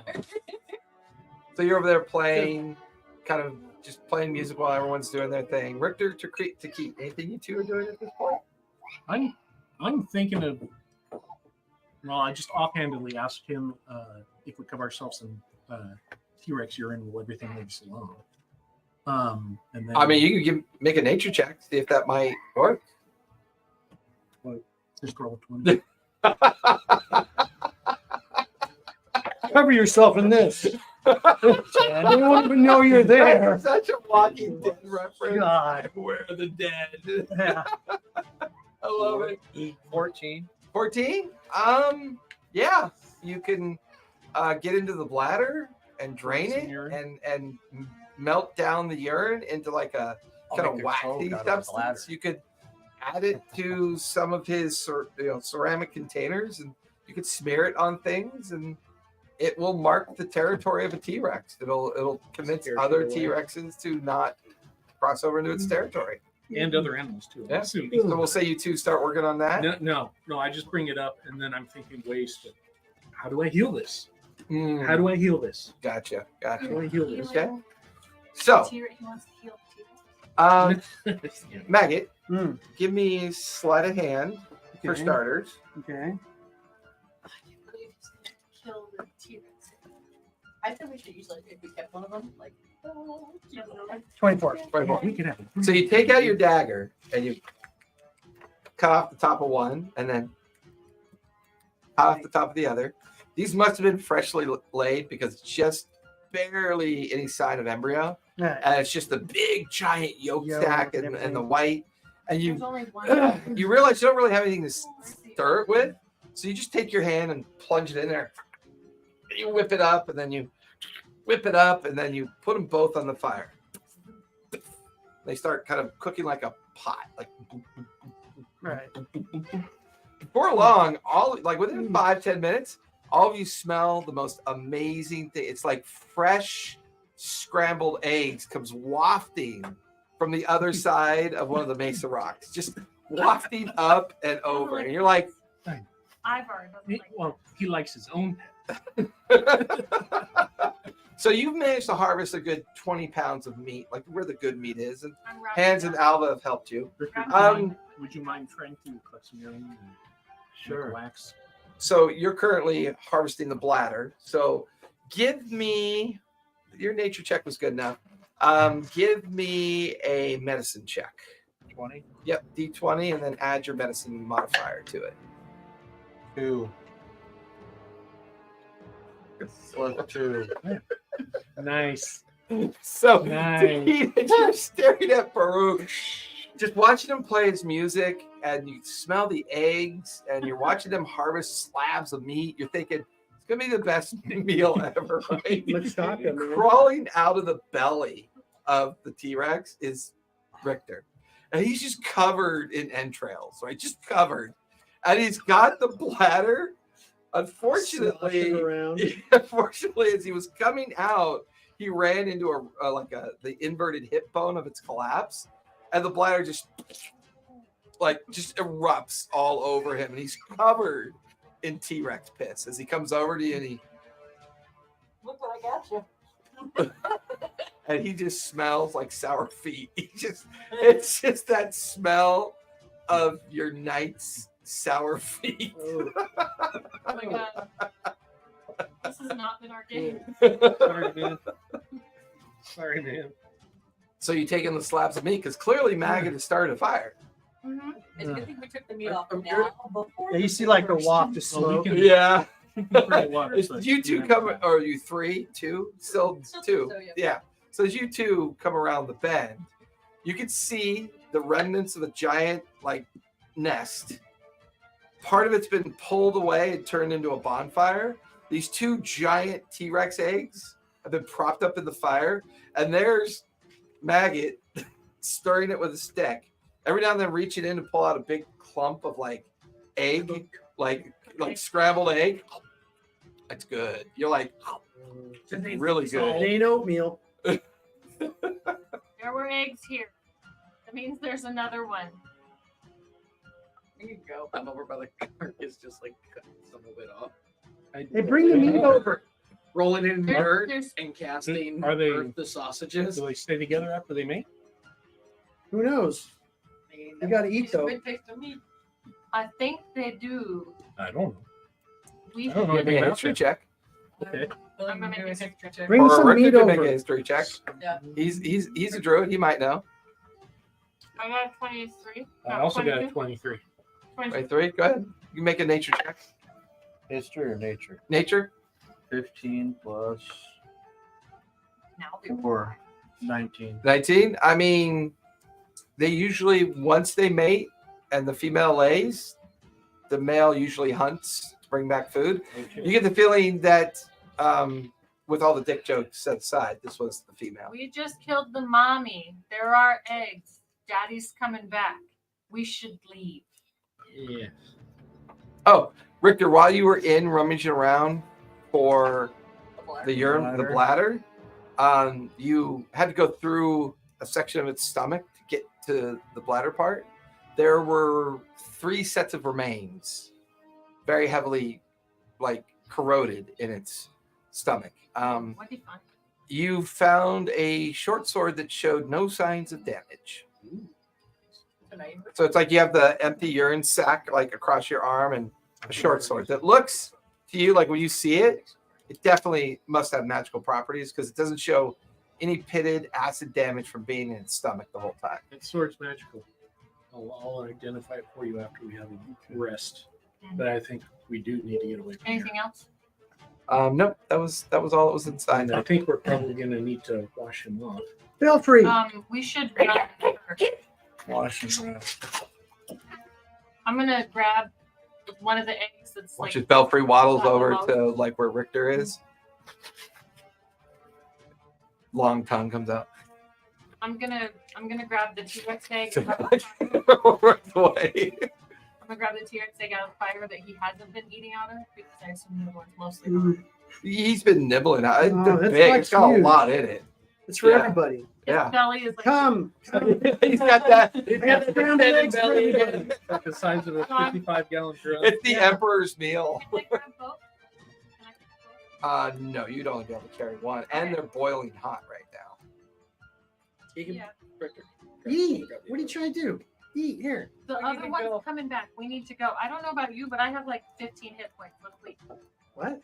So you're over there playing, kind of just playing music while everyone's doing their thing. Richter to keep. Anything you two are doing at this point? I'm thinking of. Well, I just offhandedly asked him if we cover ourselves in T-Rex urine, will everything leave us alone? And then I mean, you can make a nature check, see if that might work. just roll a 20. Cover yourself in this. I won't even know you're there. That's such a Walking Dead reference. God. Where are the dead? Yeah. I love it. 14. 14? Yeah, you can get into the bladder and drain Some it urine. and melt down the urine into like a kind of make a coke waxy out of the substance. bladder. You could add it to some of his ceramic containers, and you could smear it on things, and it will mark the territory of a T-Rex. It'll convince Scare other people away. T-Rexes to not cross over into its territory. And other animals too. I'm Yeah. assuming. So we'll say you two start working on that. No. I just bring it up, and then I'm thinking ways to. How do I heal this? Mm, How do I heal this? gotcha. How do I heal this? Okay. So, He wants to heal the T-Rex. Maggot, Mm. give me sleight of hand for Okay. starters. Okay. Kill the T-Rex. I think we should use like if we kept one of them, like. 24. We can have it. So you take out your dagger and you cut off the top of one, and then cut off the top of the other. These must have been freshly laid because just barely any sign of embryo, Yeah. and it's just the big giant yolk Yolk stack and and the everything. white, and There's you only one. you realize you don't really have anything to stir it with, so you just take your hand and plunge it in there. You whip it up, and then you whip it up, and then you put them both on the fire. They start kind of cooking like a pot, like Right. before long, all like within 5-10 minutes, all of you smell the most amazing thing. It's like fresh scrambled eggs comes wafting from the other side of one of the mesa rocks, just wafting up and over, and you're like, Ivar doesn't like Well, he likes his own pet. so you've managed to harvest a good 20 pounds of meat, like where the good meat is, and I'm wrapping Hans it and up. Alva have helped you. Rick, would you mind trying to collect some urine and Sure. make wax? So you're currently harvesting the bladder. So give me your nature check was good enough. Give me a medicine check. 20. Yep, D20, and then add your medicine modifier to it. 2. +2. Nice. So Nice. you're staring at Baruch, just watching him play his music, and you smell the eggs, and you're watching them harvest slabs of meat. You're thinking it's gonna be the best meal ever, right? Let's talk him, man. Crawling out of the belly of the T-Rex is Richter, and he's just covered in entrails, right? Just covered, and he's got the bladder. Sloshing around. Unfortunately, as he was coming out, he ran into the inverted hip bone of its collapse, and the bladder just erupts all over him, and he's covered in T-Rex piss as he comes over to you, and Look what I got you. and he just smells like sour feet. It's just that smell of your night's sour feet. Oh, Oh my god. This has not been our game. Sorry, man. Sorry, man. So you take in the slabs of meat because clearly Maggot has started a fire. Mm-hmm. It's a good thing we took the meat off I'm now. Before yeah, you see like a waft of Well, we smoke. can- Yeah. Pretty water, Is so you two yeah. come, or you three, two, still two? So, yeah. Yeah. So as you two come around the bend, you can see the remnants of a giant nest. Part of it's been pulled away and turned into a bonfire. These two giant T-Rex eggs have been propped up in the fire, and there's Maggot stirring it with a stick. Every now and then reaching in to pull out a big clump of egg, like scrambled egg. It's good. You're like, it's really It good. ain't oatmeal. There were eggs here. That means there's another one. There you go. I'm over by the carcass, just cutting some of it off. Hey, bring the meat over. Rolling it in the dirt There's and casting Are they- earth the sausages. Do they stay together after they mate? Who knows? You gotta eat though. Good taste of meat. I think they do. I don't know. We I don't know Make anything a about history them. check. Okay. I'm gonna make a history check. Bring Or some Richter meat can make a over. history check. Yeah. He's a druid. He might know. I got a 23. I No, also got a 22. 23. 23. Go ahead. You can make a nature check. History or nature? Nature. 15 plus Now 4, 19. 19. I mean, they usually, once they mate and the female lays, the male usually hunts to bring back food. You get the feeling that, with all the dick jokes set aside, this was the female. we just killed the mommy. There are eggs. Daddy's coming back. We should leave. Yeah. Oh, Richter, while you were in rummaging around for the urine, the bladder, you had to go through a section of its stomach to get to the bladder part. There were 3 sets of remains, very heavily corroded in its stomach. What do you find? You found a short sword that showed no signs of damage. So it's like you have the empty urine sac across your arm and a short sword that looks to you like when you see it, it definitely must have magical properties because it doesn't show any pitted acid damage from being in its stomach the whole time. That sword's magical. I'll identify it for you after we have a rest. But I think we do need to get away from Anything else? Nope, that was all that was inside. here. I think we're probably going to need to wash him off. Feel free. We should grab first. Wash and grab. I'm gonna grab one of the eggs that's Watch as Belfry waddles over to where Richter is. Long tongue comes out. I'm gonna grab the T-Rex egg. Right away. I'm gonna grab the T-Rex egg out of the fire that he hasn't been eating out of because I assume the one's mostly gone. He's been nibbling. Oh, They're that's big. like It's got a huge. lot in it. It's for yeah. everybody. His Yeah. belly is like Come. He's got that. I got the brown eggs for everybody. Like the size of a 55-gallon drum. It's the Emperor's meal. Can I grab both? Can I grab both? No, you'd only be able to carry one, and they're boiling hot right now. You can Yeah. Eat. What are you trying to do? Eat here. The We need other to one's go. coming back. We need to go. I don't know about you, but I have 15 hit points. Let's leave. What?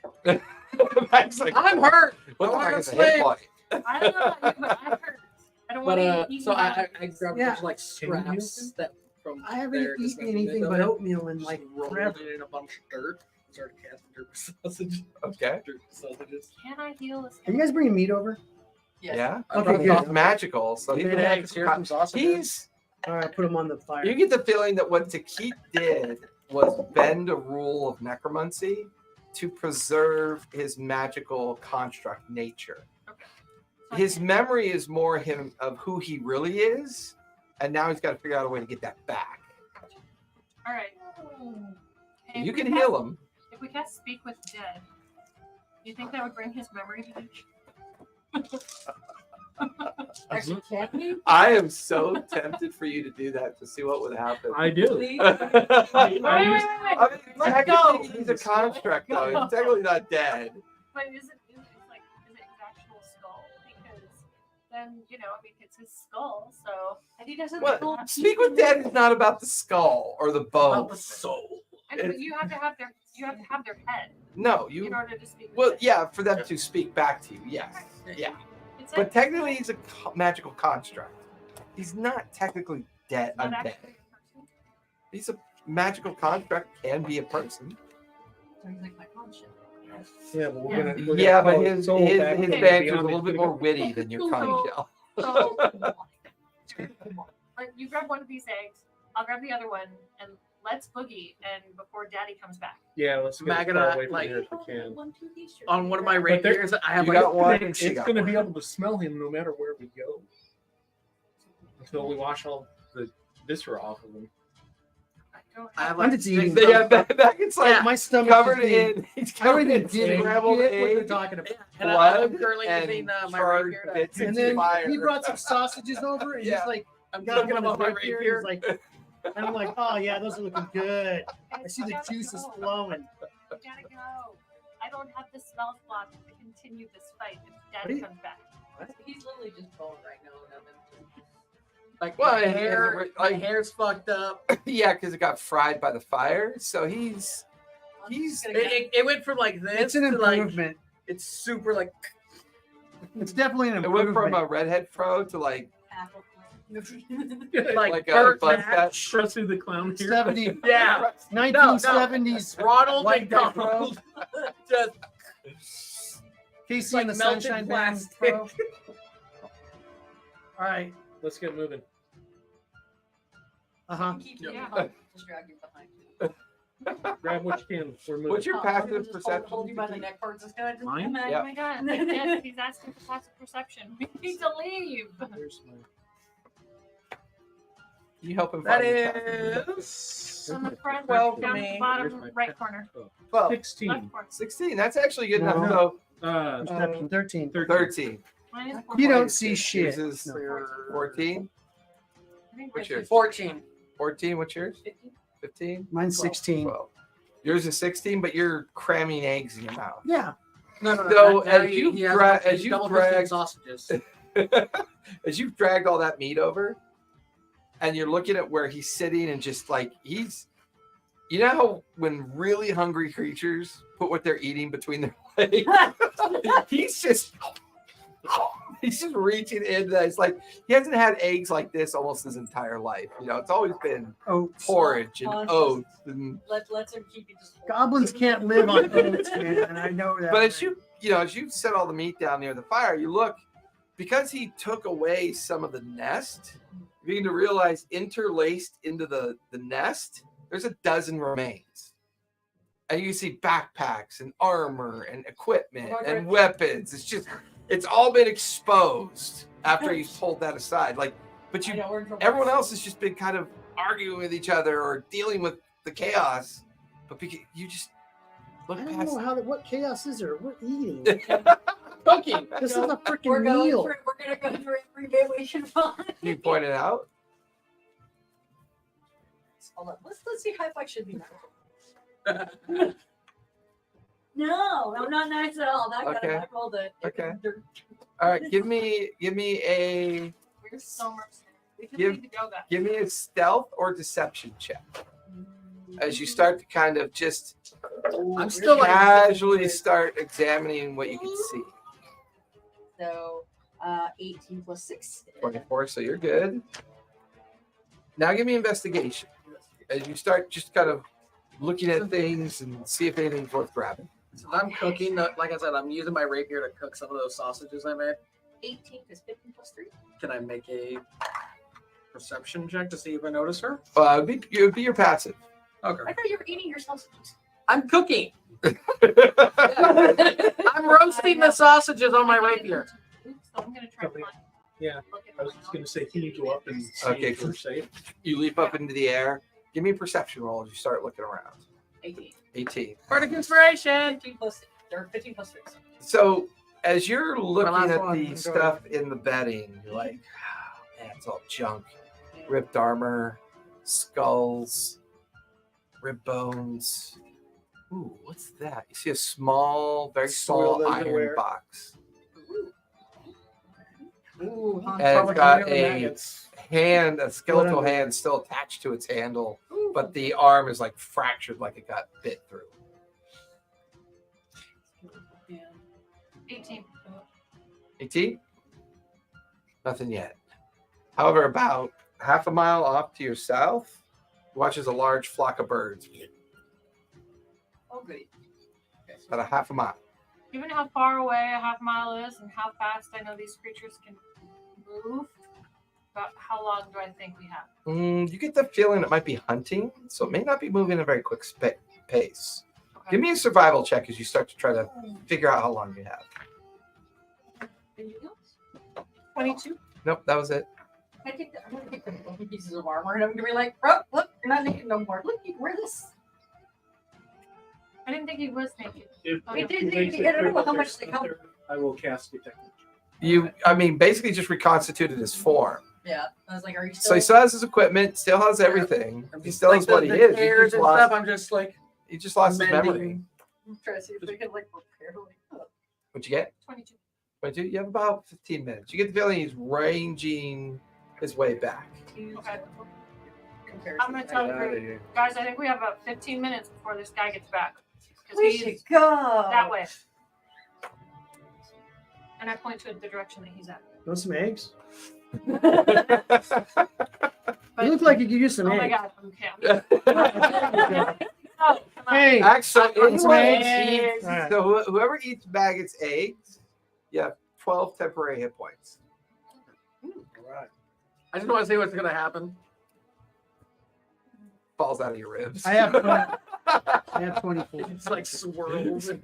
Max like, I'm hurt. what the I heck wanna is a hit sleep. point? I don't know about you, but I hurt. I don't want But to eat. so I grabbed Yeah. those scraps that from I haven't there, just eaten in the anything middle, but oatmeal in just rolled forever. it in a bunch of dirt, start a catheter with sausage. Okay. Sausages. Can I heal this? Are you guys bringing meat over? Yes. Yeah. Okay, He's good. magical. So he's Big a eggs, magical here's some sausages. He's. All right, put them on the fire. You get the feeling that what Takit did was bend a rule of necromancy to preserve his magical construct nature. His memory is more him of who he really is, and now he's got to figure out a way to get that back. All right. Hey, You if we can cast- heal him. If we cast Speak with Dead, do you think that would bring his memory back? Actually, can we? I am so tempted for you to do that to see what would happen. I do. Please? I Wait, mean, Let's technically go. he's a construct, though. He's technically not dead. But is it his actual skull? Because then, I mean, it's his skull, so. And he doesn't. Well, Speak with Dead is not about the skull or the About the bones. soul. But you have to have their head No, in you. order to speak with Well, them. yeah, for them to speak back to you. Yes. Yeah. It's But technically, he's a magical construct. He's not technically dead. not Undead. actually a person. He's a magical construct. Can be a person. So he's like my conscience. Yeah, but Yeah. we're Yeah, gonna but call it his soul his back his and banter is a beyond little bit the- more witty than your conning shell. So, like, you grab one of these eggs, I'll grab the other one, and let's boogie. And before Daddy comes back, Yeah, let's get as Maggot, far away from like- here as we can. On one of my But there- rapiers, I have You like got one, and she It's got going to one. be able to smell him no matter where we go. Until we wash all the viscera off of him. I don't I have have. like I'm just eating. They have that. It's like My stomach covered is being- in. He's I covered don't in even give a scrambled shit what they're eggs, talking about. and blood, I'm curling and between my charred rapier. bits And into then fire. he brought some sausages over, and Yeah. he's like, I'm got cooking them them on on his my rapier. rapier. He's like, and I'm like, oh yeah, those are looking good. I Guys, see the gotta juices go. flowing. We gotta go. I don't have the spell slot to continue this fight if What Daddy do you- comes back. He's literally just bone right now. Like Well, my and- hair, and- my hair's fucked up. Yeah, because it got fried by the fire. So he's It went from like this It's an to like improvement. it's super like It's definitely an it went improvement. from a redhead fro to like like a Burt buzz Match. cut. Krusty the Clown here. 70, Yeah, 1970s. Ronald White McDonald. Just Casey like and the melted Sunshine Band. plastic. Pro. All right. Let's get moving. Keep Yeah. just drag you behind. Grab what you can. We're moving. What's your passive Hold perception? you by the neck parts. Mine? Yeah. Oh my god. Yes, he's asking for passive perception. We need to leave. Here's my- You help him that find his passive perception. is On the front, Well, down for at me. the bottom Here's my right pen. corner. 12. 16. Left corner. 16. That's actually good enough. No. So Perception 13. 13. Mine is You 14. don't see shit. Yours is No. 14. I think What's mine yours? is 14. 14. What's yours? 15. Mine's 16. 12. Yours is 16, but you're cramming eggs in your mouth. Yeah. No. So, now as he you has dra- double- as you double drag- fisted sausages. As you've dragged all that meat over, and you're looking at where he's sitting, and just like you know how when really hungry creatures put what they're eating between their legs, he's just reaching into that. It's like he hasn't had eggs like this almost his entire life. You know, it's always been Oats. porridge and oats. And Let's him keep you just. Goblins can't live on oats, man. And I know that. but as you set all the meat down near the fire, you look, because he took away some of the nest, you begin to realize interlaced into the nest, there's a dozen remains. And you see backpacks and armor and equipment and weapons. It's all been exposed after he's pulled that aside. But everyone else has just been kind of arguing with each other or dealing with the chaos. But you just look I don't past know what chaos is there. We're eating. Cooking. This is a We're freaking going meal. through. We're gonna go through every bit we can find. you pointed out. Hold on. Let's see how I should be nice. No, I'm not nice at all. That Okay. I rolled it. Okay. All right, give me a We're so much. We just Give- need to go back. give me a stealth or deception check as you start to kind of just I'm still like casually start examining what you can see. So, 18 plus 6. 24, so you're good. Now give me investigation as you start just kind of looking at things and see if anything's worth grabbing. So I'm cooking. Like I said, I'm using my rapier to cook some of those sausages I made. 18 is 15 plus 3. Can I make a perception check to see if I notice her? It would be your passive. Okay. I thought you were eating your sausages. I'm cooking. I'm roasting the sausages on my rapier. So I'm gonna try to find. Yeah. Look at I was just gonna say, can you go up and see Okay, if you're safe? You leap up into the air. Give me a perception roll as you start looking around. 18. 18. Bardic inspiration. 15 plus 6. Or 15 plus 6. So as you're looking last at one, the go stuff in the bedding, you're like, oh, man, it's all junk. Ripped armor, skulls, rib bones. Ooh, what's that? You see a small, very small Soiled iron underwear. box. Ooh, And it's got a skeletal hand still attached to its handle, but the arm is like fractured, like it got bit through. 18. 18? Nothing yet. However, about half a mile off to your south, you watch as a large flock of birds. Oh, goody. About a half a mile. Given how far away a half mile is and how fast I know these creatures can move, about how long do I think we have? You get the feeling it might be hunting, so it may not be moving at a very quick pace. Okay. Give me a survival check as you start to try to figure out how long you have. Anything else? 22. Nope, that was it. I'm going to take the broken pieces of armor and I'm going to be like, bro, look, you're not naked no more. Look, you can wear this. I didn't think he was naked. If We if did he think- makes it I don't know clear how that much there's they come- stuff there, I will cast detect. Basically just reconstituted his form. Yeah. I was like, are you So still? he still has his equiment, still has everything. He still like has what he the is. hairs and stuff. I'm just like He just lost his mending. memory. I'm trying to see if they can like repair. Like, oh. What'd you get? 22. 22? You have about 15 minutes. You get the feeling he's ranging his way back. Okay. Comparison. I'm gonna tell the group, guys, I think we have about 15 minutes before this guy gets back. Because We he should is go. that way. And I point to the direction that he's at. Want some eggs? But, You look like you could use some oh my eggs. god, okay. Oh, come on. Hey, Actually, want some anyone eggs? eats, All right. so whoever eats maggots' eggs, you have 12 temporary hit points. I just want to see what's gonna happen. Falls out of your ribs. I have 24. It's like swirls and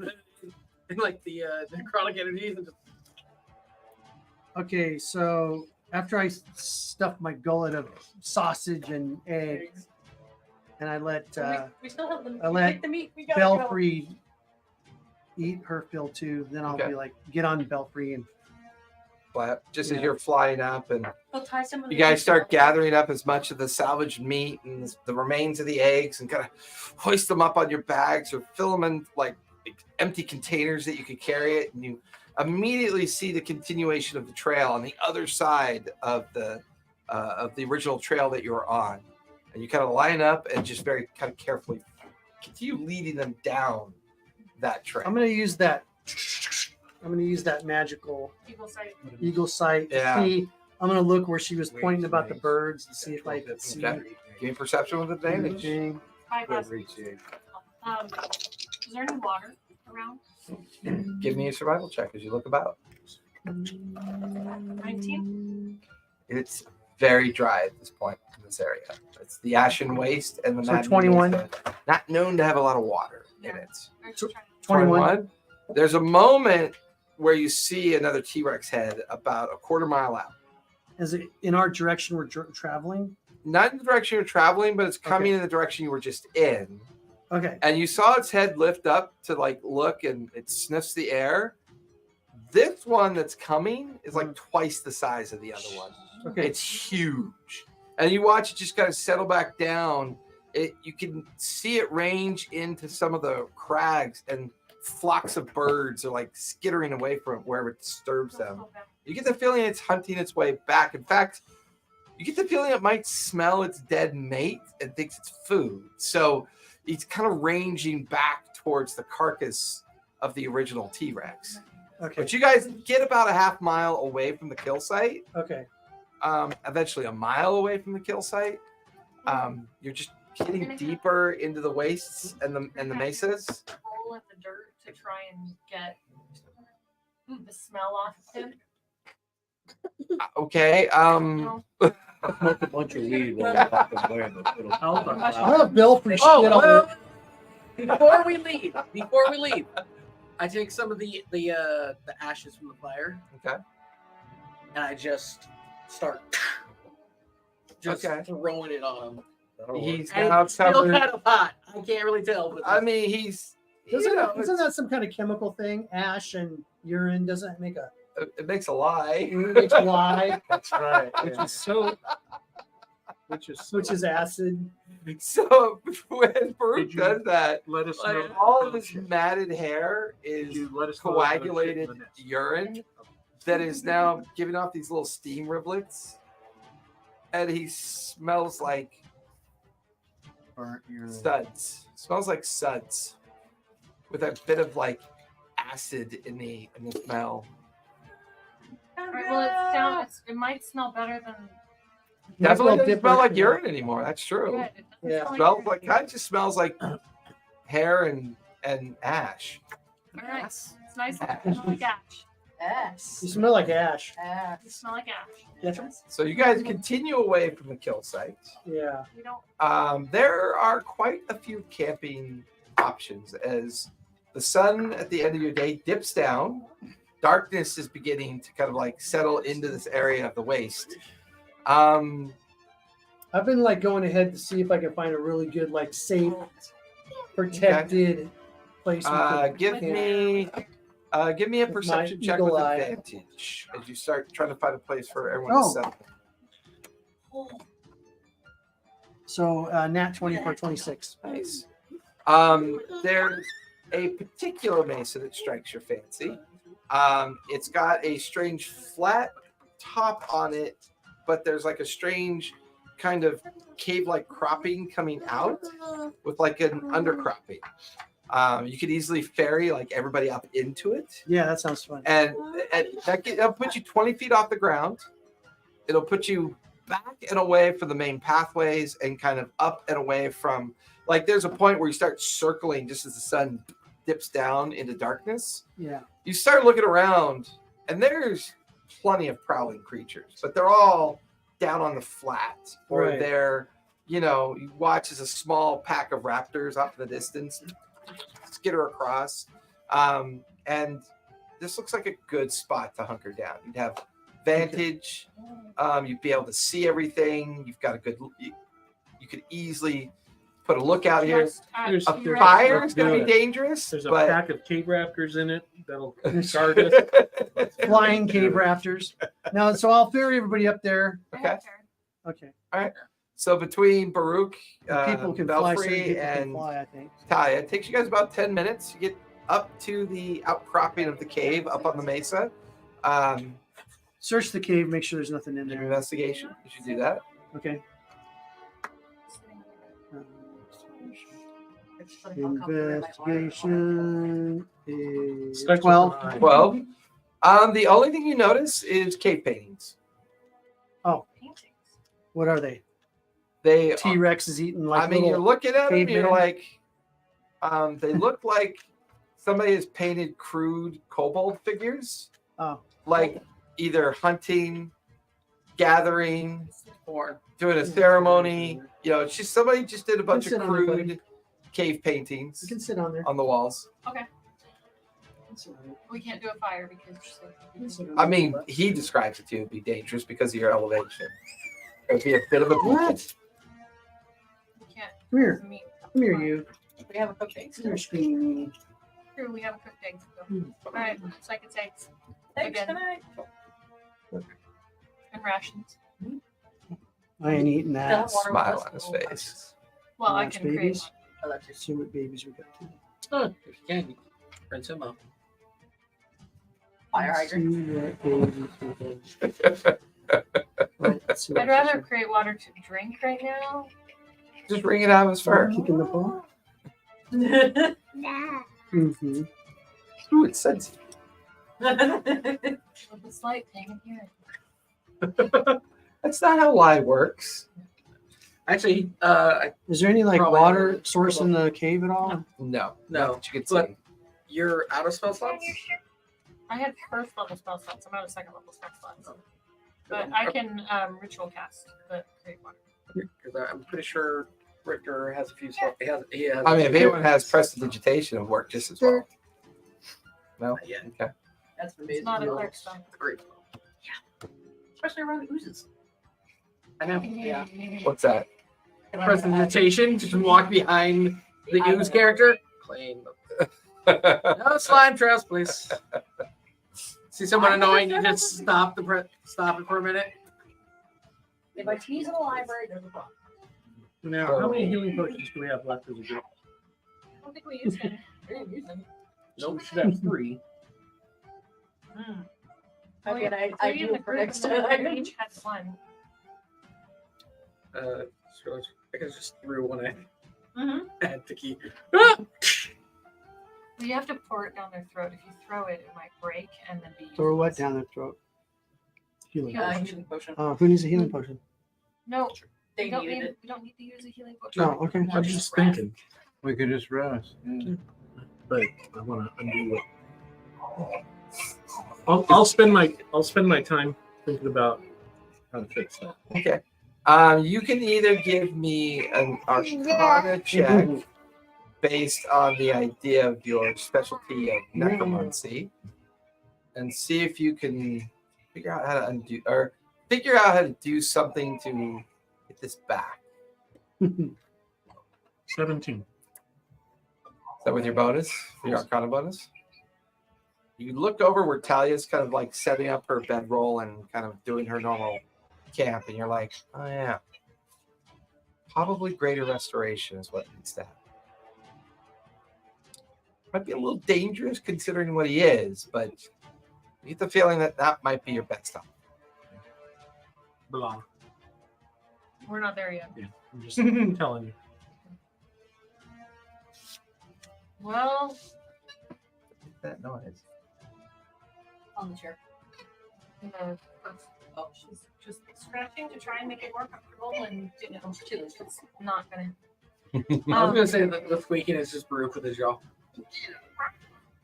like the necrotic energies and just Okay, so after I stuff my gullet of sausage and eggs, and I let we still have them. I We let take the meat. We gotta go. Belfry eat her fill too, then I'll Okay. be like, get on Belfry and Just as Yeah. you're flying up and We'll tie some of you the guys meat start together. gathering up as much of the salvaged meat and the remains of the eggs and kind of hoist them up on your bags or fill them in like empty containers that you could carry it, and you immediately see the continuation of the trail on the other side of the original trail that you were on, and you kind of line up and just very kind of carefully continue leading them down that trail. I'm gonna use that magical Eagle sight. eagle sight to Yeah. see. I'm gonna look where she was pointing about the birds and see if I can see Okay. Give me perception with advantage. anything. 5 glasses. Is there any water around? Give me a survival check as you look about. 19? It's very dry at this point in this area. It's the Ashen Waste and the So Maddening 21. Waste, not known to have a lot of water in it. Or just trying to- 21. There's a moment where you see another T-Rex head about a quarter mile out. Is it in our direction we're traveling? Not in the direction you're traveling, but it's coming in the direction you were just in. Okay. And you saw its head lift up to like look, and it sniffs the air. This one that's coming is like twice the size of the other one. Okay. It's huge. And you watch it just kind of settle back down. You can see it range into some of the crags, and flocks of birds are like skittering away from it wherever it disturbs them. You get the feeling it's hunting its way back. In fact, you get the feeling it might smell its dead mate and thinks it's food. So it's kind of ranging back towards the carcass of the original T-Rex. Okay. But you guys get about a half mile away from the kill site. Okay. Eventually a mile away from the kill site. You're just getting deeper into the wastes and the mesas. Roll in the dirt to try and get the smell off of him. Okay. No. Smoke a bunch of weed while we're walking away, but it'll- I'll have Bill for Oh, shit on well, it. before we leave, I take some of the ashes from the fire Okay. and I just start Okay. throwing it on him. He's And now it's still covered. kind of hot. I can't really tell, but I mean, he's. Isn't It's- that some kind of chemical thing? Ash and urine doesn't make a it makes a lie. makes lye, That's right. Which is so. which is acid. So when Baruch Did you- does that, Let us know. all of his matted hair is You let us know about the shit coagulated in the nest. urine that is now giving off these little steam riblets, and he smells like Burnt urine. suds. Smells like suds, with a bit of like acid in the smell. All right, well, it might smell better than Definitely doesn't different. smell like urine anymore. That's true. good. It doesn't Yeah. smell Smells urine. like kind of just smells like hair and ash. All right, it's nice. It smells like ash. You smell like ash. You smell like ash. Yes. So you guys continue away from the kill site. Yeah. We don't. There are quite a few camping options as the sun at the end of your day dips down. Darkness is beginning to kind of like settle into this area of the waste. I've been like going ahead to see if I can find a really good, like safe, protected place. we can Give camp. me a With perception my check with eagle eye. advantage as you start trying to find a place for everyone to Oh. settle. So nat 24, 26. Nice. There's a particular mesa that strikes your fancy. It's got a strange flat top on it, but there's like a strange kind of cave-like cropping coming out with like an undercropping. You could easily ferry like everybody up into it, Yeah, that sounds fun. and that'll put you 20 feet off the ground. It'll put you back and away from the main pathways and kind of up and away from, like, there's a point where you start circling just as the sun dips down into darkness. Yeah. You start looking around and there's plenty of prowling creatures, but they're all down on the flat, or Right. they're, you watch as a small pack of raptors off in the distance skitter across. And this looks like a good spot to hunker down. You'd have vantage. You'd be able to see everything. You've got a good. You could easily put a lookout here. Just at There's A T-Rex. fire is Do going to it. be dangerous, There's a but pack of cave raptors in it that'll guard us. Flying cave raptors. Now, so I'll ferry everybody up there. Okay. Okay. So between Baruch, People can fly. Certain Belfry, people can and fly, I think. Talia, it takes you guys about 10 minutes to get up to the outcropping of the cave up on the mesa. Search the cave, make sure there's nothing in An there. investigation. You should do that. Okay. Investigation is Starts with 12. an eye. 12. The only thing you notice is cave paintings. Paintings. What are they? They, T Rex is eating like you're little. looking at them, cavemen. you're like, they look like somebody has painted crude kobold figures, Oh, like either hunting, gathering, Or doing a ceremony. It's just somebody just did a bunch sit of on it, buddy. crude cave paintings you can sit on there. on the walls. We can't do a fire because. I mean, he describes it to you be dangerous because of your elevation. It would be a bit of a What? We can't. Come here. Meat. Come here, you. We have a cooked egg. Come here, Screamy. True, we have a cooked egg. All right, second eggs Thanks Again. tonight. and rations. I ain't eating that. Don't water smile with on his us. face. Well, I Watch can create. babies. I love you. See what babies we got. if you can, rinse him up. Fire hydrant. See what babies we got. Right, let's see what I'd rather this create water to drink right now. Just wring it out of his is. fur. Kicking the ball. Mm-hmm. Ooh, it's sensitive. With this light thing in here. That's not how lie works. Actually, Is there any like Probably water not. source in the cave at all? No, No, not that you could but- see. you're out of spell slots. I had first level spell slots. I'm out of second level spell slots. But I can ritual cast the create water. Because I'm pretty sure Richter has a few spells. He has. I mean, if anyone has prestidigitation, it'll work just as well. No? Yeah. Okay. That's It's not a cleric spell. It's a great spell. especially around the oozes. I know. Yeah. What's that? Prestidigitation. Just walk behind the ooze character. Clean. No slime trails, please. See someone annoying, you just stop stop it for a minute. If I tease in a library, there's a problem. Now, how many healing potions do we have left as a group? I don't think we used any. So we should have 3. I mean, I Three in do the for group, next and then time. we each had one. So I guess just threw when I Mm-hmm. had the key. You have to pour it down their throat. If you throw it, it might break and then be. Throw what useless. down their throat? Healing Yeah. potions. Healing potion. Who needs a healing potion? No, They we don't needed need. it. We don't need to use a healing potion. No, okay. We I'm want just rest. thinking, We could just rest. but I want to undo it. I'll spend my time thinking about how to fix that. Okay. You can either give me an Arcana check based on the idea of your specialty of necromancy, and see if you can figure out how to undo or figure out how to do something to get this back. 17. Is that with your bonus? For your Arcana bonus? You look over where Talia's kind of like setting up her bedroll and kind of doing her normal camp, and you're like, oh yeah. Probably greater restoration is what needs to happen. Might be a little dangerous considering what he is, but you get the feeling that that might be your best option. Blah. We're not there yet. Yeah, I'm just telling you. Well, That noise. On the chair. no. Oh, she's just scratching to try and make it more comfortable, and it's not gonna. I was gonna say that the squeaking is just Baruch with his jaw.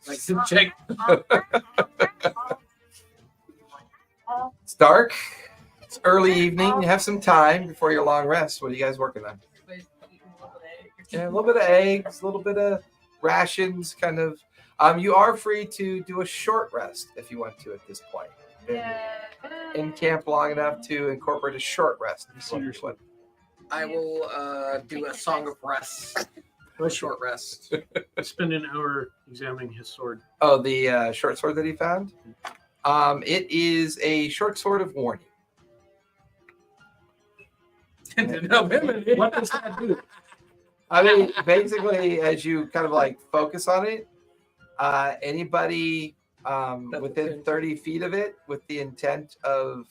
Like some chick. It's dark. It's early evening. You have some time before your long rest. What are you guys working on? Yeah, a little bit of eggs, a little bit of rations, kind of. You are free to do a short rest if you want to at this point. Yeah. In camp long enough to incorporate a short rest. I will do a song of rest. A short rest. Spend an hour examining his sword. Oh, the short sword that he found? It is a short sword of warning. What does that do? I mean, basically, as you kind of like focus on it, anybody within 30 feet of it with the intent of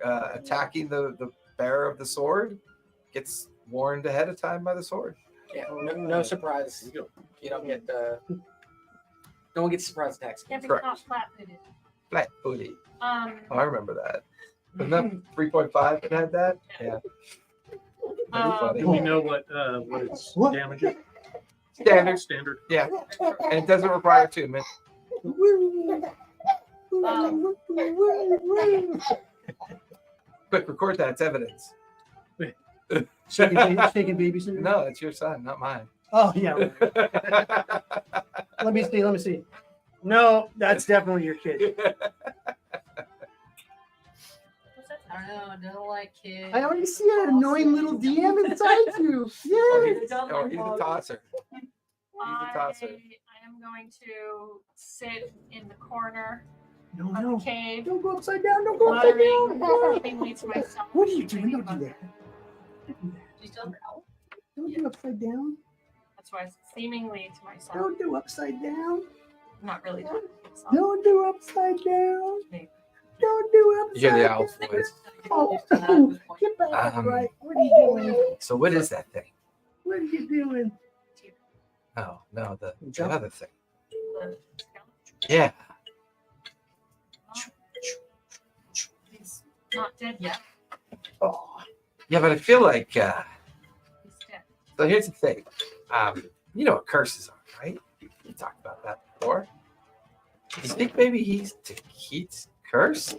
attacking the bearer of the sword gets warned ahead of time by the sword. Yeah, no surprise. You don't get no one gets surprise attacks. Can't be Correct. caught flat-footed. Flat footy. Um, Oh, I remember that. Wasn't that 3.5 that had that? Yeah. Pretty Do we funny. know what its What? damage is? Standard. Standard. Yeah. And it doesn't require attunement. Quick, record that. It's evidence. Shaking baby syndrome? No, it's your son, not mine. Oh, yeah. Let me see. No, that's definitely your kid. I don't know. I don't like kids. I already see an annoying little DM inside you. Oh, Yeah. he's a tosser. I tosser. am going to sit in the corner No, of no. the cave, Don't go upside down. Don't go upside muttering down. seemingly to myself. What are you doing? Don't do that. You still have your owl? Don't do upside down. That's why I said seemingly to myself. Don't do upside down. Not really talking to myself. Don't do upside down. Maybe. Don't do You upside hear the down. owl's voice. Oh, get back Um, right. What are you doing? So what is that thing? What are you doing? Oh, no, the Jump. other thing. The- Yeah. He's not dead yet. Oh, Yeah, but I feel like So here's the thing. You know what curses are, right? We talked about that before. Do you think maybe he's Takit's curse?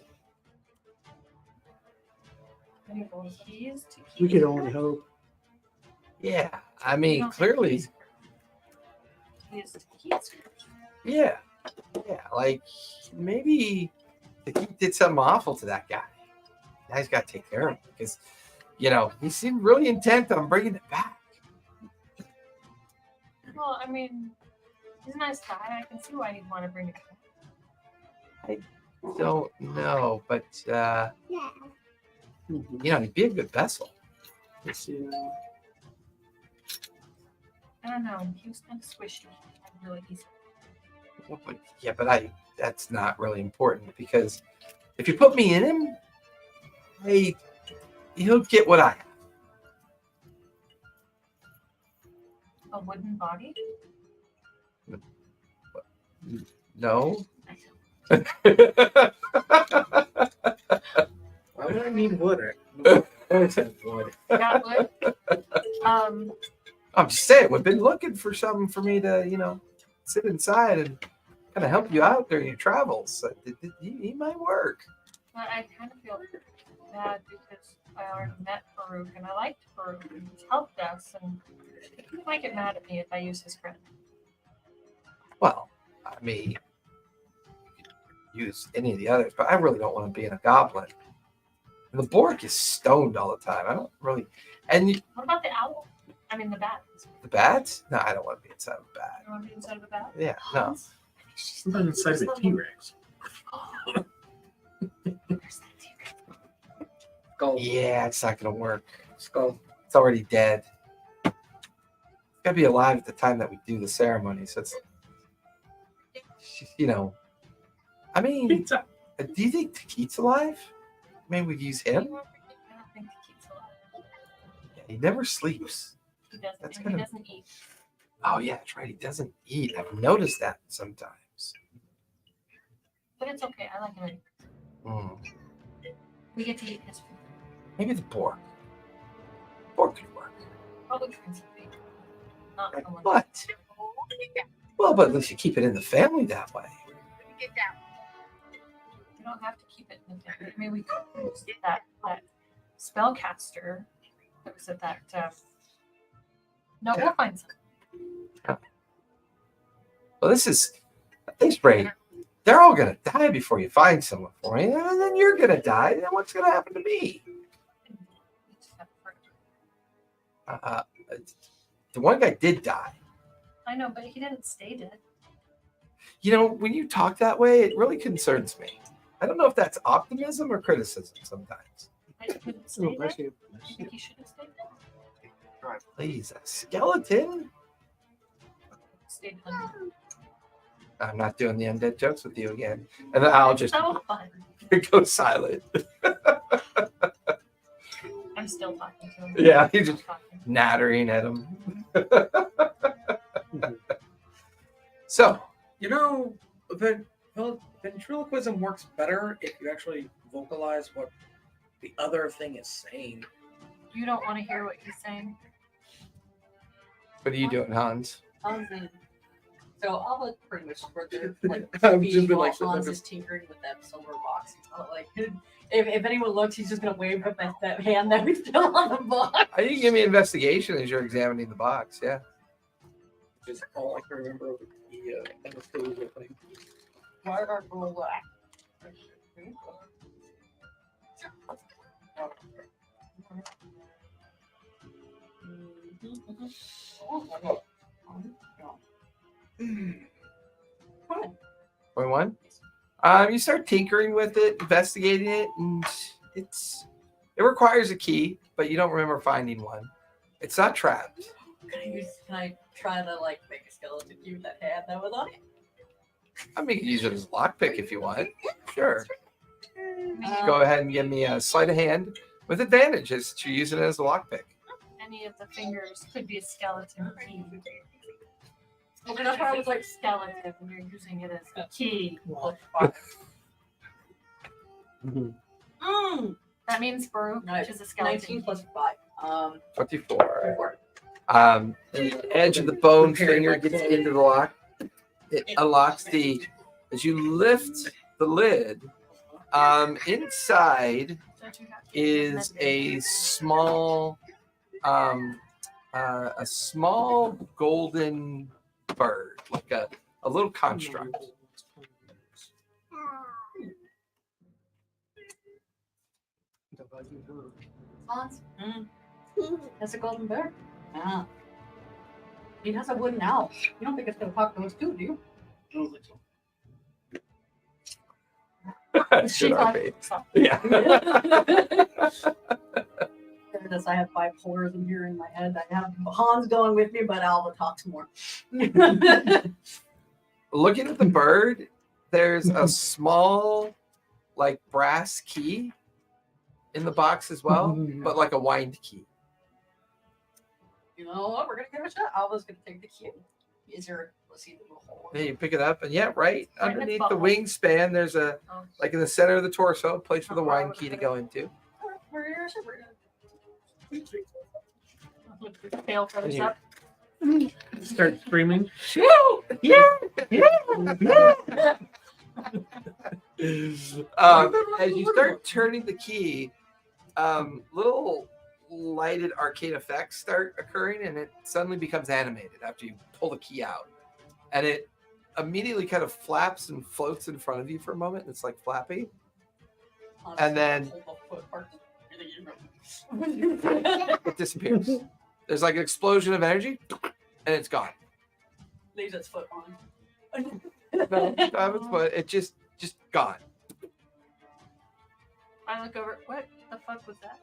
Keys to We could only hope. Yeah. I mean, clearly. Keys to keys. Yeah. Yeah. Like maybe Takit did something awful to that guy. Now he's got to take care of him because, you know, he seemed really intent on bringing it back. Well, I mean, he's a nice guy. I can see why he'd want to bring it back. Don't know, but you know, he'd be a good vessel. Let's see. I don't know. He was kind of squishy. I really easy. Yeah, but that's not really important because if you put me in him, he'll get what I have. A wooden body? No. Why would I need wood? Always have wood. Got wood? I'm just saying, we've been looking for something for me to, you know, sit inside and kind of help you out during your travels. He might work. But I kind of feel bad because I already met Farouk and I liked Farouk and he's helped us and he might get mad at me if I use his friend. Well, I mean, you could use any of the others, but I really don't want to be in a goblin. And the Bork is stoned all the time. I don't really. And What about the owl? I mean, the bat. the bats? No, I don't want to be inside of a bat. You want to be inside of the bat? Yeah, no. Sometimes inside of a T-Rex. Skull. Yeah, it's not going to work. Skull. It's already dead. It's got to be alive at the time that we do the ceremony. So it's, you know, I mean, Pizza. do you think Takit's alive? Maybe we'd use I him. don't think the keeps alive. Yeah, he never sleeps. He doesn't. That's And kinda- he doesn't eat. Oh, yeah, that's right. He doesn't eat. I've noticed that sometimes. But it's okay. I like him. Anyway. Mm. We get to eat his food. Maybe the Bork. Bork could work. Probably trying something. Not someone. But, well, but at least you keep it in the family that way. Get down. We don't have to keep it in the family. I mean, we could use that spellcaster that was at that. No, we'll find some. Well, this is, at least, Ray, they're all going to die before you find someone for me. And then you're going to die. Then what's going to happen to me? The one guy did die. I know, but he didn't stay dead. You know, when you talk that way, it really concerns me. I don't know if that's optimism or criticism sometimes. I couldn't Oh, stay bless dead. you. I think he should have stayed dead. Please, a skeleton? Stayed dead. I'm not doing the undead jokes with you again. And then I'll just So fun. go silent. I'm still talking to him. Yeah, he's just talking. nattering at him. So, You know, ventriloquism works better if you actually vocalize what the other thing is saying. You don't want to hear what he's saying. what are you doing, Hans? So I'll look pretty much for the like I've speech just been, while like, sitting Hans there is tinkering with that silver box. Like if anyone looks, he's just gonna wave with that hand that was still on the box. You can give me investigation as you're examining the box. Yeah. Is all I can remember of the anesthesia thing. Why are roll that? Fun. 21. You start tinkering with it, investigating it, and it requires a key, but you don't remember finding one. It's not trapped. Can I try to like make a skeleton cube that had that was on it? I mean, you can use it as a lockpick if you want. Sure. Uh, Go ahead and give me a sleight of hand with advantage as you use it as a lockpick. Any of the fingers could be a skeleton key. Well, that's why I was like, skeleton, and you're using it as a key. Mhm. That means Baruch, No, which is a skeleton. 19 plus key. 5. 24. 4. The edge of the bone finger gets into the lock. It unlocks as you lift the lid. Inside is a small golden bird, like a little construct. Hans? That's a golden bear? Yeah. He has a wooden owl. You don't think it's going to talk to us too, do you? I don't think so. Should I be? Yeah. I have bipolarism here in my head. I have Hans going with me, but Alva talks more. Looking at the bird, there's a small, like, brass key in the box as well, but like a wind key. You know what? We're going to give it a shot. Alva's going to take the cue. Is there, let's see the little hole. Yeah, you pick it up, and yeah, right Right in underneath its the butthole. wingspan, there's a, like in the center of the torso, a place for the wind key to go into. We're Tail for this up. Start screaming. As you start turning the key, little lighted arcane effects start occurring, and it suddenly becomes animated after you pull the key out, and it immediately kind of flaps and floats in front of you for a moment. It's like flappy, and then it disappears. There's like an explosion of energy, and it's gone. Leaves its foot on. No, but it just gone. I look over. What the fuck was that?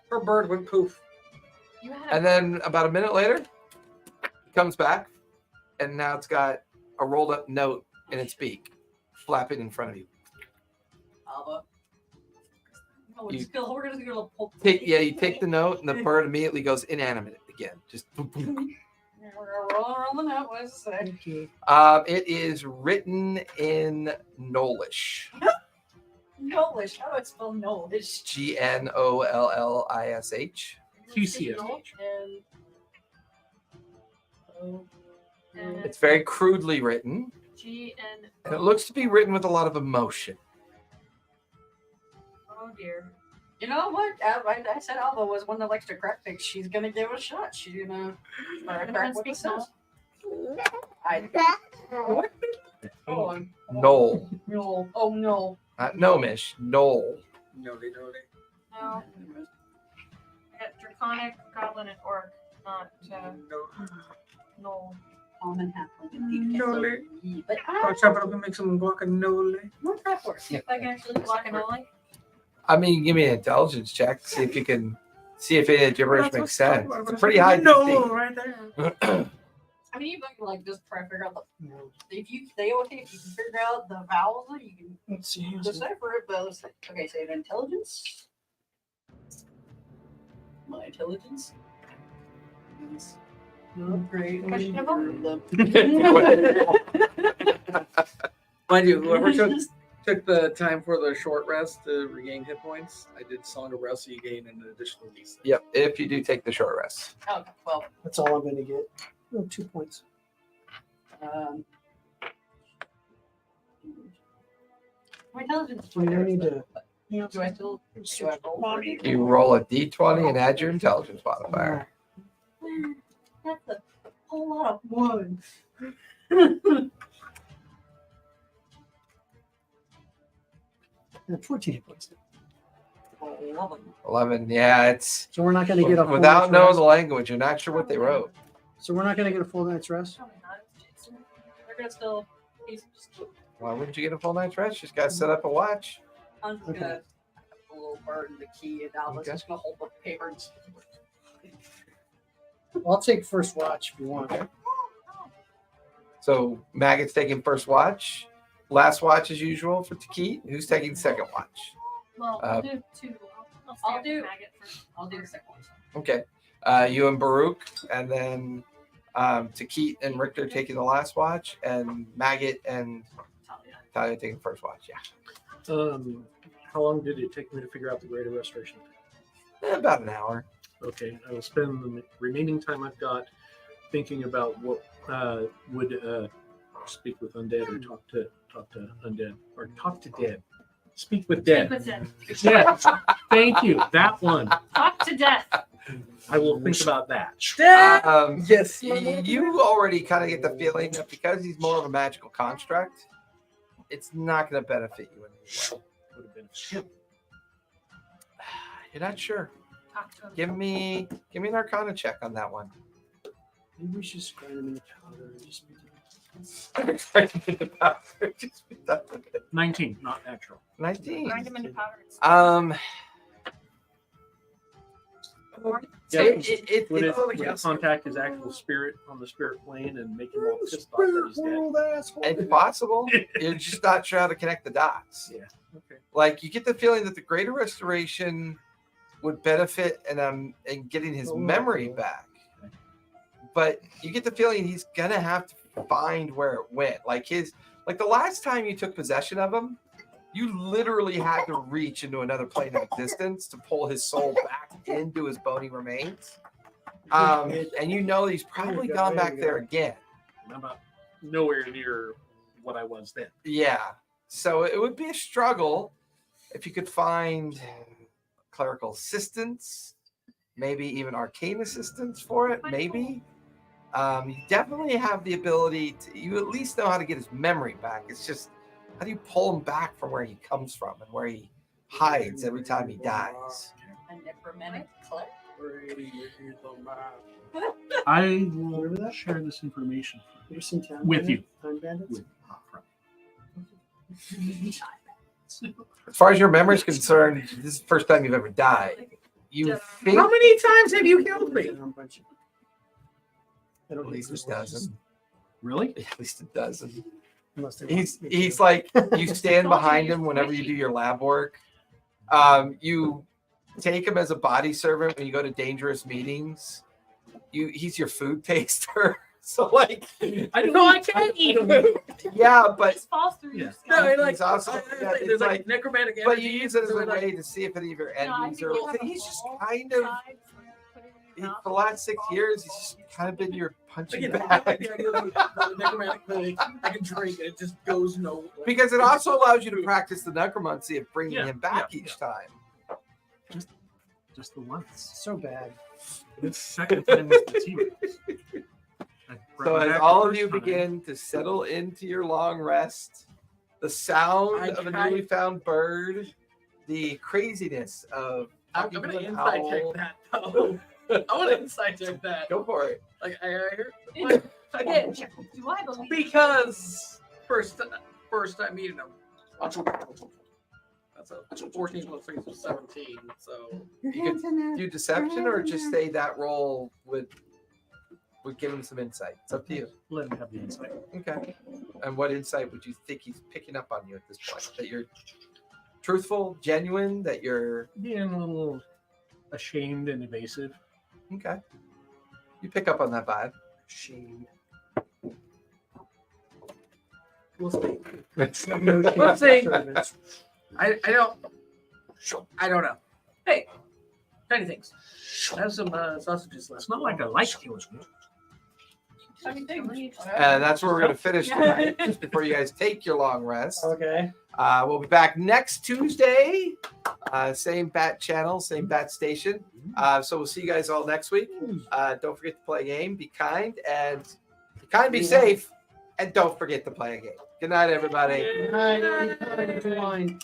Her bird went poof. You had And then about a minute later, it comes back, and now it's got a rolled up note in its beak, flapping in front of you. Alva. No, we're You- just gonna, we're just gonna pull. You take the note, and the bird immediately goes inanimate again. Just boom, boom. We're gonna roll around the note. What does it say? It is written in Nolish. Nolish. How do I spell Nolish? GNOLLISH. QCSH. And It's very crudely written, G-N. and it looks to be written with a lot of emotion. Oh dear. You know what? I said Alva was one that likes to crack things. She's gonna give it a shot. She's gonna try to crack what it says. What? Hold on. Knoll. No. Oh no. Not gnomish, Knoll. No, they know they. No. I got draconic, goblin, and orc, not no. Common halfling. Nole. But I'll try to make some guacamole. what's that for? See if I can actually block an only. I mean, give me an intelligence check. See if you can see if any gibberish makes sense. It's a pretty high No, DC. right there. I mean, you can like just try to figure out if you can figure out the vowels, you can Let's see. decipher it. But let's okay, say an intelligence. My intelligence is not great. Questionable? Mind you, whoever took the time for the short rest to regain hit points, I did Song of Rest, so you gain an additional D6. Yep, if you do take the short rest. Okay, well, That's all I'm going to get. Oh, 2 points. my intelligence. is We don't need better, to. Do I still? Do I roll for it? You roll a d20 and add your intelligence modifier. That's a whole lot of ones. 14 hit points. 11. Yeah, it's So we're not going to get a full without night's knowing rest. the language, you're not sure what they wrote. So we're not going to get a full night's rest. Probably not. They're gonna still. He's just. Why wouldn't you get a full night's rest? Just got to set up a watch. I'm just Okay. gonna have a little bird and the key, and Alva's Okay. just gonna hold the paper. And I'll take first watch if you want. So Maggot's taking first watch. Last watch as usual for Takit. Who's taking second watch? Well, I'll do two. I'll do- maggot first. I'll do the second one. Okay. You and Baruch, and then Takit and Richter taking the last watch, and Maggot and Talia. Talia taking the first watch. Yeah. How long did it take me to figure out the greater restoration? About an hour. Okay, I will spend the remaining time I've got thinking about what would speak with undead or talk to undead or talk to dead. Speak with dead. With it. Dead. Thank you. That one. Talk to death. I will think about that. Yes. You already kind of get the feeling that because he's more of a magical construct, it's not going to benefit you in any way. Would have been him. You're not sure. Talk to him. Give me an Arcana check on that one. Maybe we should grind them in the powder and just be done. 19, not natural. 19. Grind him into powder. Yeah, It would it's it contact his actual spirit on the spirit plane and make him all pissed off that he's dead? it's possible. You're just not sure how to connect the dots. Yeah. Okay. Like you get the feeling that the greater restoration would benefit in getting his memory back. But you get the feeling he's gonna have to find where it went. Like the last time you took possession of him, you literally had to reach into another plane of existence to pull his soul back into his bony remains. And you know he's probably gone back there again. I'm about nowhere near what I was then. Yeah. So it would be a struggle if you could find clerical assistance, maybe even arcane assistance for it, maybe. You definitely have the ability to, you at least know how to get his memory back. It's just, how do you pull him back from where he comes from and where he hides every time he dies? A necromantic cleric. I will share this information There's some town with bandit- you. Town bandits? with As far as your memory is concerned, this is the first time you've ever died. You think How many times have you killed me? I don't at least think a dozen. Really? At least a dozen. Unless they He's want to get like, you stand behind him whenever you do your lab work. You take him as a body servant when you go to dangerous meetings. He's your food taster. So like, I know I can't eat him. yeah, but Just falls through your Yeah. skin. No, like, He's also- yeah, it's there's like like- necromantic energy. but you use it as a so, like, way to see if any of your No, I enemies think are. you have a He's just hole kind of inside, so you put it in your mouth. for the last 6 years. He's just kind of been your punching Again, I like bag. the idea of the necromantic thing. I can drink and it just goes no. Because it also allows you to practice the necromancy of bringing Yeah, him back yeah, each time. Just the once. so bad. The second time was the T-Rex. I brought So him as back all the of you first time. begin to settle into your long rest, the sound I of a tried- newly found bird, the craziness of I'm talking gonna to an insight check owl. that though. I want to insight check that. Go for it. Like I heard Again, do I believe because first time meeting him. That's a 14 plus 3 is 17. So You could do deception or just say that roll would give him some insight. It's up to you. Let him have the insight. Okay. And what insight would you think he's picking up on you at this point? That you're truthful, genuine, that you're Being a little ashamed and evasive. okay. You pick up on that vibe. Shame. we'll see. Let's Let's see. I don't know. Hey, tiny things. I have some sausages left. It's not like I like killing you. And that's where we're going to finish tonight, just before you guys take your long rest. Okay. We'll be back next Tuesday. Same bat channel, same bat station. So we'll see you guys all next week. Don't forget to play a game. Be kind and be safe. And don't forget to play a game. Good night, everybody. Good night. Good night.